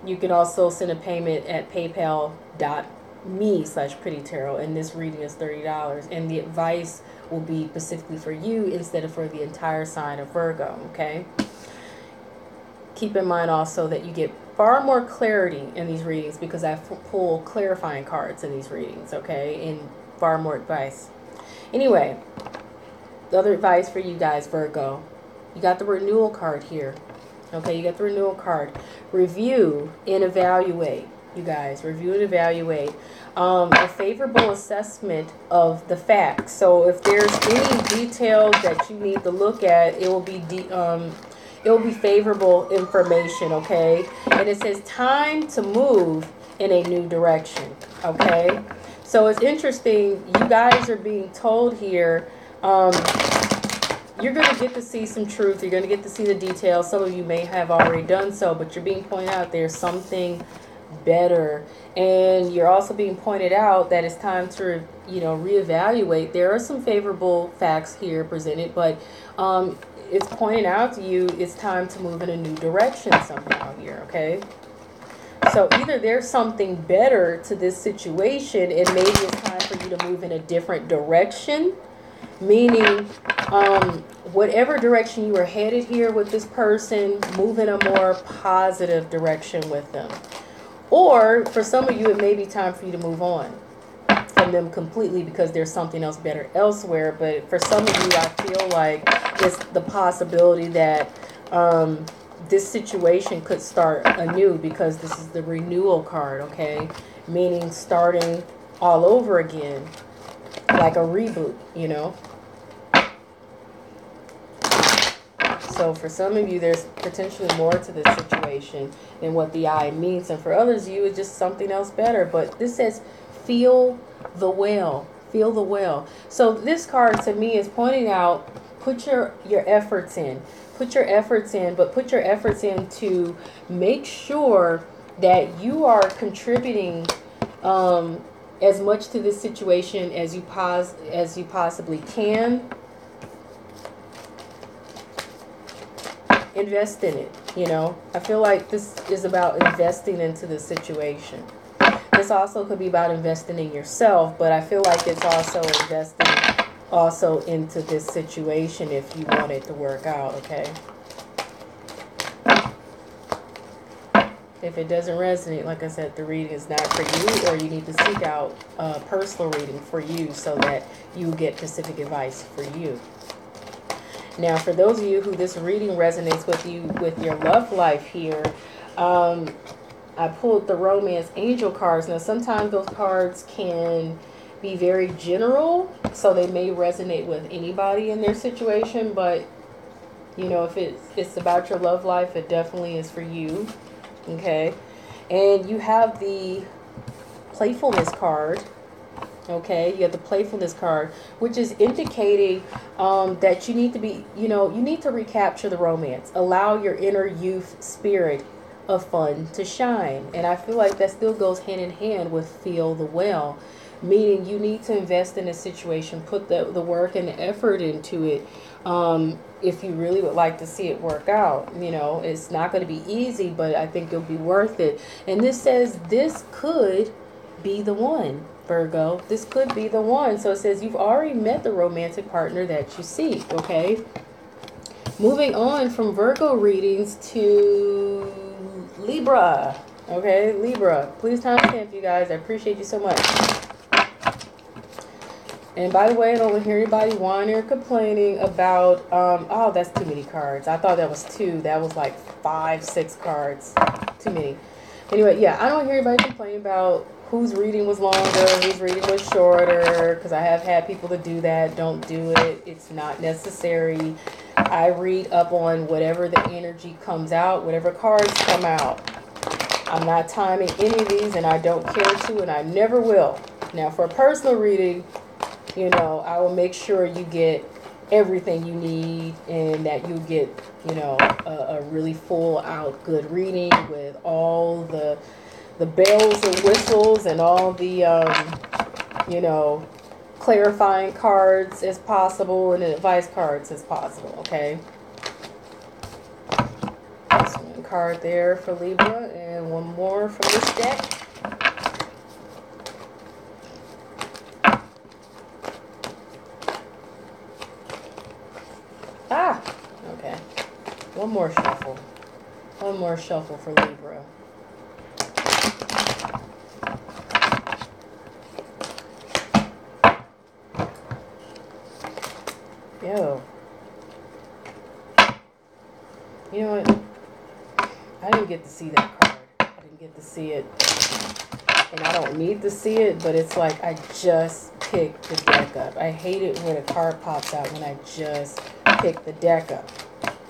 You can also send a payment at paypal.me/prettytarot, and this reading is $30, and the advice will be specifically for you instead of for the entire sign of Virgo, okay? Keep in mind also that you get far more clarity in these readings because I pull clarifying cards in these readings, okay? And far more advice. Anyway, the other advice for you guys, Virgo, you got the renewal card here. Okay, you got the renewal card. Review and evaluate, you guys. Review and evaluate. A favorable assessment of the facts. So if there's any details that you need to look at, it will be favorable information, okay? And it says time to move in a new direction, okay? So it's interesting. You guys are being told here, you're going to get to see some truth. You're going to get to see the details. Some of you may have already done so, but you're being pointed out there's something better. And you're also being pointed out that it's time to, reevaluate. There are some favorable facts here presented, but it's pointing out to you it's time to move in a new direction somehow here, okay? So either there's something better to this situation, and maybe it's time for you to move in a different direction, meaning whatever direction you were headed here with this person, move in a more positive direction with them. Or for some of you, it may be time for you to move on from them completely because there's something else better elsewhere. But for some of you, I feel like it's the possibility that this situation could start anew because this is the renewal card, okay? Meaning starting all over again, like a reboot, So for some of you, there's potentially more to this situation than what the eye means. And for others of you, it's just something else better. But this says, feel the well. Feel the well. So this card to me is pointing out, put your efforts in. Put your efforts in, but put your efforts in to make sure that you are contributing as much to this situation as you possibly can. Invest in it, I feel like this is about investing into the situation. This also could be about investing in yourself, but I feel like it's also investing into this situation if you want it to work out, okay? If it doesn't resonate, like I said, the reading is not for you, or you need to seek out a personal reading for you so that you get specific advice for you. Now, for those of you who this reading resonates with you with your love life here, I pulled the romance angel cards. Now, sometimes those cards can be very general, so they may resonate with anybody in their situation. But, if it's about your love life, it definitely is for you, okay? And you have the playfulness card. Okay, you have the playfulness card, which is indicating that you need to be, you need to recapture the romance. Allow your inner youth spirit of fun to shine. And I feel like that still goes hand in hand with feel the well, meaning you need to invest in a situation, put the work and the effort into it. If you really would like to see it work out, it's not going to be easy, but I think it'll be worth it. And this says this could be the one. Virgo, this could be the one. So it says you've already met the romantic partner that you seek, okay? Moving on from Virgo readings to Libra, okay? Libra, please timestamp, you guys. I appreciate you so much. And by the way, I don't want to hear anybody whining or complaining about, oh, that's too many cards. I thought that was 2. That was like 5, 6 cards. Too many. Anyway, yeah, I don't hear anybody complaining about whose reading was longer, whose reading was shorter, because I have had people to do that. Don't do it. It's not necessary. I read up on whatever the energy comes out, whatever cards come out. I'm not timing any of these, and I don't care to, and I never will. Now, for a personal reading, I will make sure you get everything you need and that you get, a really full out good reading with all the bells and whistles and all the you know, clarifying cards as possible and advice cards as possible, okay? That's one card there for Libra, and one more from this deck. Ah, okay. One more shuffle. One more shuffle for Libra. Yo. You know what? I didn't get to see that card. I didn't get to see it. And I don't need to see it, but it's like I just picked the deck up. I hate it when a card pops out when I just pick the deck up.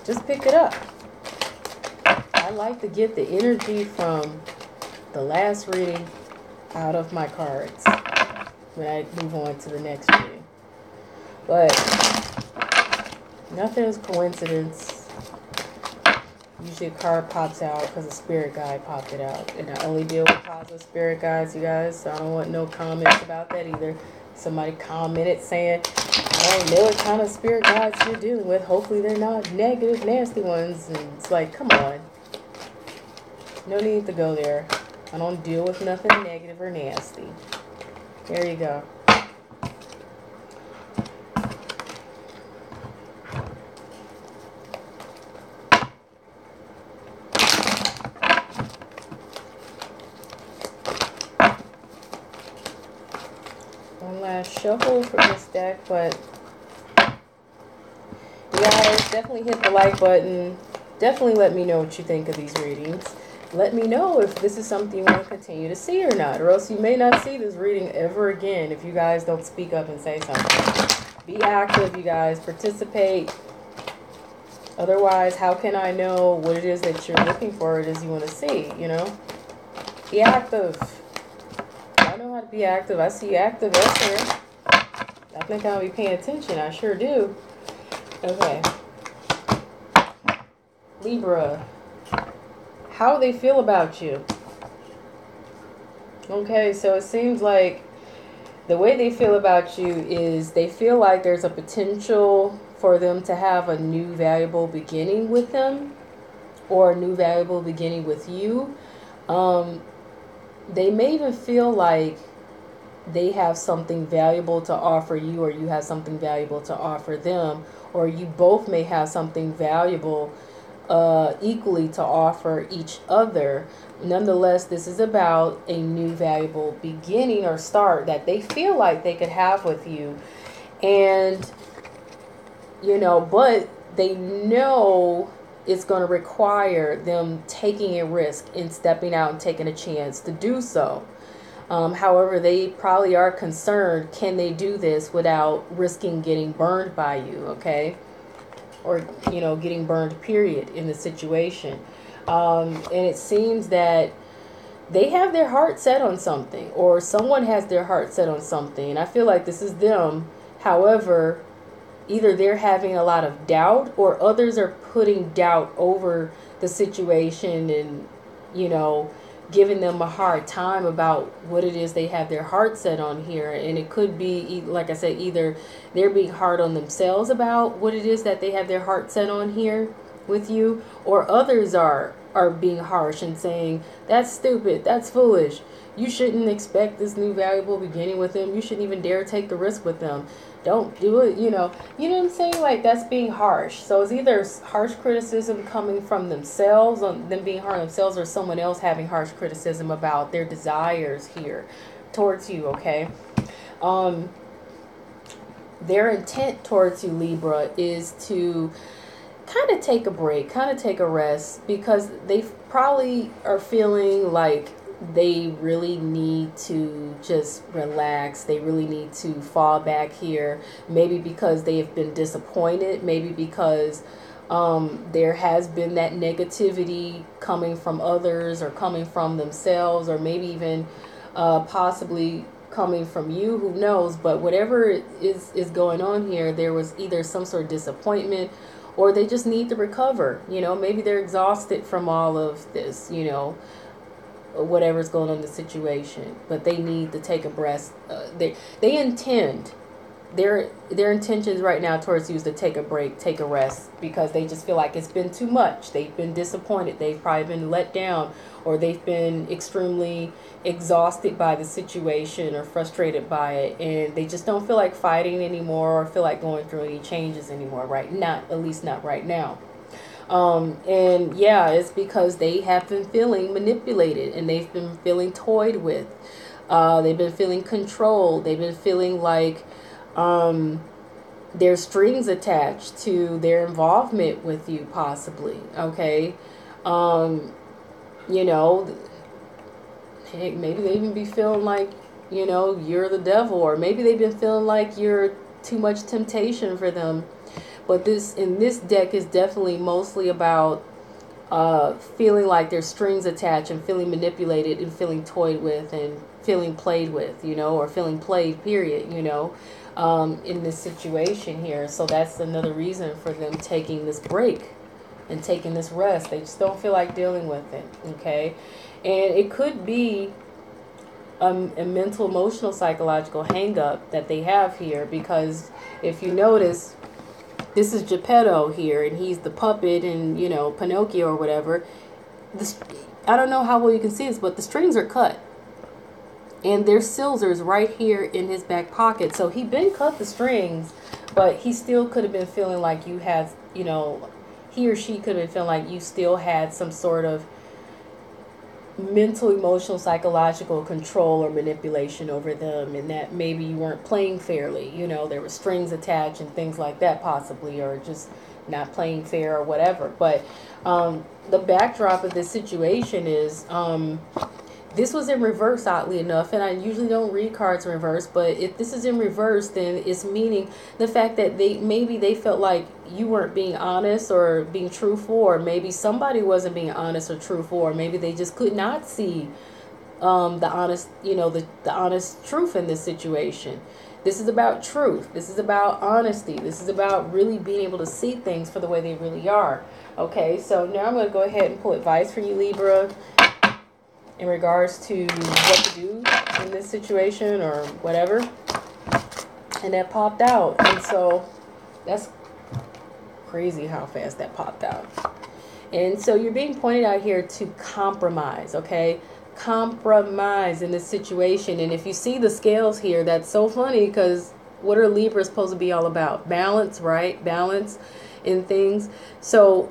Just pick it up. I like to get the energy from the last reading out of my cards when I move on to the next reading. But nothing is coincidence. Usually a card pops out because a spirit guide popped it out. And I only deal with positive spirit guides, you guys. So I don't want no comments about that either. Somebody commented saying, I don't know what kind of spirit guides you're dealing with. Hopefully they're not negative, nasty ones. And it's like, come on. No need to go there. I don't deal with nothing negative or nasty. There you go. One last shuffle for this deck, but you guys definitely hit the like button. Definitely let me know what you think of these readings. Let me know if this is something you want to continue to see or not, or else you may not see this reading ever again if you guys don't speak up and say something. Be active, you guys. Participate. Otherwise, how can I know what it is that you're looking for, what it is you want to see, you know? Be active. I know how to be active. I see active elsewhere. I think I'll be paying attention. I sure do. Okay. Libra. How they feel about you. Okay, so it seems like the way they feel about you is they feel like there's a potential for them to have a new valuable beginning with them, or a new valuable beginning with you. They may even feel like they have something valuable to offer you, or you have something valuable to offer them, or you both may have something valuable equally to offer each other. Nonetheless, this is about a new valuable beginning or start that they feel like they could have with you. And, you know, but they know it's going to require them taking a risk and stepping out and taking a chance to do so. However, they probably are concerned, can they do this without risking getting burned by you, okay? Or, you know, getting burned, period, in the situation. And it seems that they have their heart set on something, or someone has their heart set on something. And I feel like this is them. However, either they're having a lot of doubt, or others are putting doubt over the situation and, you know, giving them a hard time about what it is they have their heart set on here. And it could be, like I said, either they're being hard on themselves about what it is that they have their heart set on here with you, or others are being harsh and saying, that's stupid, that's foolish, you shouldn't expect this new valuable beginning with them, you shouldn't even dare take the risk with them, don't do it, you know what I'm saying? Like, that's being harsh. So it's either harsh criticism coming from themselves, on them being hard on themselves, or someone else having harsh criticism about their desires here towards you, okay? Their intent towards you, Libra, is to kind of take a break, kind of take a rest, because they probably are feeling like they really need to just relax. They really need to fall back here. Maybe because they have been disappointed. Maybe because there has been that negativity coming from others, or coming from themselves, or maybe even possibly coming from you. Who knows? But whatever is going on here, there was either some sort of disappointment, or they just need to recover. You know, maybe they're exhausted from all of this, you know. whatever's going on in the situation, but they need to take a breath. They intend, their intentions right now towards you is to take a break, take a rest, because they just feel like it's been too much. They've been disappointed. They've probably been let down, or they've been extremely exhausted by the situation or frustrated by it, and they just don't feel like fighting anymore or feel like going through any changes anymore, right? Not, at least not right now. And yeah, it's because they have been feeling manipulated, and they've been feeling toyed with. They've been feeling controlled. They've been feeling like there's strings attached to their involvement with you, possibly. Okay. You know, heck, maybe they even be feeling like, you know, you're the devil, or maybe they've been feeling like you're too much temptation for them. But this, in this deck, is definitely mostly about feeling like there's strings attached, and feeling manipulated, and feeling toyed with, and feeling played with, you know, or feeling played, period, you know, in this situation here. So that's another reason for them taking this break and taking this rest. They just don't feel like dealing with it, okay? And it could be a mental, emotional, psychological hang-up that they have here, because if you notice, this is Geppetto here, and he's the puppet, and, you know, Pinocchio or whatever. I don't know how well you can see this, but the strings are cut. And there's scissors right here in his back pocket. So he been cut the strings, but he still could have been feeling like you had, you know, he or she could have been feeling like you still had some sort of mental, emotional, psychological control or manipulation over them, and that maybe you weren't playing fairly. You know, there were strings attached and things like that, possibly, or just not playing fair or whatever. But the backdrop of this situation is this was in reverse, oddly enough, and I usually don't read cards in reverse, but if this is in reverse, then it's meaning the fact that maybe they felt like you weren't being honest or being truthful, or maybe somebody wasn't being honest or truthful, or maybe they just could not see the honest, you know, the honest truth in this situation. This is about truth. This is about honesty. This is about really being able to see things for the way they really are. Okay, so now I'm going to go ahead and pull advice for you, Libra, in regards to what to do in this situation or whatever. And that popped out. And so that's crazy how fast that popped out. And so you're being pointed out here to compromise, okay? Compromise in this situation. And if you see the scales here, that's so funny, because what are Libras supposed to be all about? Balance, right? Balance in things. So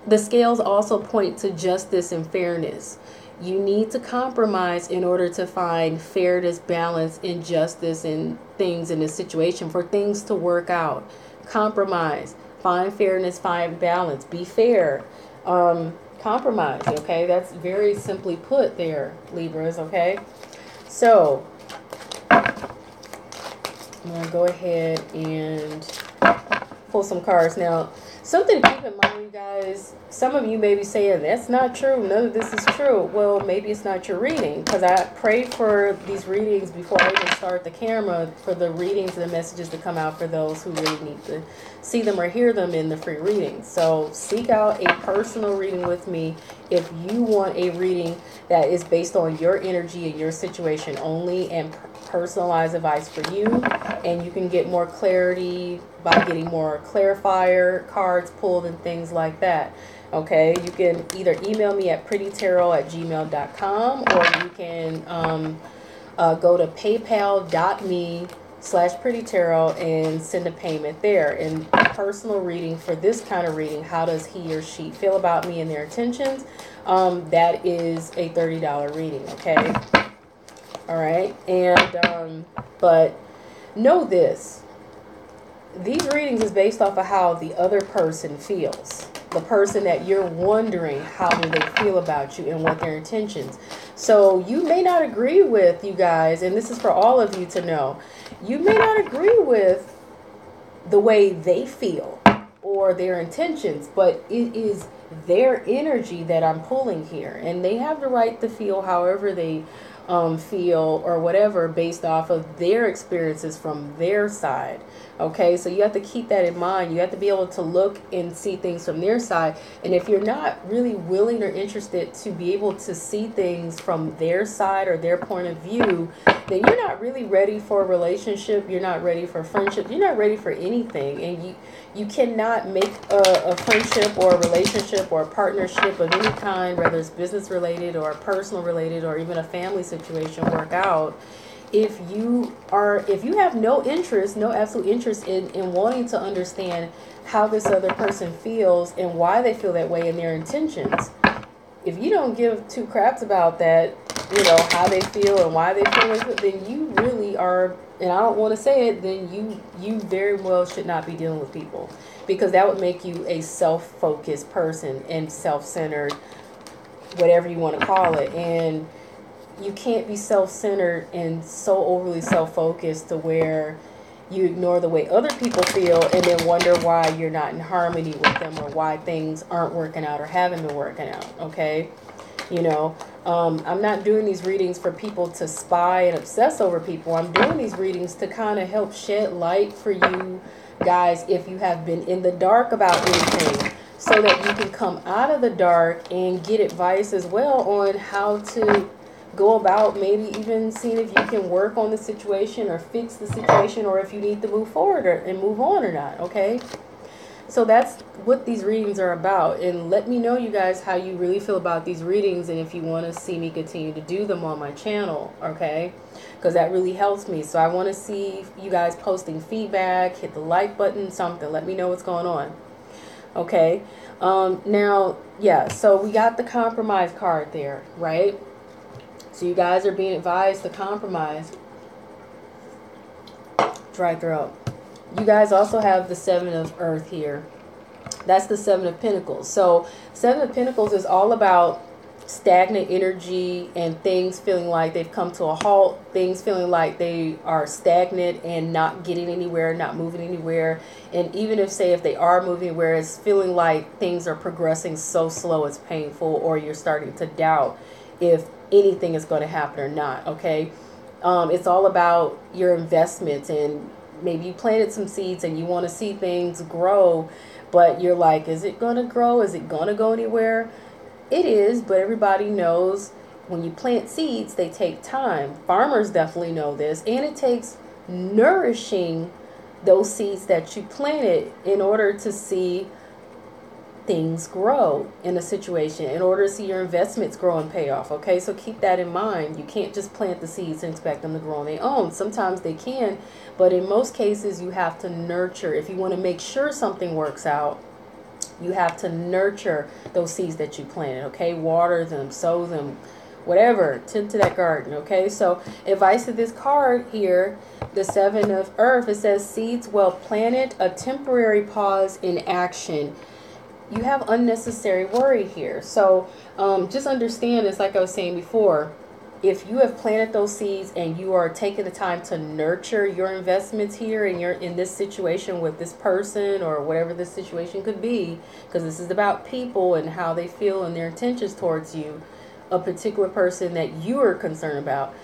the scales also point to justice and fairness. You need to compromise in order to find fairness, balance, and justice in things in this situation, for things to work out. Compromise. Find fairness, find balance. Be fair. Compromise, okay? That's very simply put there, Libras, okay? So, I'm going to go ahead and pull some cards. Now, something to keep in mind, you guys, some of you may be saying, that's not true, none of this is true. Well, maybe it's not your reading, because I prayed for these readings before I even start the camera, for the readings and the messages to come out for those who really need to see them or hear them in the free reading. So seek out a personal reading with me if you want a reading that is based on your energy and your situation only, and personalized advice for you. And you can get more clarity by getting more clarifier cards pulled and things like that. Okay, you can either email me at prettytarot@gmail.com, or you can go to paypal.me/prettytarot and send a payment there. And a personal reading for this kind of reading, how does he or she feel about me and their intentions, that is a $30 reading. Okay, all right. And but know this, these readings is based off of how the other person feels, the person that you're wondering how do they feel about you and what their intentions. So you may not agree with, you guys, and this is for all of you to know, you may not agree with the way they feel or their intentions, but it is their energy that I'm pulling here, and they have the right to feel however they feel or whatever based off of their experiences from their side. Okay, so you have to keep that in mind. You have to be able to look and see things from their side. And if you're not really willing or interested to be able to see things from their side or their point of view, then you're not really ready for a relationship. You're not ready for friendship. You're not ready for anything. And you cannot make a friendship or a relationship or a partnership of any kind, whether it's business related or personal related or even a family situation, work out if you have no interest, no absolute interest in wanting to understand how this other person feels and why they feel that way and their intentions. If you don't give two craps about that, how they feel and why they feel it, then you really are, and I don't want to say it, then you very well should not be dealing with people, because that would make you a self-focused person and self-centered, whatever you want to call it. And you can't be self-centered and so overly self-focused to where you ignore the way other people feel and then wonder why you're not in harmony with them or why things aren't working out or haven't been working out. Okay, I'm not doing these readings for people to spy and obsess over people. I'm doing these readings to kind of help shed light for you guys if you have been in the dark about anything, so that you can come out of the dark and get advice as well on how to go about maybe even seeing if you can work on the situation or fix the situation, or if you need to move forward and move on or not. Okay, so that's what these readings are about. And let me know, you guys, how you really feel about these readings, and if you want to see me continue to do them on my channel. Okay, because that really helps me. So I want to see you guys posting feedback. Hit the like button, something. Let me know what's going on. Okay, now, yeah, so we got the compromise card there, right? So you guys are being advised to compromise. Dry throat. You guys also have the Seven of Earth here. That's the Seven of Pentacles. So Seven of Pentacles is all about stagnant energy and things feeling like they've come to a halt. Things feeling like they are stagnant and not getting anywhere, not moving anywhere. And even if they are moving anywhere, it's feeling like things are progressing so slow it's painful, or you're starting to doubt if anything is going to happen or not. Okay, it's all about your investments, and maybe you planted some seeds and you want to see things grow, but you're like, is it going to grow? Is it going to go anywhere? It is, but everybody knows when you plant seeds, they take time. Farmers definitely know this, and it takes nourishing those seeds that you planted in order to see things grow in a situation, in order to see your investments grow and pay off. Okay, so keep that in mind. You can't just plant the seeds and expect them to grow on their own. Sometimes they can, but in most cases you have to nurture. If you want to make sure something works out, you have to nurture those seeds that you planted. Okay, water them, sow them, whatever, tend to that garden. Okay, so advice of this card here, the Seven of Earth, it says seeds well planted, a temporary pause in action. You have unnecessary worry here. So just understand this, like I was saying before, if you have planted those seeds and you are taking the time to nurture your investments here, and you're in this situation with this person or whatever this situation could be, because this is about people and how they feel and their intentions towards you, a particular person that you are concerned about.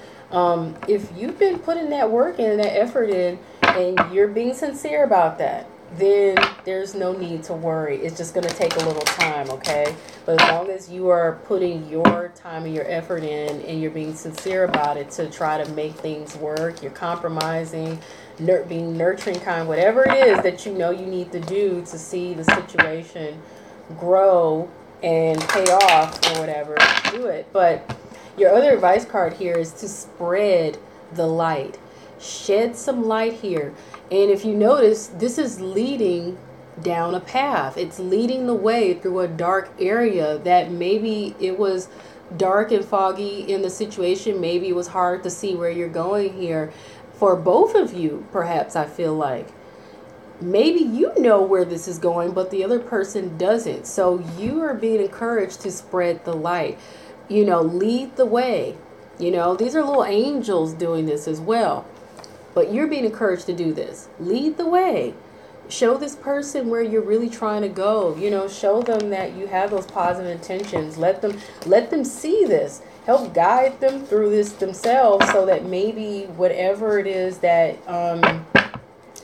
If you've been putting that work in, that effort in, and you're being sincere about that, then there's no need to worry. It's just going to take a little time, okay? But as long as you are putting your time and your effort in, and you're being sincere about it to try to make things work, you're compromising, being nurturing kind, whatever it is that you know you need to do to see the situation grow and pay off or whatever, do it. But your other advice card here is to spread the light. Shed some light here. And if you notice, this is leading down a path. It's leading the way through a dark area that maybe it was dark and foggy in the situation. Maybe it was hard to see where you're going here. For both of you, perhaps, I feel like. Maybe you know where this is going, but the other person doesn't. So you are being encouraged to spread the light. Lead the way. These are little angels doing this as well. But you're being encouraged to do this. Lead the way. Show this person where you're really trying to go. You know, show them that you have those positive intentions. Let them see this. Help guide them through this themselves, so that maybe whatever it is that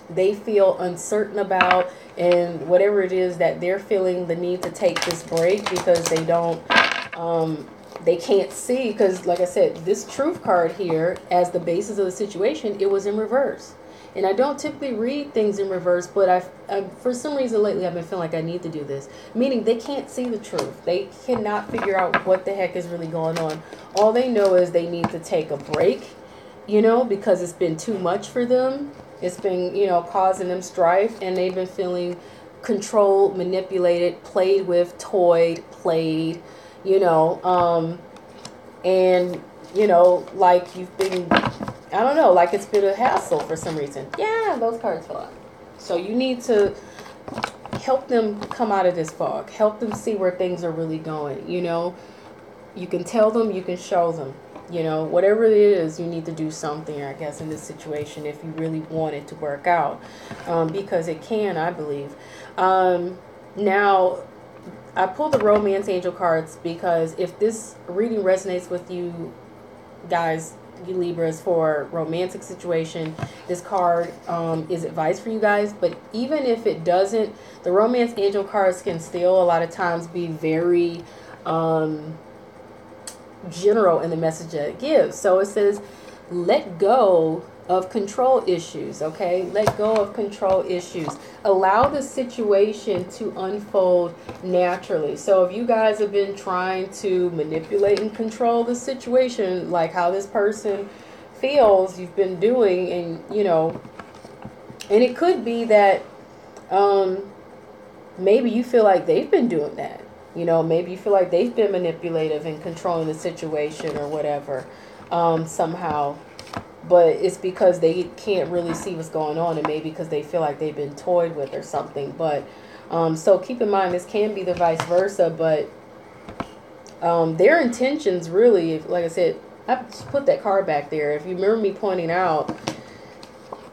they feel uncertain about, and whatever it is that they're feeling the need to take this break because they can't see, because like I said, this truth card here as the basis of the situation, it was in reverse. And I don't typically read things in reverse, but I for some reason lately I've been feeling like I need to do this. Meaning they can't see the truth. They cannot figure out what the heck is really going on. All they know is they need to take a break, you know, because it's been too much for them. It's been, you know, causing them strife, and they've been feeling controlled, manipulated, played with, toyed, played, you know, and, you know, like you've been, I don't know, like it's been a hassle for some reason. Yeah, those cards fell out. So you need to help them come out of this fog. Help them see where things are really going, you know. You can tell them, you can show them. You know, whatever it is, you need to do something, I guess, in this situation if you really want it to work out. Because it can, I believe. Now, I pulled the Romance Angel cards because if this reading resonates with you guys, you Libras, for romantic situation, this card is advice for you guys. But even if it doesn't, the Romance Angel cards can still a lot of times be very general in the message that it gives. So it says, let go of control issues, okay? Let go of control issues. Allow the situation to unfold naturally. So if you guys have been trying to manipulate and control the situation, like how this person feels you've been doing, and, you know, and it could be that maybe you feel like they've been doing that. You know, maybe you feel like they've been manipulative and controlling the situation or whatever, somehow. But it's because they can't really see what's going on, and maybe because they feel like they've been toyed with or something. But so keep in mind, this can be the vice versa. But their intentions really, like I said, I just put that card back there. If you remember me pointing out,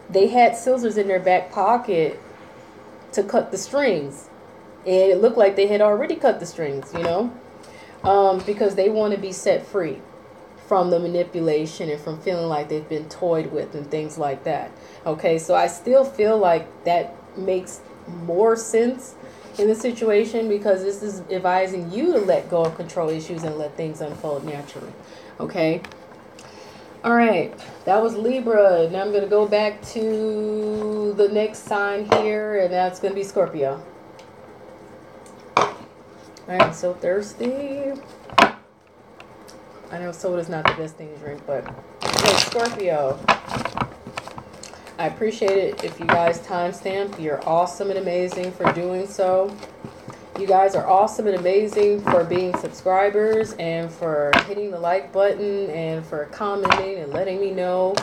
they had scissors in their back pocket to cut the strings. And it looked like they had already cut the strings, you know, because they want to be set free from the manipulation and from feeling like they've been toyed with and things like that. Okay, so I still feel like that makes more sense in the situation, because this is advising you to let go of control issues and let things unfold naturally. Okay. All right, that was Libra. Now I'm going to go back to the next sign here, and that's going to be Scorpio. I'm so thirsty. I know soda's not the best thing to drink, but hey, Scorpio, I appreciate it if you guys timestamp. You're awesome and amazing for doing so. You guys are awesome and amazing for being subscribers and for hitting the like button and for commenting and letting me know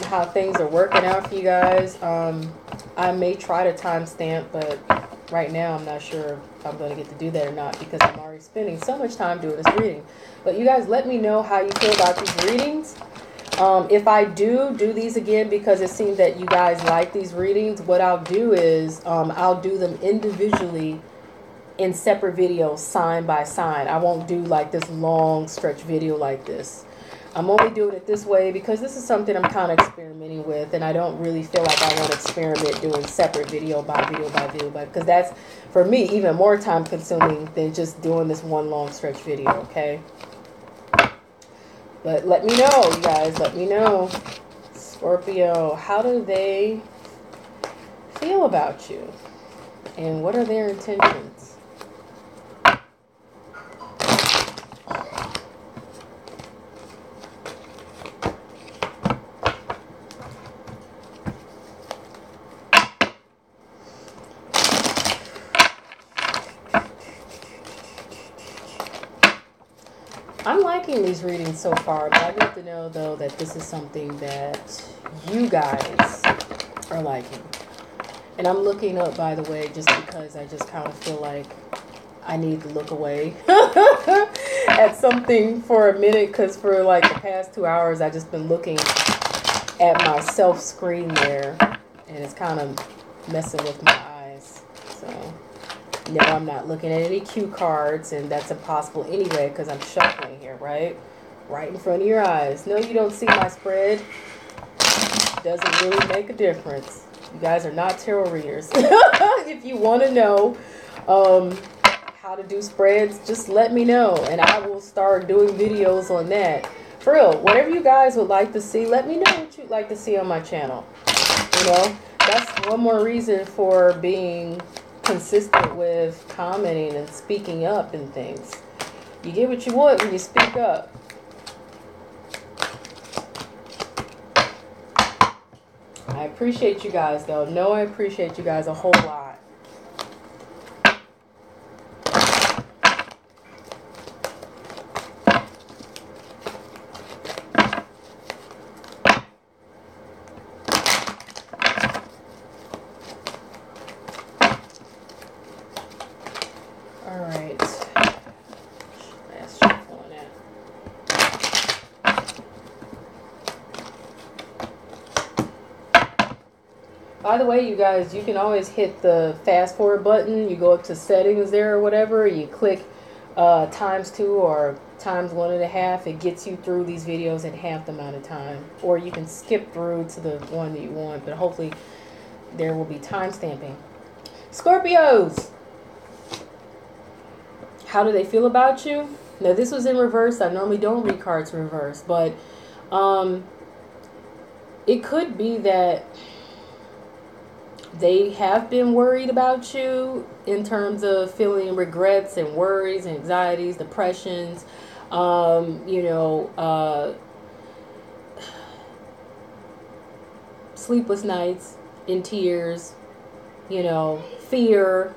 how things are working out for you guys. I may try to timestamp, but right now I'm not sure if I'm going to get to do that or not, because I'm already spending so much time doing this reading. But you guys let me know how you feel about these readings. If I do these again, because it seems that you guys like these readings, what I'll do is I'll do them individually in separate videos, sign by sign. I won't do like this long stretch video like this. I'm only doing it this way because this is something I'm kind of experimenting with, and I don't really feel like I want to experiment doing separate video by video by video, because that's, for me, even more time consuming than just doing this one long stretch video, okay? But let me know, you guys, let me know. Scorpio, how do they feel about you? And what are their intentions? I'm liking these readings so far, but I need to know, though, that this is something that you guys are liking. And I'm looking up, by the way, just because I just kind of feel like I need to look away at something for a minute, because for like the past 2 hours, I've just been looking at my self screen there, and it's kind of messing with my eyes. So, no, I'm not looking at any cue cards, and that's impossible anyway because I'm shuffling here, right? Right in front of your eyes. No, you don't see my spread. Doesn't really make a difference. You guys are not tarot readers. If you want to know how to do spreads, just let me know, and I will start doing videos on that. For real, whatever you guys would like to see, let me know what you'd like to see on my channel. You know, that's one more reason for being consistent with commenting and speaking up and things. You get what you want when you speak up. I appreciate you guys, though. No, I appreciate you guys a whole lot. By the way, you guys, you can always hit the fast forward button. You go up to settings there or whatever. You click ×2 or ×1.5. It gets you through these videos in half the amount of time. Or you can skip through to the one that you want. But hopefully there will be time stamping. Scorpios! How do they feel about you? Now, this was in reverse. I normally don't read cards in reverse. But it could be that they have been worried about you in terms of feeling regrets and worries and anxieties, depressions, you know, sleepless nights, in tears, you know, fear,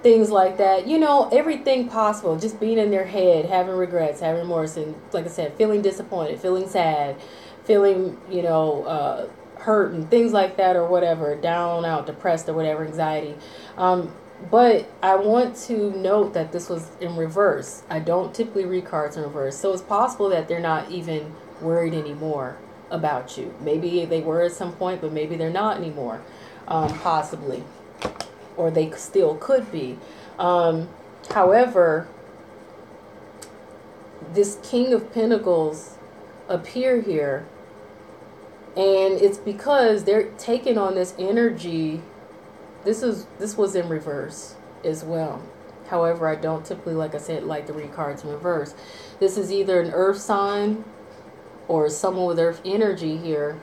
things like that. You know, everything possible. Just being in their head, having regrets, having remorse, and like I said, feeling disappointed, feeling sad, feeling, you know, hurt and things like that, or whatever, down, out, depressed, or whatever, anxiety. But I want to note that this was in reverse. I don't typically read cards in reverse, so it's possible that they're not even worried anymore about you. Maybe they were at some point, but maybe they're not anymore, possibly, or they still could be. However, this King of Pentacles appear here, and it's because they're taking on this energy. This was in reverse as well. However, I don't typically, like I said, like to read cards in reverse. This is either an earth sign or someone with earth energy here.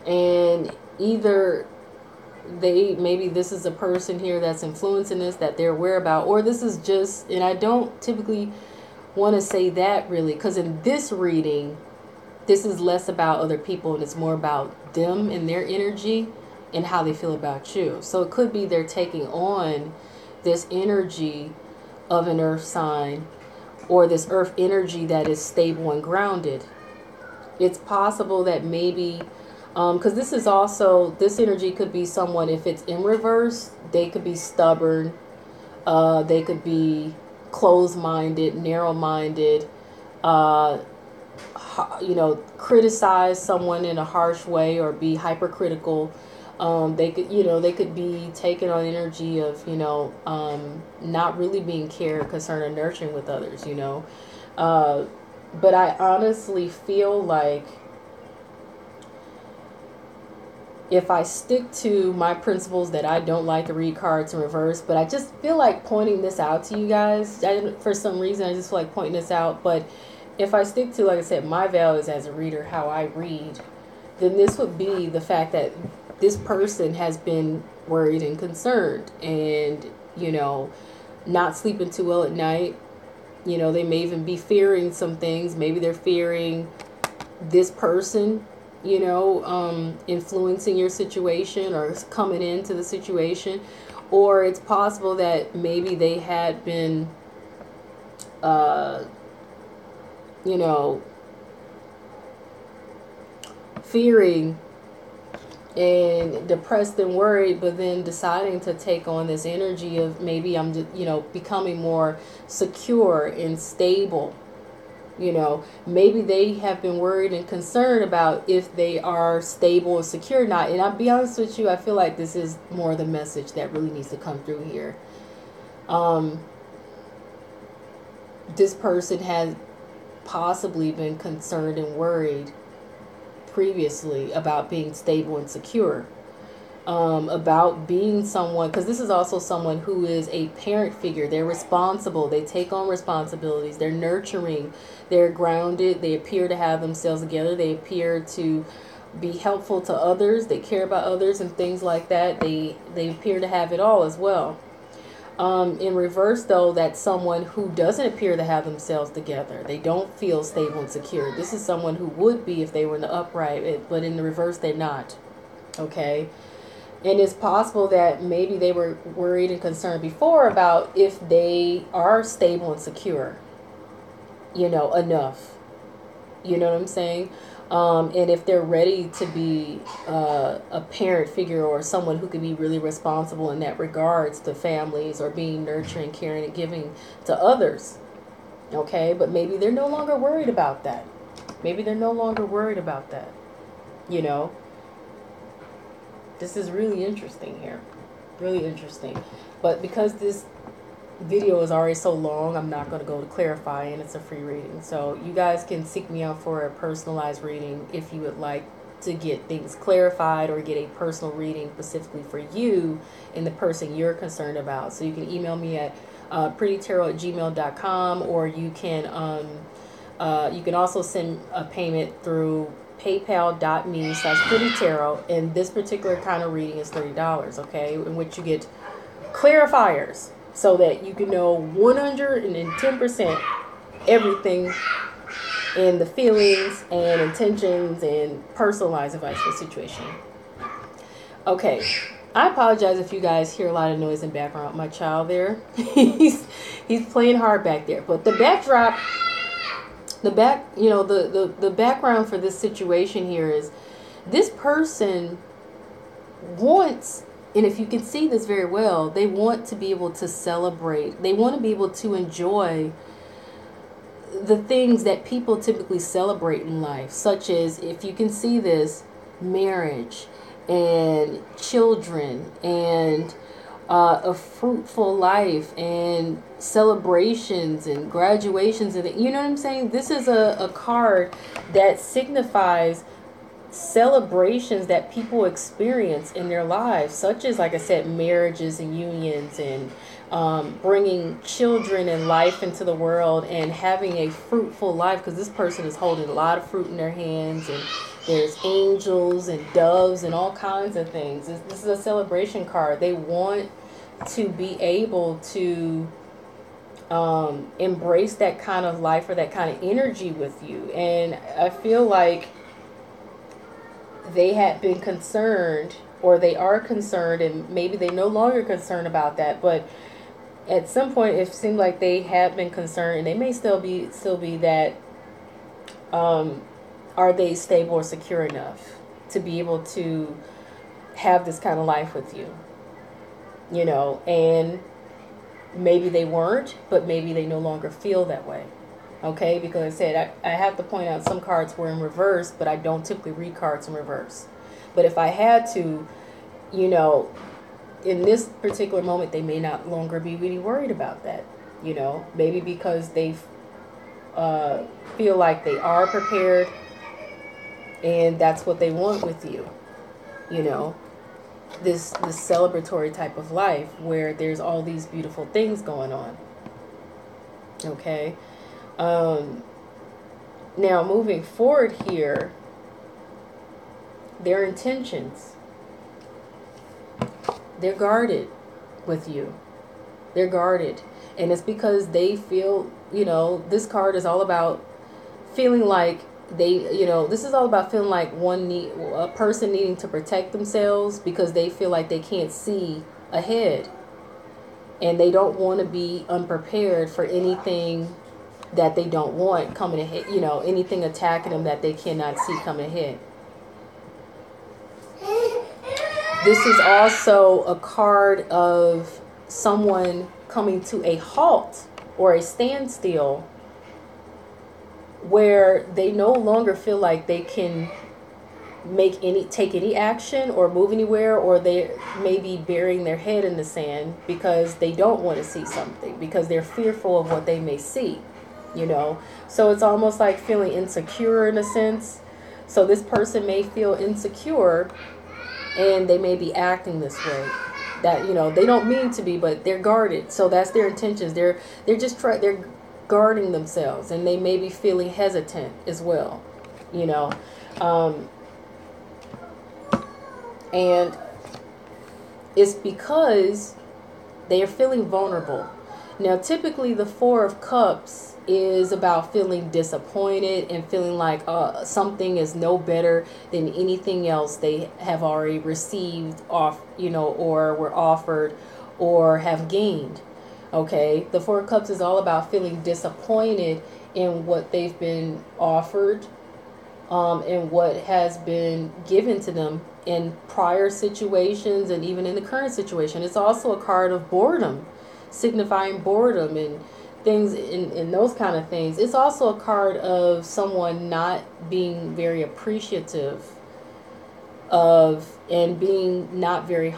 And either maybe this is a person here that's influencing this, that they're aware about, or this is just, and I don't typically want to say that really, because in this reading, this is less about other people and it's more about them and their energy and how they feel about you. So it could be they're taking on this energy of an earth sign, or this earth energy that is stable and grounded. It's possible that maybe, because this is also, this energy could be someone, if it's in reverse, they could be stubborn, they could be closed-minded, narrow-minded, you know, criticize someone in a harsh way or be hypercritical. They could, you know, they could be taking on energy of, you know, not really being cared, concerned, or nurturing with others, you know. But I honestly feel like if I stick to my principles that I don't like to read cards in reverse, but I just feel like pointing this out to you guys. For some reason, I just feel like pointing this out. But if I stick to, like I said, my values as a reader, how I read, then this would be the fact that this person has been worried and concerned and, you know, not sleeping too well at night. You know, they may even be fearing some things. Maybe they're fearing this person, you know, influencing your situation or coming into the situation. Or it's possible that maybe they had been, you know, fearing and depressed and worried, but then deciding to take on this energy of maybe I'm just, you know, becoming more secure and stable, You know, maybe they have been worried and concerned about if they are stable or secure or not. And I'll be honest with you, I feel like this is more the message that really needs to come through here. This person has possibly been concerned and worried previously about being stable and secure, about being someone, because this is also someone who is a parent figure. They're responsible, they take on responsibilities, they're nurturing, they're grounded, they appear to have themselves together, they appear to be helpful to others, they care about others and things like that. They appear to have it all as well. In reverse, though, that's someone who doesn't appear to have themselves together. They don't feel stable and secure. This is someone who would be if they were in the upright, but in the reverse, they're not. Okay? And it's possible that maybe they were worried and concerned before about if they are stable and secure, you know, enough. You know what I'm saying? And if they're ready to be a parent figure or someone who can be really responsible in that regards to families or being nurturing, caring, and giving to others. Okay? But maybe they're no longer worried about that. Maybe they're no longer worried about that. You know? This is really interesting here. Really interesting. But because this video is already so long, I'm not going to go to clarify, and it's a free reading. So you guys can seek me out for a personalized reading if you would like to get things clarified or get a personal reading specifically for you and the person you're concerned about. So you can email me at prettytarot@gmail.com, or you can also send a payment through paypal.me/prettytarot, and this particular kind of reading is $30, okay, in which you get clarifiers so that you can know 110% everything and the feelings and intentions and personalized advice for the situation. Okay, I apologize if you guys hear a lot of noise in the background. My child there, he's playing hard back there, but the backdrop, the background for this situation here is this person wants, and if you can see this very well, they want to be able to celebrate. They want to be able to enjoy the things that people typically celebrate in life, such as, if you can see this, marriage and children and a fruitful life and celebrations and graduations, and you know what I'm saying? This is a card that signifies celebrations that people experience in their lives, such as, like I said, marriages and unions, and bringing children and life into the world and having a fruitful life, because this person is holding a lot of fruit in their hands, and there's angels and doves and all kinds of things. This is a celebration card. They want to be able to embrace that kind of life or that kind of energy with you. And I feel like they had been concerned, or they are concerned, and maybe they no longer concerned about that, but at some point it seemed like they have been concerned, and they may still be that are they stable or secure enough to be able to have this kind of life with you, you know? And maybe they weren't, but maybe they no longer feel that way. Okay, because I said I have to point out some cards were in reverse, but I don't typically read cards in reverse. But if I had to, you know, in this particular moment, they may not longer be really worried about that. You know, maybe because they feel like they are prepared, and that's what they want with you. You know, this celebratory type of life where there's all these beautiful things going on. Okay. Now moving forward here, their intentions, they're guarded with you. They're guarded. And it's because they feel, you know, this card is all about feeling like they, you know, this is all about feeling like a person needing to protect themselves because they feel like they can't see ahead. And they don't want to be unprepared for anything that they don't want coming ahead, you know, anything attacking them that they cannot see coming ahead. This is also a card of someone coming to a halt or a standstill where they no longer feel like they can take any action or move anywhere, or they may be burying their head in the sand because they don't want to see something, because they're fearful of what they may see, you know. So it's almost like feeling insecure in a sense. So this person may feel insecure and they may be acting this way, that, you know, they don't mean to be, but they're guarded. So that's their intentions. They're guarding themselves, and they may be feeling hesitant as well, you know. And it's because they are feeling vulnerable. Now, typically the Four of Cups is about feeling disappointed and feeling like something is no better than anything else they have already received off, you know, or were offered or have gained. Okay, the Four of Cups is all about feeling disappointed in what they've been offered, and what has been given to them in prior situations and even in the current situation. It's also a card of boredom, signifying boredom and things in those kind of things. It's also a card of someone not being very appreciative of, and being not very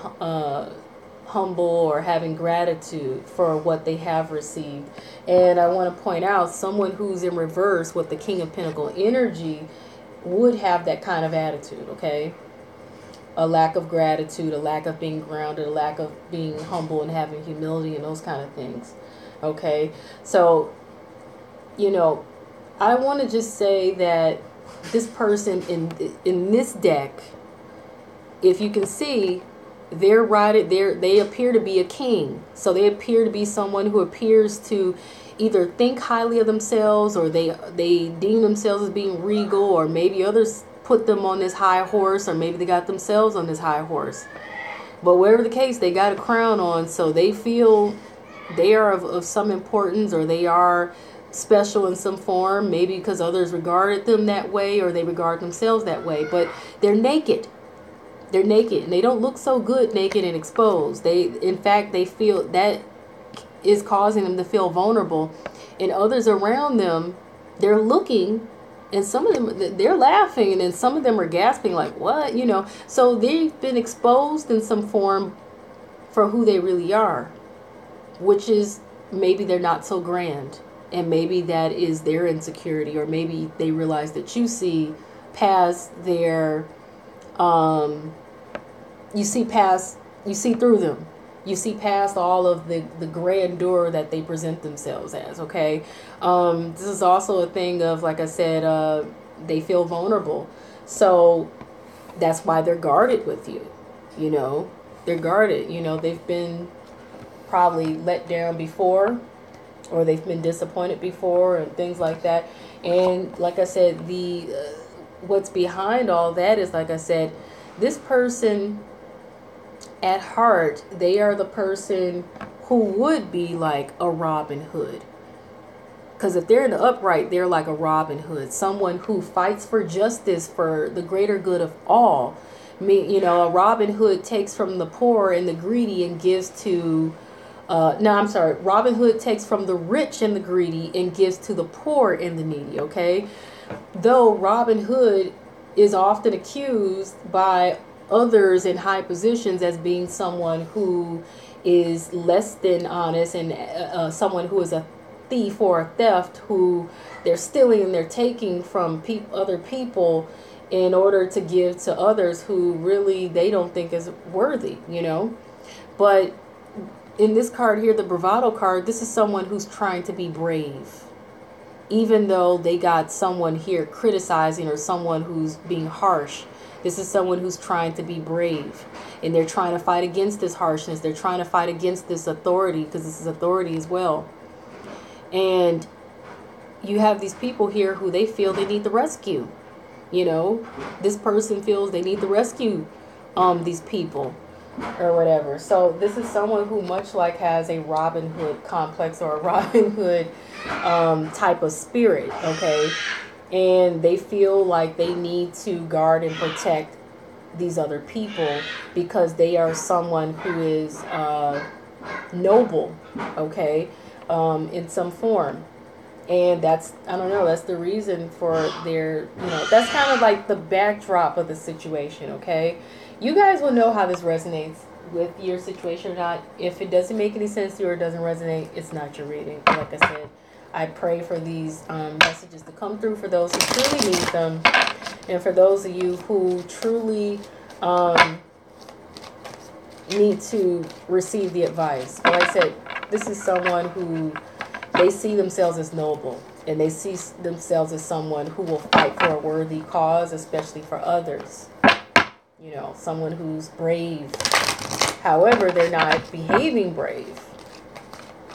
humble or having gratitude for what they have received. And I want to point out, someone who's in reverse with the King of Pentacle energy would have that kind of attitude, okay? A lack of gratitude, a lack of being grounded, a lack of being humble and having humility and those kind of things, okay? So, you know, I want to just say that this person in this deck, if you can see, they appear to be a king. So they appear to be someone who appears to either think highly of themselves, or they deem themselves as being regal, or maybe others put them on this high horse, or maybe they got themselves on this high horse. But whatever the case, they got a crown on, so they feel they are of some importance, or they are special in some form, maybe because others regarded them that way, or they regard themselves that way. But they're naked. They're naked, and they don't look so good naked and exposed. In fact, they feel that is causing them to feel vulnerable, and others around them, they're looking, and some of them, they're laughing, and then some of them are gasping like, what, you know. So they've been exposed in some form for who they really are, which is, maybe they're not so grand, and maybe that is their insecurity, or maybe they realize that you see past their you see through them. You see past all of the grandeur that they present themselves as, okay? This is also a thing of, like I said, they feel vulnerable. So that's why they're guarded with you, you know? They're guarded, you know, they've been probably let down before, or they've been disappointed before, and things like that. And like I said, what's behind all that is, like I said, this person at heart, they are the person who would be like a Robin Hood. Because if they're in the upright, they're like a Robin Hood, someone who fights for justice, for the greater good of all. You know, a Robin Hood takes from the poor and the greedy and gives to Robin Hood takes from the rich and the greedy and gives to the poor and the needy, okay? Though Robin Hood is often accused by others in high positions as being someone who is less than honest, and someone who is a thief or a theft, who they're stealing and they're taking from other people in order to give to others who really they don't think is worthy, you know. But in this card here, the bravado card, this is someone who's trying to be brave, even though they got someone here criticizing, or someone who's being harsh. This is someone who's trying to be brave, and they're trying to fight against this harshness. They're trying to fight against this authority, because this is authority as well. And you have these people here who they feel they need the rescue. You know, this person feels they need to rescue these people or whatever. So this is someone who much like has a Robin Hood complex, or a Robin Hood type of spirit, okay? And they feel like they need to guard and protect these other people, because they are someone who is noble, okay, in some form. And that's, I don't know, that's the reason for their, you know, that's kind of like the backdrop of the situation, okay? You guys will know how this resonates with your situation or not. If it doesn't make any sense to you or doesn't resonate, it's not your reading. Like I said, I pray for these messages to come through for those who truly need them, and for those of you who truly need to receive the advice. But like I said, this is someone who, they see themselves as noble, and they see themselves as someone who will fight for a worthy cause, especially for others. You know, someone who's brave. However, they're not behaving brave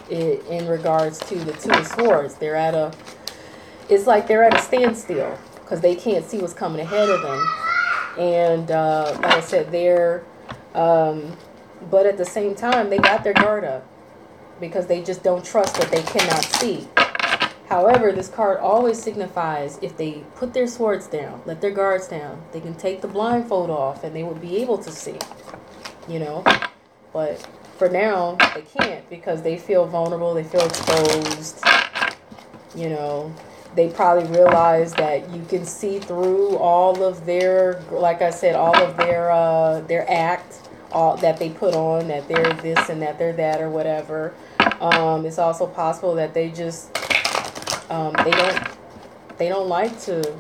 in regards to the Two of Swords. They're at a, it's like they're at a standstill because they can't see what's coming ahead of them. And like I said, they're, but at the same time, they got their guard up, because they just don't trust what they cannot see. However, this card always signifies if they put their swords down, let their guards down, they can take the blindfold off and they will be able to see, you know. But for now, they can't, because they feel vulnerable, they feel exposed, you know. They probably realize that you can see through all of their, like I said, all of their act, all that they put on, that they're this and that they're that or whatever. It's also possible that they just they don't like to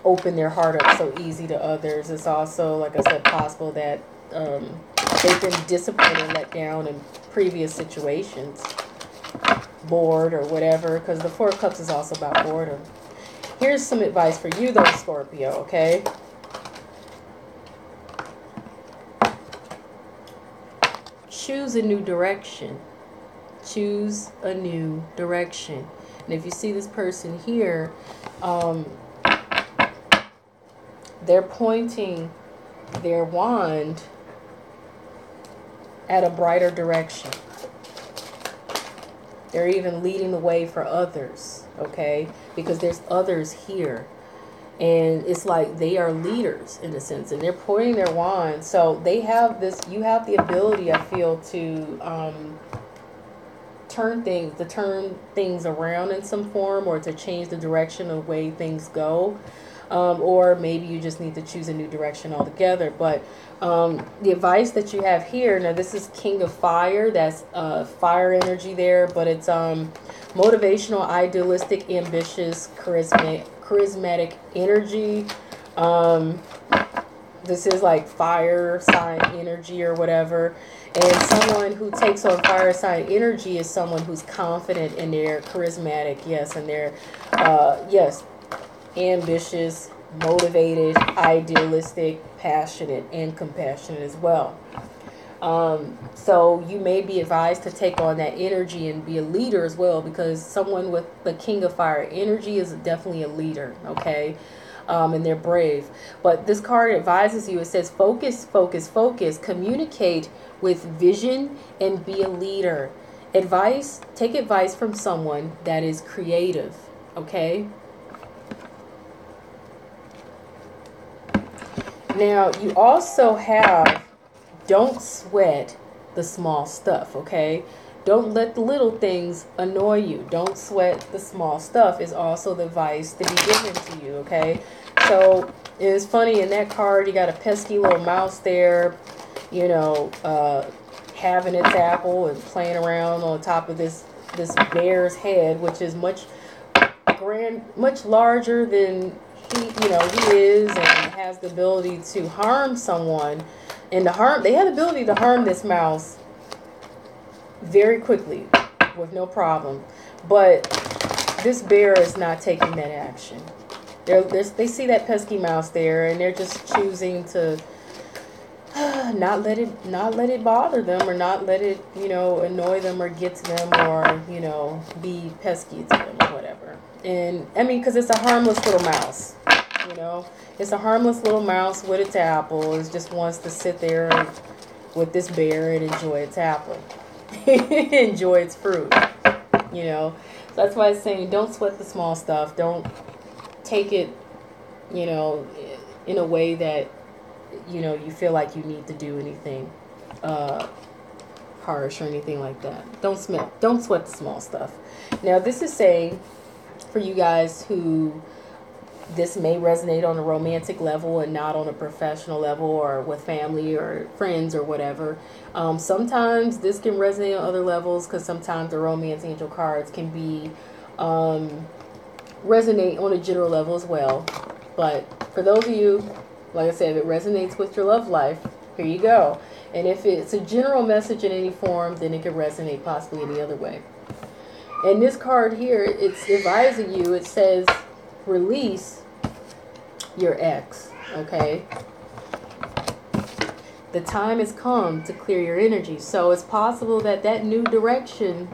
open their heart up so easy to others. It's also, like I said, possible that they've been disappointed and let down in previous situations, bored or whatever, because the Four of Cups is also about boredom. Here's some advice for you though, Scorpio, okay? Choose a new direction. Choose a new direction. And if you see this person here, they're pointing their wand at a brighter direction. They're even leading the way for others, okay? Because there's others here. And it's like they are leaders in a sense, and they're pointing their wand. So they have this, you have the ability, I feel, to turn things around in some form, or to change the direction of the way things go. Or maybe you just need to choose a new direction altogether. But the advice that you have here, now this is King of Fire, that's fire energy there, but it's motivational, idealistic, ambitious, charismatic energy. This is like fire sign energy or whatever. And someone who takes on fire sign energy is someone who's confident and they're charismatic, yes, and they're yes, ambitious, motivated, idealistic, passionate, and compassionate as well. So you may be advised to take on that energy and be a leader as well, because someone with the King of Fire energy is definitely a leader, okay? And they're brave. But this card advises you, it says focus, focus, focus, communicate with vision, and be a leader. Advice, take advice from someone that is creative, okay? Now, you also have, don't sweat the small stuff, okay? Don't let the little things annoy you. Don't sweat the small stuff is also the advice to be given to you, okay? So, it's funny, in that card, you got a pesky little mouse there, you know, having its apple and playing around on top of this bear's head, which is much larger than he is, and has the ability to harm someone. And they have the ability to harm this mouse very quickly with no problem. But this bear is not taking that action. They see that pesky mouse there, and they're just choosing to not let it bother them, or not let it, annoy them or get to them, or, be pesky to them or whatever. And I mean, because it's a harmless little mouse, it's a harmless little mouse with its apple. It just wants to sit there with this bear and enjoy its apple, enjoy its fruit, So that's why it's saying, don't sweat the small stuff. Don't take it, in a way that, you feel like you need to do anything harsh or anything like that. Don't sweat the small stuff. Now, this is saying for you guys who this may resonate on a romantic level and not on a professional level or with family or friends or whatever. Sometimes this can resonate on other levels because sometimes the romance angel cards can be resonate on a general level as well. But for those of you, like I said, if it resonates with your love life, here you go. And if it's a general message in any form, then it can resonate possibly any other way. And this card here, it's advising you, it says, release your ex, okay? The time has come to clear your energy. So it's possible that that new direction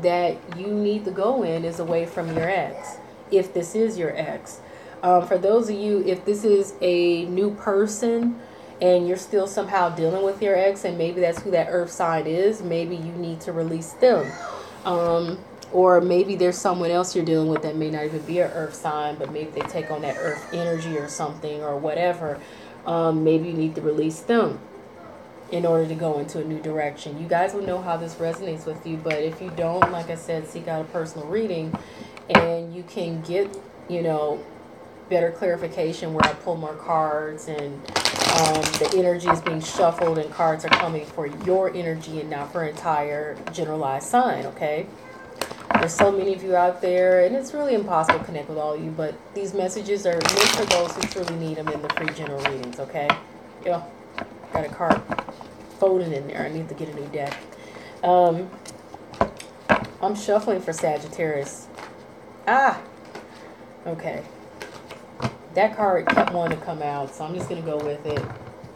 that you need to go in is away from your ex, if this is your ex. For those of you, if this is a new person and you're still somehow dealing with your ex, and maybe that's who that earth sign is, maybe you need to release them. Or maybe there's someone else you're dealing with that may not even be an earth sign, but maybe they take on that earth energy or something or whatever. Maybe you need to release them in order to go into a new direction. You guys will know how this resonates with you, but if you don't, like I said, seek out a personal reading and you can get, you know, better clarification where I pull more cards and the energy is being shuffled and cards are coming for your energy and not for an entire generalized sign, okay? There's so many of you out there, and it's really impossible to connect with all of you, but these messages are meant for those who truly need them in the free general readings, okay? Yeah, got a card folding in there. I need to get a new deck. I'm shuffling for Sagittarius. Okay. That card kept wanting to come out, so I'm just going to go with it.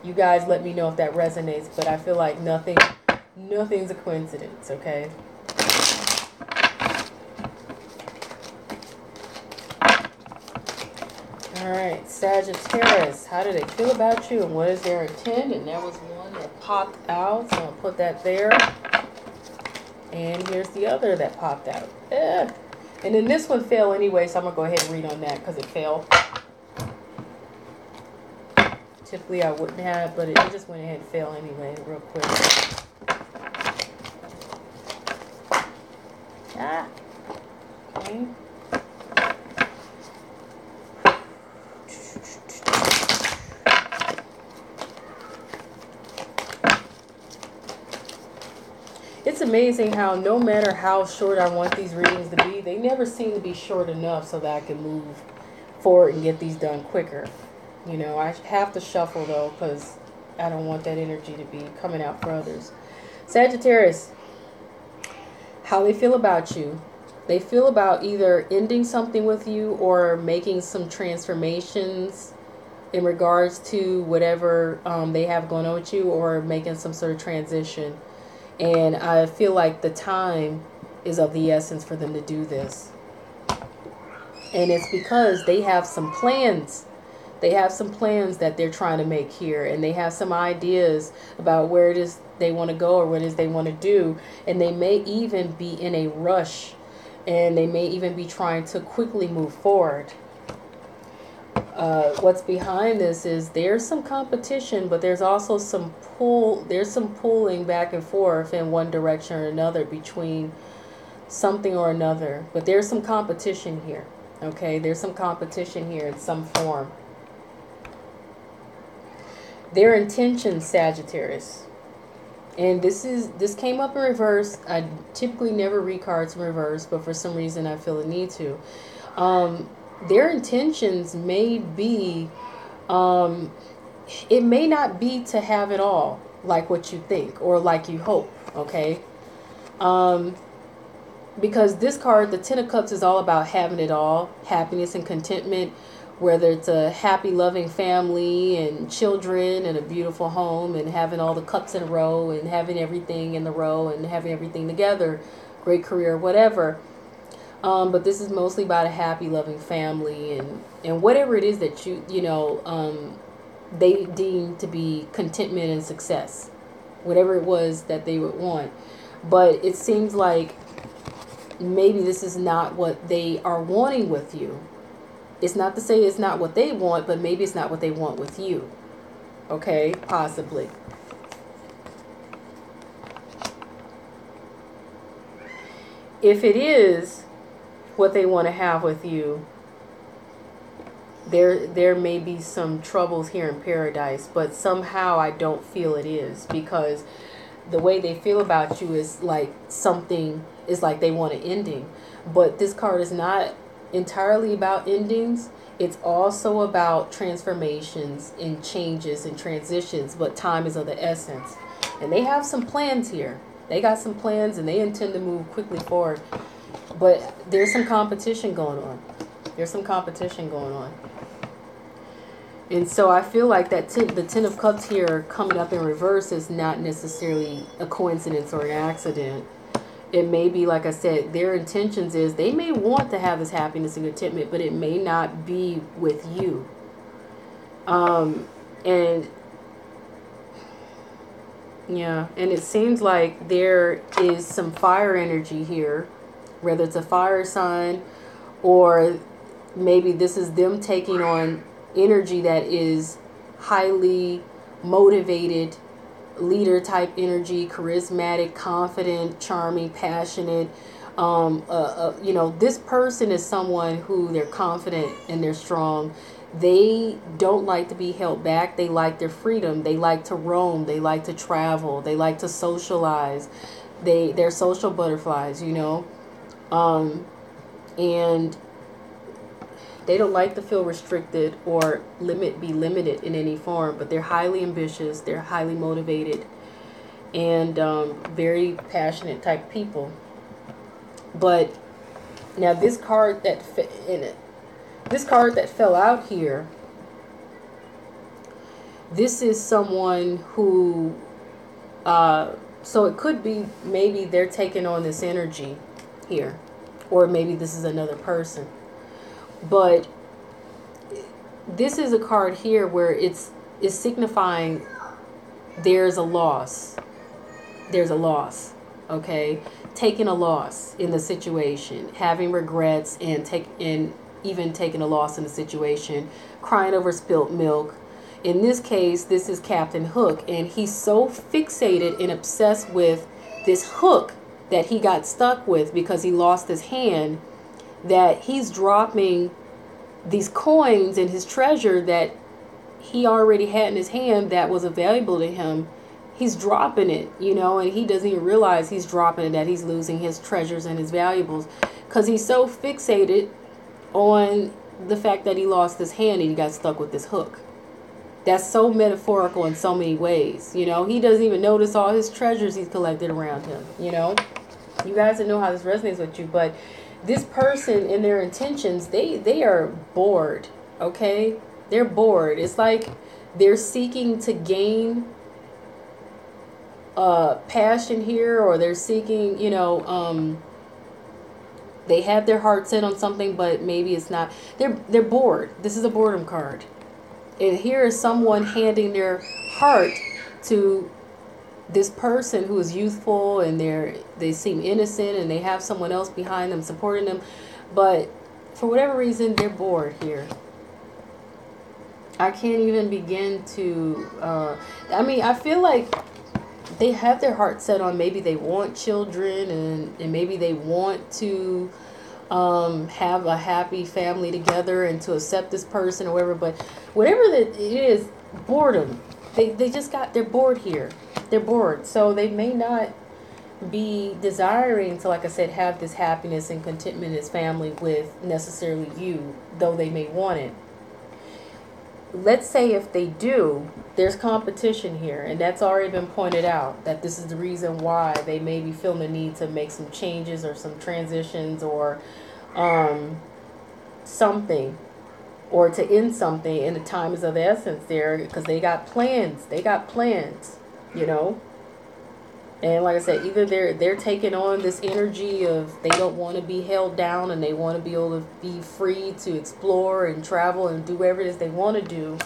You guys let me know if that resonates, but I feel like nothing's a coincidence, okay? Alright, Sagittarius, how do they feel about you and what is their intent? And there was one that popped out, so I'll put that there. And here's the other that popped out. And then this one fell anyway, so I'm going to go ahead and read on that because it fell. Typically I wouldn't have, but it just went ahead and fell anyway, real quick. Okay. It's amazing how no matter how short I want these readings to be, they never seem to be short enough so that I can move forward and get these done quicker. You know, I have to shuffle though because I don't want that energy to be coming out for others. Sagittarius, how they feel about you. They feel about either ending something with you or making some transformations in regards to whatever they have going on with you, or making some sort of transition. And I feel like the time is of the essence for them to do this. And it's because they have some plans. They have some plans that they're trying to make here. And they have some ideas about where it is they want to go or what it is they want to do. And they may even be in a rush. And they may even be trying to quickly move forward. What's behind this is there's some competition, but there's also some pull. There's some pulling back and forth in one direction or another between something or another. But there's some competition here. Okay, there's some competition here in some form. Their intentions, Sagittarius. And this came up in reverse. I typically never read cards in reverse, but for some reason I feel the need to. Their intentions may be, it may not be to have it all like what you think or like you hope, okay? Because this card, the Ten of Cups, is all about having it all, happiness and contentment, whether it's a happy, loving family and children and a beautiful home and having all the cups in a row and having everything in the row and having everything together, great career, whatever. But this is mostly about a happy, loving family and whatever it is that they deem to be contentment and success, whatever it was that they would want. But it seems like maybe this is not what they are wanting with you. It's not to say it's not what they want, but maybe it's not what they want with you. Okay, possibly. if it is what they want to have with you, there may be some troubles here in paradise, but somehow I don't feel it is, because the way they feel about you is like something is like they want an ending. But this card is not entirely about endings. It's also about transformations and changes and transitions, but time is of the essence. And they have some plans here. They got some plans and they intend to move quickly forward. But there's some competition going on. There's some competition going on. And so I feel like that the Ten of Cups here coming up in reverse is not necessarily a coincidence or an accident. It may be, like I said, their intentions is they may want to have this happiness and contentment, but it may not be with you. And yeah, and it seems like there is some fire energy here, whether it's a fire sign or maybe this is them taking on energy that is highly motivated, leader type energy, charismatic, confident, charming, passionate. You know, this person is someone who they're confident and they're strong. They don't like to be held back. They like their freedom. They like to roam. They like to travel. They like to socialize. They're social butterflies, you know. And they don't like to feel restricted or be limited in any form, but they're highly ambitious, they're highly motivated, and very passionate type people. But now this card that fell out here, this is someone who, so it could be maybe they're taking on this energy here, or maybe this is another person. But this is a card here where it's signifying there's a loss. There's a loss, okay? Taking a loss in the situation, having regrets, and even taking a loss in the situation, crying over spilt milk. In this case, this is Captain Hook, and he's so fixated and obsessed with this hook that he got stuck with because he lost his hand, that he's dropping these coins and his treasure that he already had in his hand that was valuable to him. He's dropping it, you know, and he doesn't even realize he's dropping it, that he's losing his treasures and his valuables because he's so fixated on the fact that he lost his hand and he got stuck with this hook. That's so metaphorical in so many ways, you know. He doesn't even notice all his treasures he's collected around him, you know. You guys don't know how this resonates with you, but this person in their intentions, they are bored, okay? They're bored. It's like they're seeking to gain passion here, or they're seeking, you know, they have their heart set on something, but maybe it's not. They're bored. This is a boredom card. And here is someone handing their heart to this person who is youthful, and they seem innocent, and they have someone else behind them supporting them, but for whatever reason they're bored here. I can't even begin to I mean, I feel like they have their heart set on, maybe they want children, and maybe they want to have a happy family together and to accept this person or whatever, but whatever that it is, boredom. They're bored here. They're bored. So they may not be desiring to, like I said, have this happiness and contentment in his family with necessarily you, though they may want it. Let's say if they do, there's competition here, and that's already been pointed out, that this is the reason why they may be feeling the need to make some changes or some transitions or something, or to end something, and the time is of the essence there, because they got plans. They got plans, you know. And like I said, either they're taking on this energy of they don't want to be held down, and they want to be able to be free to explore and travel and do whatever it is they want to do,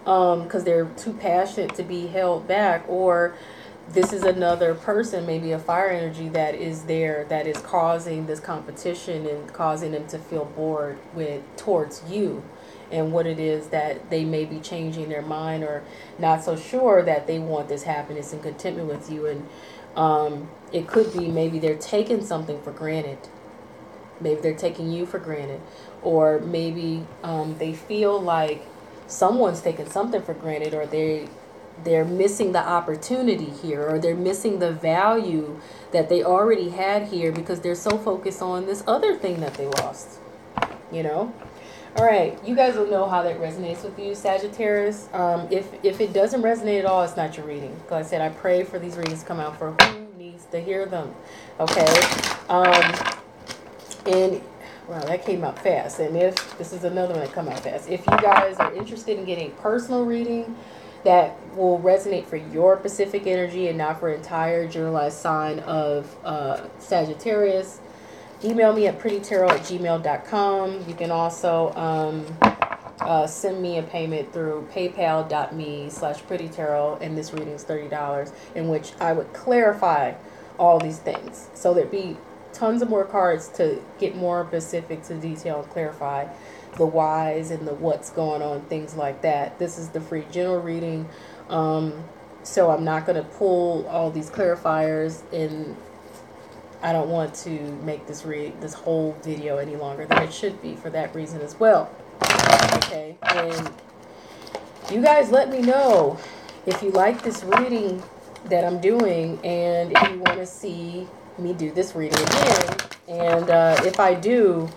because they're too passionate to be held back. Or this is another person, maybe a fire energy that is there, that is causing this competition and causing them to feel bored towards you, and what it is that they may be changing their mind or not so sure that they want this happiness and contentment with you. And It could be maybe they're taking something for granted. Maybe they're taking you for granted. Or maybe they feel like someone's taking something for granted, or they're missing the opportunity here, or they're missing the value that they already had here because they're so focused on this other thing that they lost, you know? All right, you guys will know how that resonates with you, Sagittarius. If it doesn't resonate at all, it's not your reading. Like I said, I pray for these readings to come out for who needs to hear them, okay? And wow, that came out fast. And if this is another one that come out fast. If you guys are interested in getting personal reading that will resonate for your specific energy and not for entire generalized sign of Sagittarius, email me at prettytarot@gmail.com. You can also send me a payment through paypal.me/prettytarot, and this reading is $30, in which I would clarify all these things. So there'd be tons of more cards to get more specific to detail and clarify the whys and the what's going on, things like that. This is the free general reading, so I'm not going to pull all these clarifiers, and I don't want to make this whole video any longer than it should be for that reason as well. Okay, and you guys let me know if you like this reading that I'm doing, and if you want to see me do this reading again. And if I do,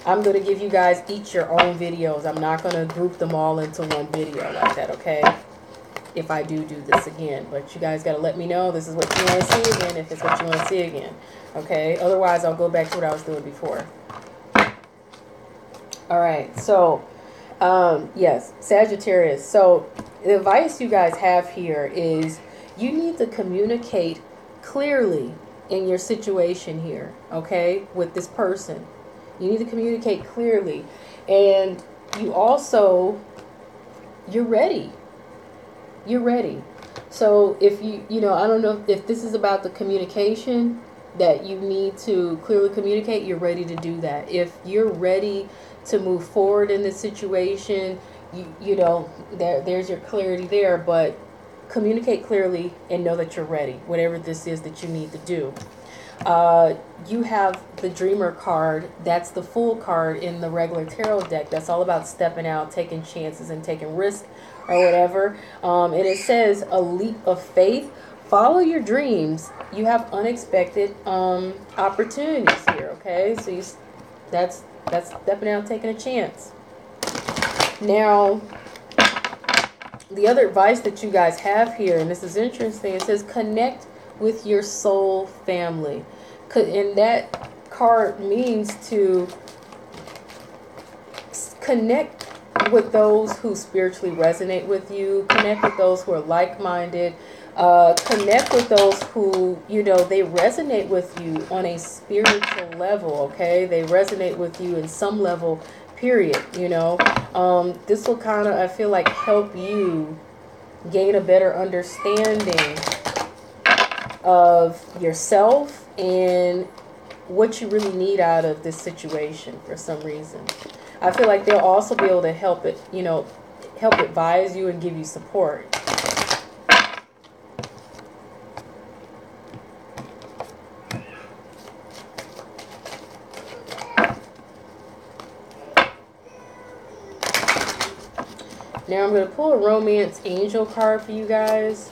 I'm going to give you guys each your own videos. I'm not going to group them all into one video like that, okay? If I do this again. But you guys got to let me know this is what you want to see again, if it's what you want to see again, okay? Otherwise, I'll go back to what I was doing before. All right, so yes, Sagittarius. So the advice you guys have here is you need to communicate clearly in your situation here, okay, with this person. You need to communicate clearly, and you also, you're ready. You're ready. So if you know, I don't know if this is about the communication that you need to clearly communicate, you're ready to do that. If you're ready to move forward in this situation, you know, there's your clarity there, but communicate clearly and know that you're ready, whatever this is that you need to do. You have the Dreamer card. That's the Fool card in the regular tarot deck. That's all about stepping out, taking chances, and taking risks or whatever. And it says a leap of faith. Follow your dreams. You have unexpected opportunities here, okay? So that's stepping out, taking a chance. Now, the other advice that you guys have here, and this is interesting, it says connect with your soul family. And that card means to connect with those who spiritually resonate with you, connect with those who are like-minded, connect with those who, you know, they resonate with you on a spiritual level, okay? They resonate with you in some level, period, you know. This will kind of, I feel like, help you gain a better understanding of yourself and what you really need out of this situation for some reason. I feel like they'll also be able to help it, you know, help advise you and give you support. Now I'm going to pull a Romance Angel card for you guys.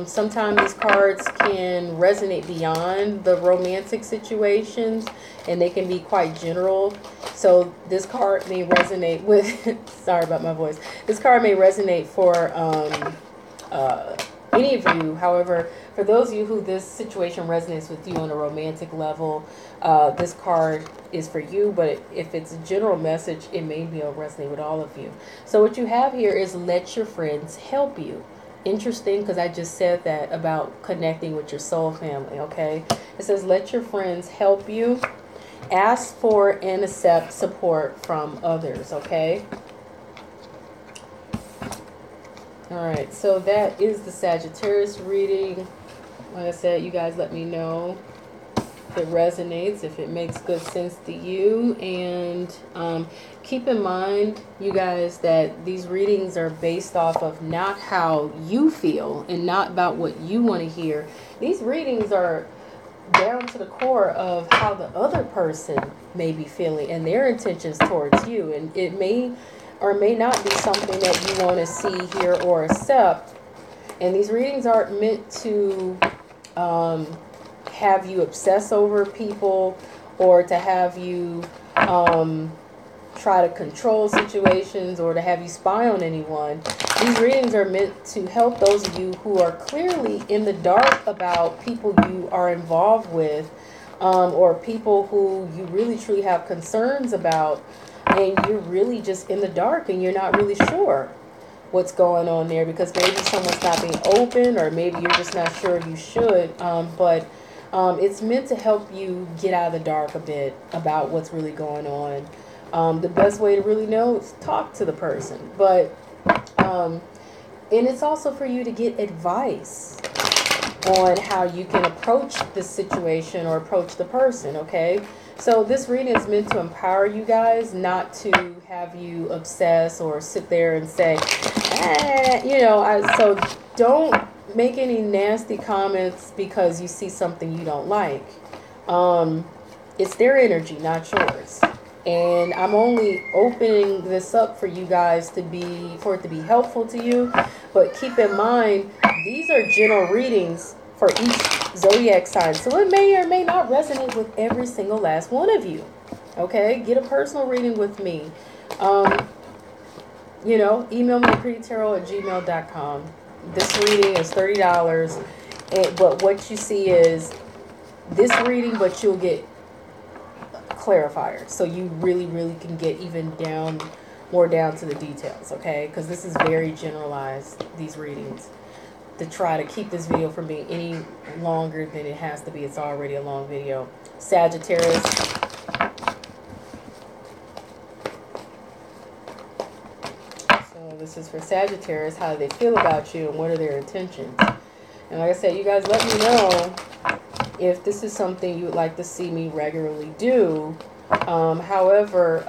Sometimes these cards can resonate beyond the romantic situations, and they can be quite general. So this card may resonate with, sorry about my voice. This card may resonate for any of you. However, for those of you who this situation resonates with you on a romantic level, this card is for you. But if it's a general message, it may be able to resonate with all of you. So what you have here is let your friends help you. Interesting, because I just said that about connecting with your soul family, okay? It says let your friends help you. Ask for and accept support from others, okay? Alright, so that is the Sagittarius reading. Like I said, you guys let me know if it resonates, if it makes good sense to you. And keep in mind, you guys, that these readings are based off of not how you feel and not about what you want to hear. These readings are down to the core of how the other person may be feeling and their intentions towards you. And it may or may not be something that you want to see, hear, or accept. And these readings aren't meant to have you obsess over people or to have you try to control situations or to have you spy on anyone. These readings are meant to help those of you who are clearly in the dark about people you are involved with, or people who you really truly have concerns about, and you're really just in the dark and you're not really sure what's going on there, because maybe someone's not being open, or maybe you're just not sure if you should, but it's meant to help you get out of the dark a bit about what's really going on. The best way to really know is talk to the person, but and it's also for you to get advice on how you can approach this situation or approach the person. Okay, so this reading is meant to empower you guys, not to have you obsess or sit there and say, so don't make any nasty comments because you see something you don't like. It's their energy, not yours. And I'm only opening this up for you guys for it to be helpful to you. But keep in mind, these are general readings for each zodiac sign. So it may or may not resonate with every single last one of you. Okay? Get a personal reading with me. Email me at prettytarot@gmail.com. This reading is $30. But what you see is this reading, but you'll get clarifiers, so you really can get even more down to the details. Okay, because this is very generalized, these readings, to try to keep this video from being any longer than it has to be. It's already a long video. Sagittarius, so this is for Sagittarius. How do they feel about you and what are their intentions? And like I said, you guys let me know if this is something you would like to see me regularly do. However,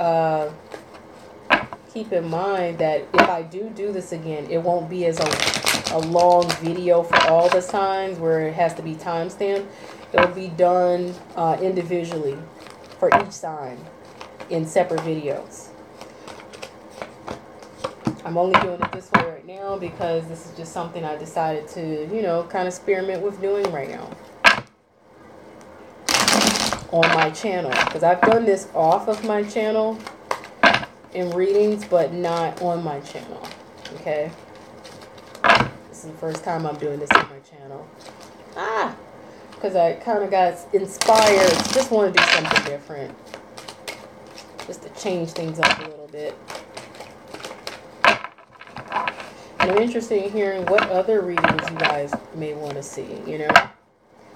keep in mind that if I do this again, it won't be as a long video for all the signs where it has to be timestamped. It'll be done individually for each sign in separate videos. I'm only doing it this way right now because this is just something I decided to, kind of experiment with doing right now on my channel, because I've done this off of my channel in readings, but not on my channel. Okay, this is the first time I'm doing this on my channel. Because I kind of got inspired, just want to do something different, just to change things up a little bit. And I'm interested in hearing what other readings you guys may want to see,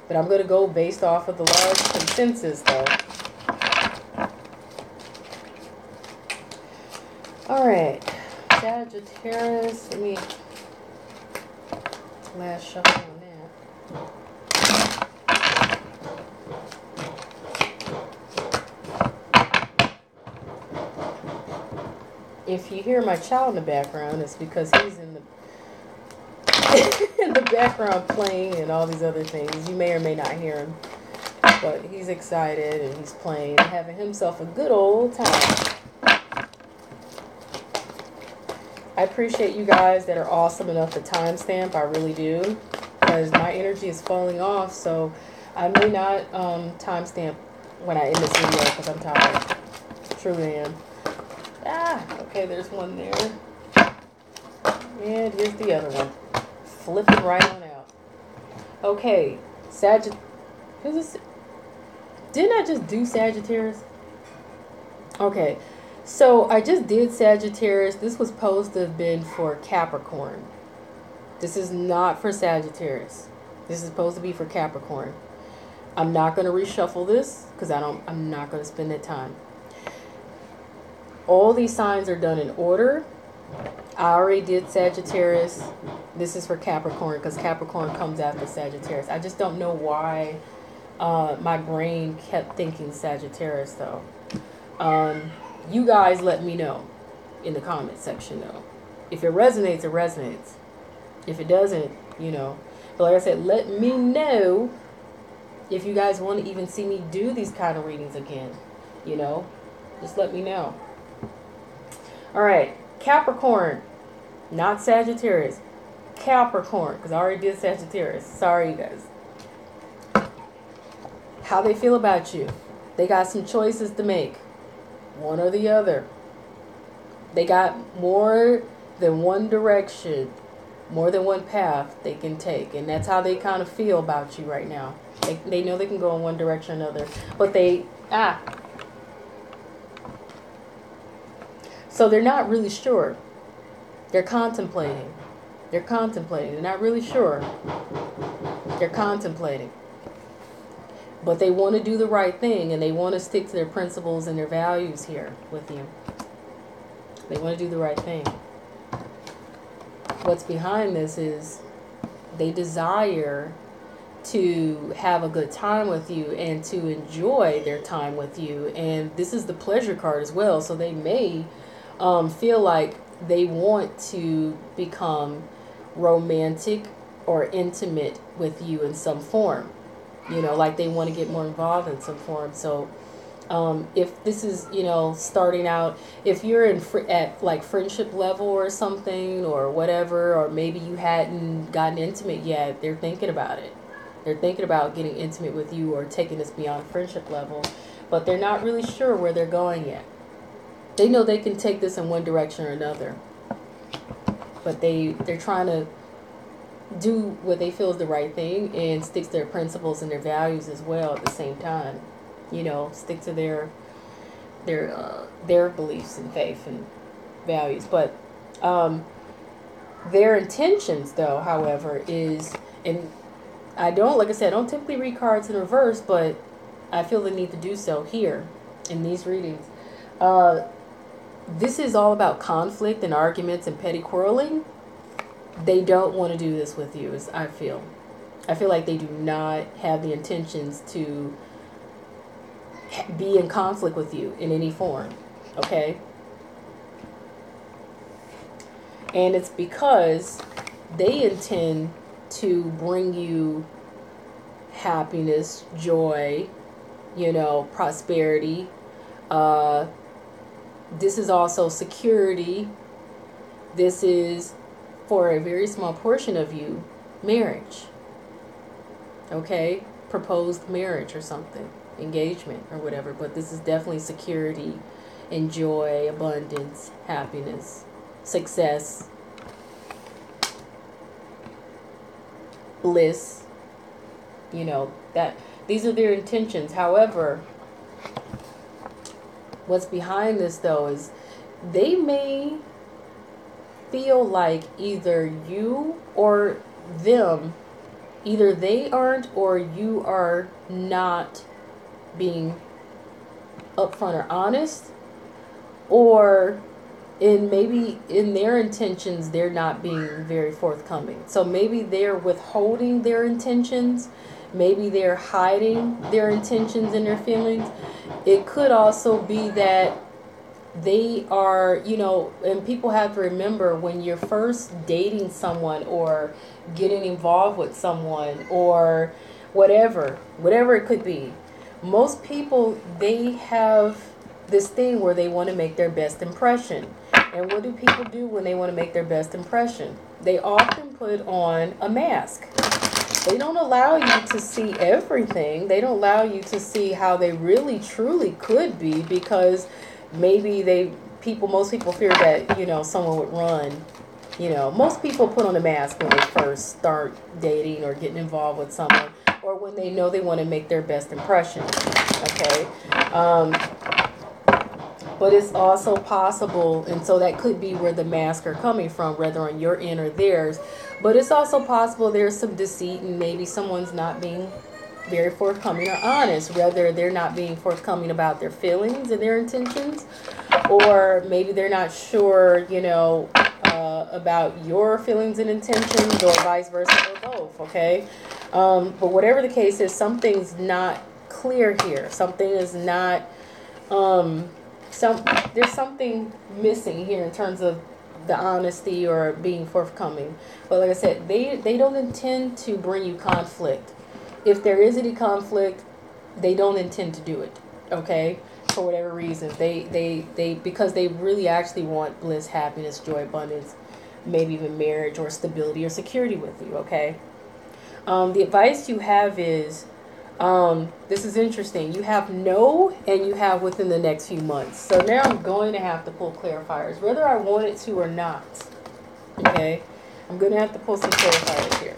But I'm going to go based off of the large consensus, though. Alright. Sagittarius. Let me last shuffle on that. If you hear my child in the background, it's because he's in the in the background playing and all these other things. You may or may not hear him, but he's excited and he's playing and having himself a good old time. I appreciate you guys that are awesome enough to timestamp. I really do, because my energy is falling off, so I may not timestamp when I end this video because I'm tired. Truly am. Okay, there's one there. And here's the other one. Flipping right on out. Okay, didn't I just do Sagittarius? Okay, so I just did Sagittarius. This was supposed to have been for Capricorn. This is not for Sagittarius. This is supposed to be for Capricorn. I'm not going to reshuffle this because I'm not going to spend that time. All these signs are done in order. I already did Sagittarius. This is for Capricorn because Capricorn comes after Sagittarius. I just don't know why My brain kept thinking Sagittarius, though. You guys let me know in the comment section, though. If it resonates, it resonates. If it doesn't, you know. But like I said, let me know if you guys want to even see me do these kind of readings again. You know, just let me know. All right, Capricorn, not Sagittarius. Capricorn, because I already did Sagittarius. Sorry, you guys. How they feel about you. They got some choices to make. One or the other. They got more than one direction, more than one path they can take. And that's how they kind of feel about you right now. They know they can go in one direction or another. But so they're not really sure. They're contemplating. They're contemplating. They're not really sure. They're contemplating. But they want to do the right thing, and they want to stick to their principles and their values here with you. They want to do the right thing. What's behind this is they desire to have a good time with you and to enjoy their time with you. And this is the pleasure card as well. So they may feel like they want to become romantic or intimate with you in some form. You know, like they want to get more involved in some form. So if this is, you know, starting out, if you're at like friendship level or something or whatever, or maybe you hadn't gotten intimate yet, they're thinking about it. They're thinking about getting intimate with you or taking this beyond friendship level, but they're not really sure where they're going yet. They know they can take this in one direction or another, but they're trying to do what they feel is the right thing and stick to their principles and their values as well at the same time. You know, stick to their beliefs and faith and values. But their intentions, though, however, is, and I don't, like I said, I don't typically read cards in reverse, but I feel the need to do so here in these readings. This is all about conflict and arguments and petty quarreling. They don't want to do this with you, as I feel. I feel like they do not have the intentions to be in conflict with you in any form. Okay? And it's because they intend to bring you happiness, joy, you know, prosperity. This is also security. This is, for a very small portion of you, marriage. Okay? Proposed marriage or something. Engagement or whatever. But this is definitely security and joy, abundance, happiness, success, bliss. You know, that these are their intentions. However, what's behind this, though, is they may feel like either you or them, either they aren't or you are not being upfront or honest, or maybe in their intentions they're not being very forthcoming. So maybe they're withholding their intentions, maybe they're hiding their intentions and their feelings. It could also be that they are, you know, and people have to remember, when you're first dating someone or getting involved with someone or whatever it could be, most people, they have this thing where they want to make their best impression. And what do people do when they want to make their best impression? They often put on a mask. They don't allow you to see everything. They don't allow you to see how they really truly could be, because maybe most people fear that, you know, someone would run. You know, most people put on a mask when they first start dating or getting involved with someone, or when they know they want to make their best impression. Okay? But it's also possible, and so that could be where the masks are coming from, whether on your end or theirs. But it's also possible there's some deceit, and maybe someone's not being very forthcoming or honest. Whether they're not being forthcoming about their feelings and their intentions, or maybe they're not sure, you know, about your feelings and intentions, or vice versa, or both. Okay, But whatever the case is, something's not clear here. Something is not, there's something missing here in terms of the honesty or being forthcoming. But like I said, they don't intend to bring you conflict. If there is any conflict, they don't intend to do it. Okay, for whatever reason, they because they really actually want bliss, happiness, joy, abundance, maybe even marriage or stability or security with you. Okay. The advice you have is, this is interesting. You have no, and you have within the next few months. So now I'm going to have to pull clarifiers, whether I wanted to or not. Okay, I'm going to have to pull some clarifiers here.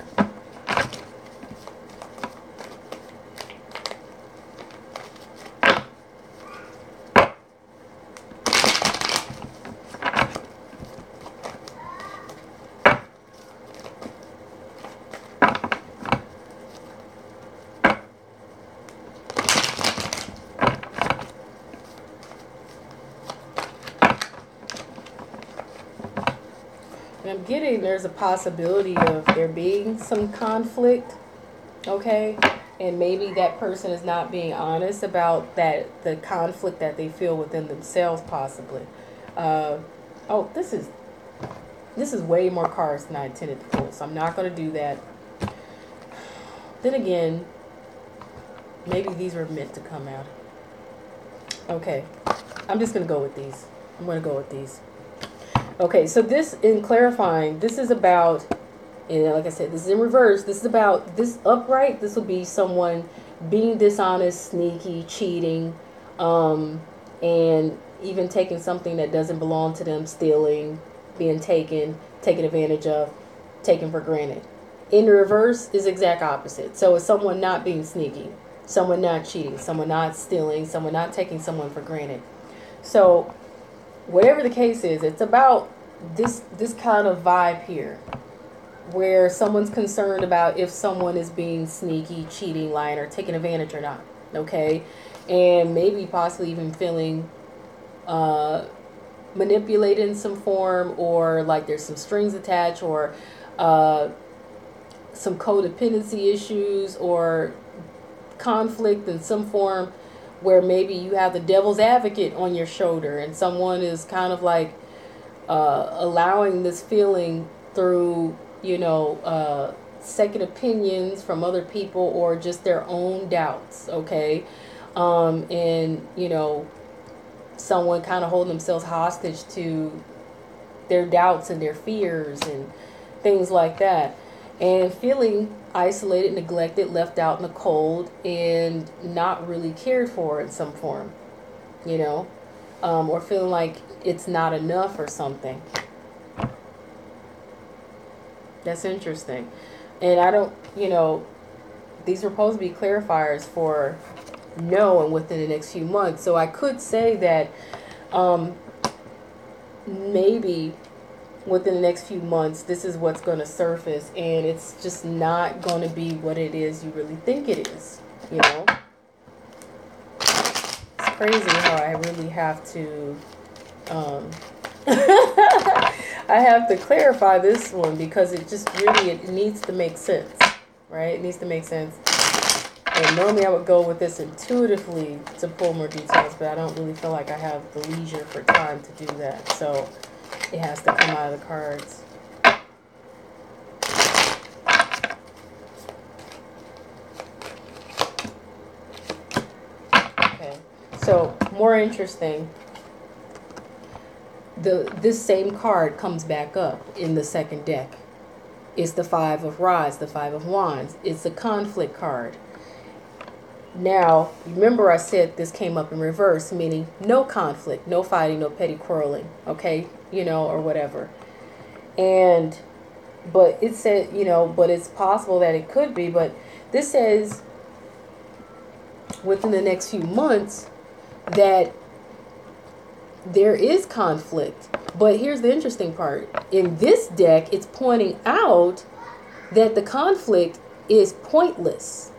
I'm getting there's a possibility of there being some conflict, okay, and maybe that person is not being honest about the conflict that they feel within themselves, possibly. Oh, this is way more cards than I intended to pull, so I'm not going to do that. Then again, maybe these were meant to come out. Okay, I'm just going to go with these. I'm going to go with these. Okay, so this, in clarifying, this is about, and like I said, this is in reverse. This is about, this upright, this will be someone being dishonest, sneaky, cheating, and even taking something that doesn't belong to them, stealing, being taken advantage of, taken for granted. In the reverse is exact opposite. So it's someone not being sneaky, someone not cheating, someone not stealing, someone not taking someone for granted. So whatever the case is, it's about this kind of vibe here, where someone's concerned about if someone is being sneaky, cheating, lying, or taking advantage or not. Okay, and maybe possibly even feeling manipulated in some form, or like there's some strings attached, or some codependency issues, or conflict in some form, where maybe you have the devil's advocate on your shoulder and someone is kind of like allowing this feeling through, second opinions from other people or just their own doubts, okay? And, someone kind of holding themselves hostage to their doubts and their fears and things like that. And feeling isolated, neglected, left out in the cold, and not really cared for in some form, or feeling like it's not enough or something. That's interesting. And I don't, these are supposed to be clarifiers for no and within the next few months. So I could say that maybe within the next few months, this is what's going to surface, and it's just not going to be what it is you really think it is, It's crazy how I really have to, I have to clarify this one because it just really, it needs to make sense, right? It needs to make sense. And normally I would go with this intuitively to pull more details, but I don't really feel like I have the leisure for time to do that. So it has to come out of the cards. Okay, so more interesting. This same card comes back up in the second deck. It's the Five of Rods, the Five of Wands. It's a conflict card. Now, remember I said this came up in reverse, meaning no conflict, no fighting, no petty quarreling, okay? Or whatever. But it said, but it's possible that it could be, but this says within the next few months that there is conflict. But here's the interesting part. In this deck, it's pointing out that the conflict is pointless.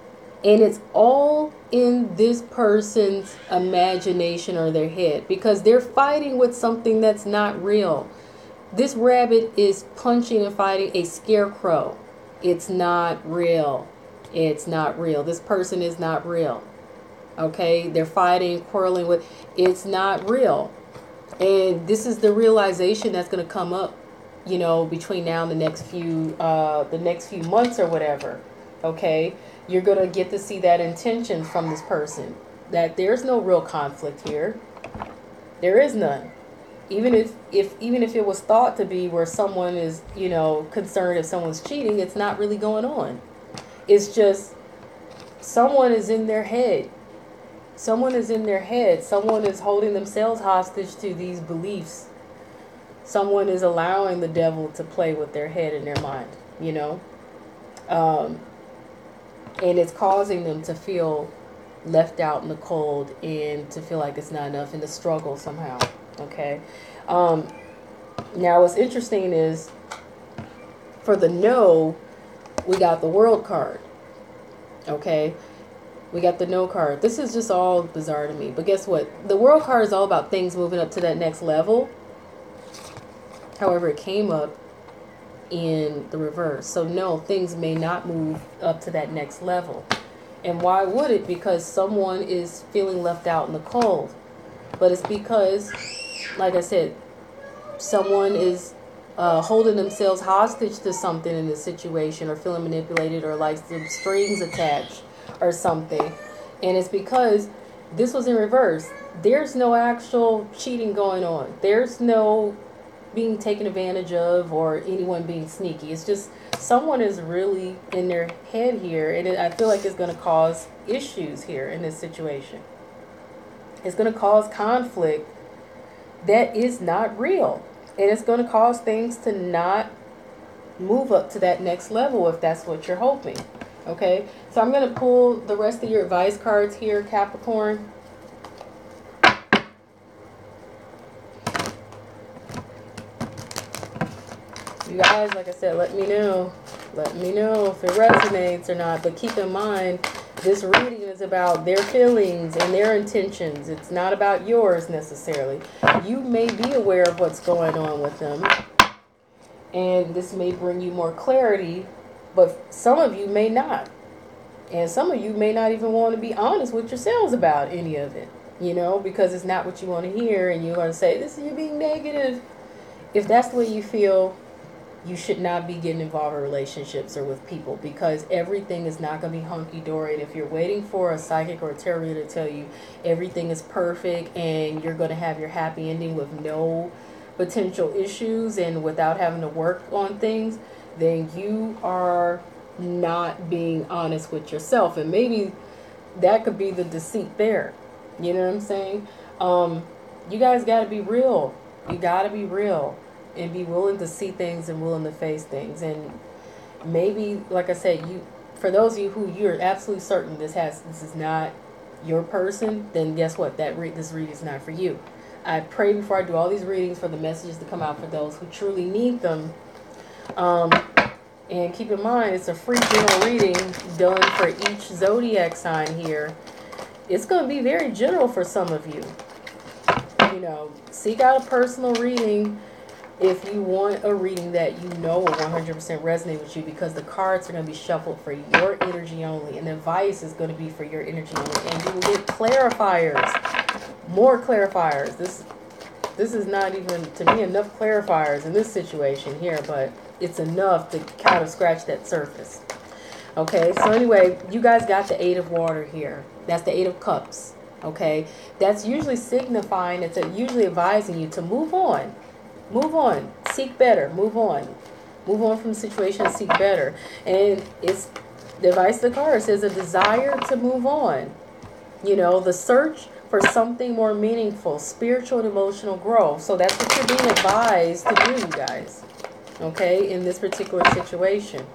And it's all in this person's imagination or their head, because they're fighting with something that's not real. This rabbit is punching and fighting a scarecrow. It's not real. It's not real. This person is not real. Okay, they're fighting, quarreling with. It's not real. And this is the realization that's going to come up, you know, between now and the next few months or whatever. Okay, you're going to get to see that intention from this person, that there's no real conflict here. There is none. Even if it was thought to be, where someone is, you know, concerned if someone's cheating, it's not really going on. It's just someone is in their head. Someone is in their head. Someone is holding themselves hostage to these beliefs. Someone is allowing the devil to play with their head and their mind, you know. And it's causing them to feel left out in the cold, and to feel like it's not enough, and to struggle somehow. Okay. Now what's interesting is, for the no, we got the World card. Okay. We got the no card. This is just all bizarre to me. But guess what? The World card is all about things moving up to that next level. However, it came up in the reverse. So no, things may not move up to that next level. And why would it? Because someone is feeling left out in the cold. But it's because, like I said, someone is holding themselves hostage to something in this situation, or feeling manipulated, or like some strings attached or something. And it's because this was in reverse. There's no actual cheating going on. There's no being taken advantage of, or anyone being sneaky. It's just someone is really in their head here, and I feel like it's going to cause issues here in this situation. It's going to cause conflict that is not real, and it's going to cause things to not move up to that next level, if that's what you're hoping. Okay, so I'm going to pull the rest of your advice cards here, Capricorn. You guys, like I said, let me know if it resonates or not. But keep in mind, this reading is about their feelings and their intentions. It's not about yours necessarily. You may be aware of what's going on with them, and this may bring you more clarity, but some of you may not. And some of you may not even want to be honest with yourselves about any of it, you know, because it's not what you want to hear, and you're going to say, this is you being negative. If that's the way you feel, you should not be getting involved in relationships or with people, because everything is not going to be hunky-dory. And if you're waiting for a psychic or a tarot reader to tell you everything is perfect and you're going to have your happy ending with no potential issues and without having to work on things, then you are not being honest with yourself. And maybe that could be the deceit there. You know what I'm saying? You guys got to be real. You got to be real and be willing to see things and willing to face things. And maybe, like I said, for those of you who you're absolutely certain this is not your person, then guess what? This reading is not for you. I pray before I do all these readings for the messages to come out for those who truly need them. And keep in mind, it's a free general reading done for each zodiac sign here. It's going to be very general for some of you. You know, seek out a personal reading if you want a reading that you know will 100% resonate with you, because the cards are going to be shuffled for your energy only, and the advice is going to be for your energy only. And you will get clarifiers, more clarifiers. This is not even, to me, enough clarifiers in this situation here, but it's enough to kind of scratch that surface. Okay, so anyway, you guys got the Eight of Water here. That's the Eight of Cups. Okay, that's usually signifying, it's usually advising you to move on. Move on. Seek better. Move on. Move on from the situation and seek better. And it's the advice of the card says a desire to move on. You know, the search for something more meaningful, spiritual and emotional growth. So that's what you're being advised to do, you guys. Okay, in this particular situation.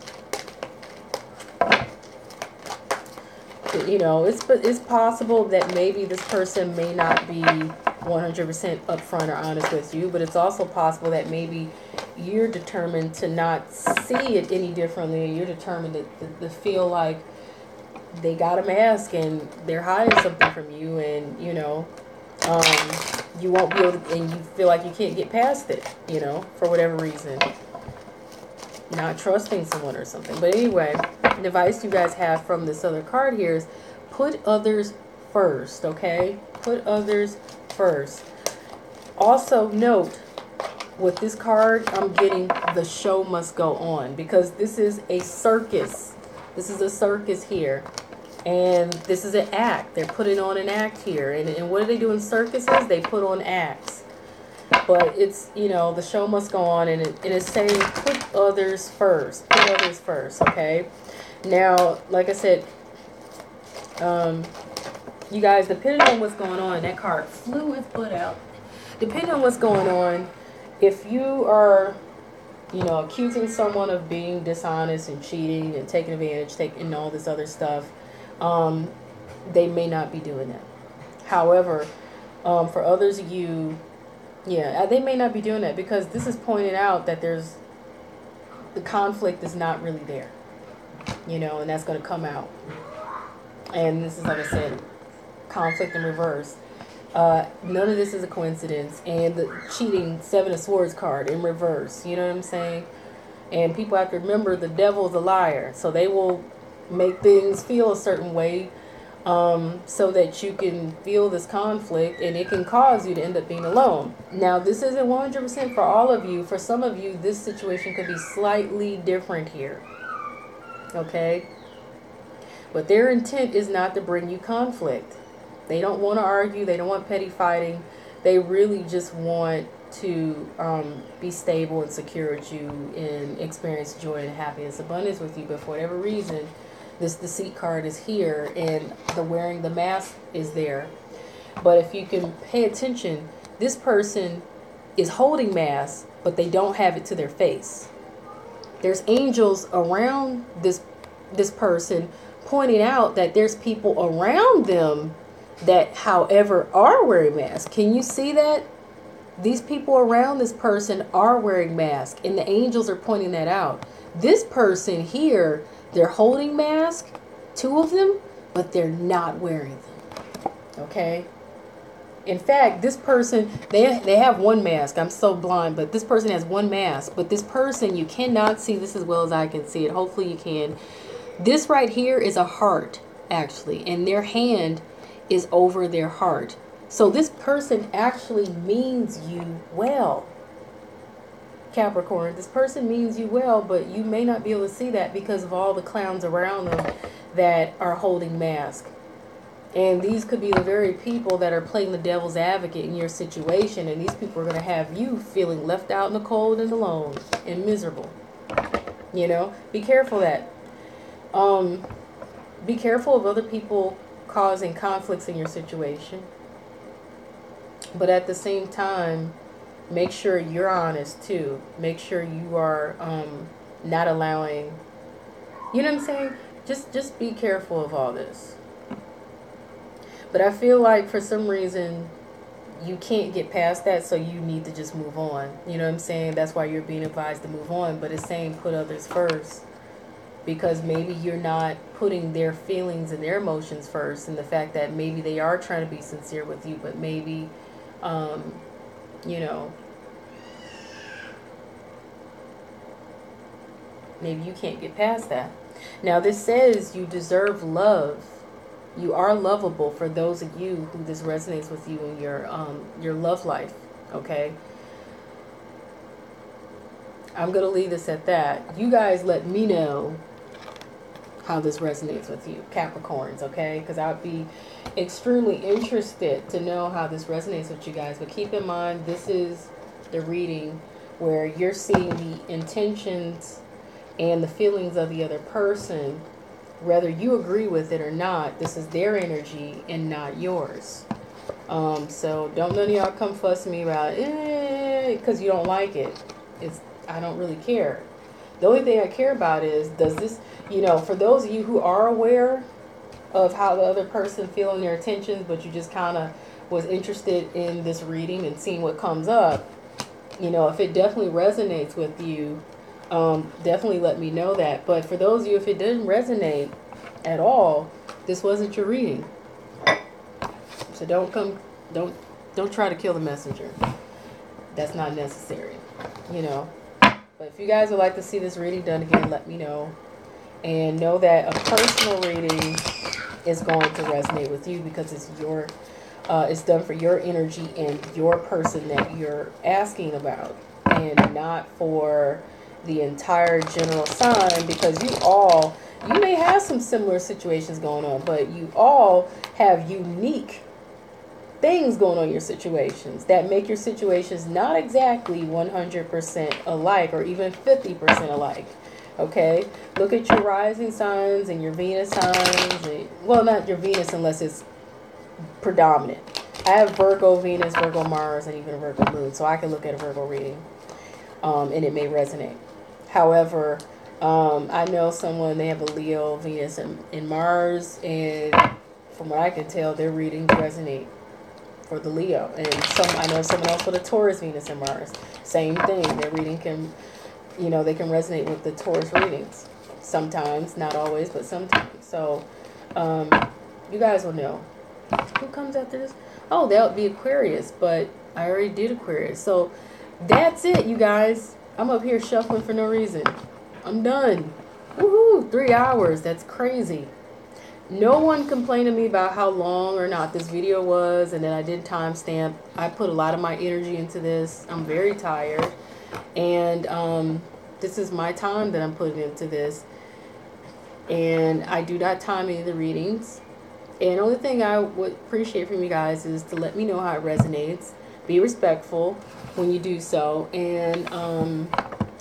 You know, it's possible that maybe this person may not be 100% upfront or honest with you, but it's also possible that maybe you're determined to not see it any differently. You're determined to feel like they got a mask and they're hiding something from you, and you know, you won't be able to, and you feel like you can't get past it, you know, for whatever reason. not trusting someone or something. But anyway, the advice you guys have from this other card here is put others first, okay? Put others first. Also note, with this card, I'm getting the show must go on, because this is a circus. This is a circus here. And this is an act. They're putting on an act here. And what do they do in circuses? They put on acts. But it's, you know, the show must go on. And it's saying put others first. Put others first, okay? Now, like I said, you guys, depending on what's going on, that card flew its butt out. Depending on what's going on, if you are, you know, accusing someone of being dishonest and cheating and taking advantage, taking all this other stuff, they may not be doing that. However, for others of you, yeah, they may not be doing that, because this is pointing out that the conflict is not really there, you know, and that's going to come out. And this is, like I said, conflict in reverse. None of this is a coincidence. And the cheating Seven of Swords card in reverse, you know what I'm saying? And people have to remember the devil's a liar, so they will make things feel a certain way, so that you can feel this conflict, and it can cause you to end up being alone. Now, this isn't 100% for all of you. For some of you, this situation could be slightly different here, okay? But their intent is not to bring you conflict. They don't want to argue. They don't want petty fighting. They really just want to be stable and secure with you and experience joy and happiness, abundance with you. But for whatever reason, this deceit card is here, and the wearing the mask is there. But if you can pay attention, this person is holding masks, but they don't have it to their face. There's angels around this person, pointing out that there's people around them that, however, are wearing masks. Can you see that? These people around this person are wearing masks, and the angels are pointing that out. This person here, they're holding masks, two of them, but they're not wearing them. Okay? In fact, this person, they have one mask. I'm so blind, but this person has one mask. But this person, you cannot see this as well as I can see it. Hopefully you can. This right here is a heart, actually, and their hand is over their heart. So this person actually means you well, Capricorn. This person means you well, but you may not be able to see that because of all the clowns around them that are holding masks. And these could be the very people that are playing the devil's advocate in your situation, and these people are going to have you feeling left out in the cold and alone and miserable. You know, be careful of that. Be careful of other people causing conflicts in your situation. But at the same time, make sure you're honest too. Make sure you are not allowing, you know what I'm saying? Just be careful of all this. But I feel like for some reason you can't get past that, so you need to just move on. You know what I'm saying? That's why you're being advised to move on. But it's saying put others first, because maybe you're not putting their feelings and their emotions first, and the fact that maybe they are trying to be sincere with you, but maybe, you know, maybe you can't get past that. Now, this says you deserve love. You are lovable for those of you who this resonates with you in your love life, okay? I'm going to leave this at that. You guys let me know how this resonates with you, Capricorns, okay? Because I would be extremely interested to know how this resonates with you guys. But keep in mind, this is the reading where you're seeing the intentions and the feelings of the other person. Whether you agree with it or not, this is their energy and not yours. So don't none of y'all come fuss me about because you don't like it. I don't really care. The only thing I care about is, does this, you know, for those of you who are aware of how the other person feeling their intentions, but you just kind of was interested in this reading and seeing what comes up, you know, if it definitely resonates with you, definitely let me know that. But for those of you, if it didn't resonate at all, this wasn't your reading. So don't try to kill the messenger. That's not necessary, you know. But if you guys would like to see this reading done again, let me know. And know that a personal reading is going to resonate with you because it's your, it's done for your energy and your person that you're asking about, and not for the entire general sign, because you may have some similar situations going on, but you all have unique things going on in your situations that make your situations not exactly 100% alike or even 50% alike. Okay, look at your rising signs and your Venus signs. Well, not your Venus unless it's predominant. I have Virgo Venus, Virgo Mars, and even a Virgo Moon, so I can look at a Virgo reading, and it may resonate. However, I know someone, they have a Leo Venus and Mars, and from what I can tell, their readings resonate for the Leo. And I know someone else with a Taurus Venus and Mars. Same thing. Their reading can, they can resonate with the Taurus readings. Sometimes, not always, but sometimes. So, you guys will know. Who comes after this? Oh, that would be Aquarius, but I already did Aquarius. So, that's it, you guys. I'm up here shuffling for no reason. I'm done. Woohoo! 3 hours. That's crazy. No one complained to me about how long or not this video was, and then I did timestamp. I put a lot of my energy into this. I'm very tired, and this is my time that I'm putting into this, and I do not time any of the readings. And the only thing I would appreciate from you guys is to let me know how it resonates. Be respectful when you do so, and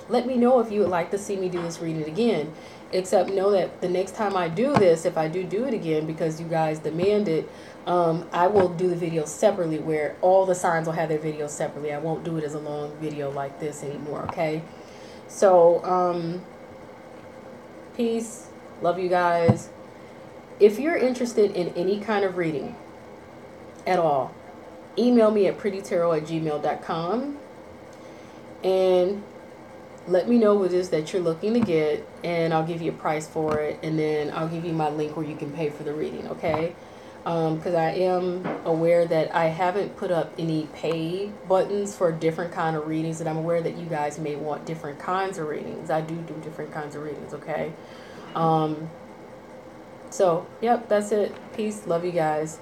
let me know if you would like to see me do this reading again. Except know that the next time I do this, if I do it again because you guys demand it, I will do the video separately, where all the signs will have their videos separately. I won't do it as a long video like this anymore, okay? So, peace. Love you guys. If you're interested in any kind of reading at all, email me at prettytarot@gmail.com and let me know what it is that you're looking to get, and I'll give you a price for it, and then I'll give you my link where you can pay for the reading, okay? Because I am aware that I haven't put up any pay buttons for different kind of readings, and I'm aware that you guys may want different kinds of readings. I do different kinds of readings, okay? So, yep, that's it. Peace. Love you guys.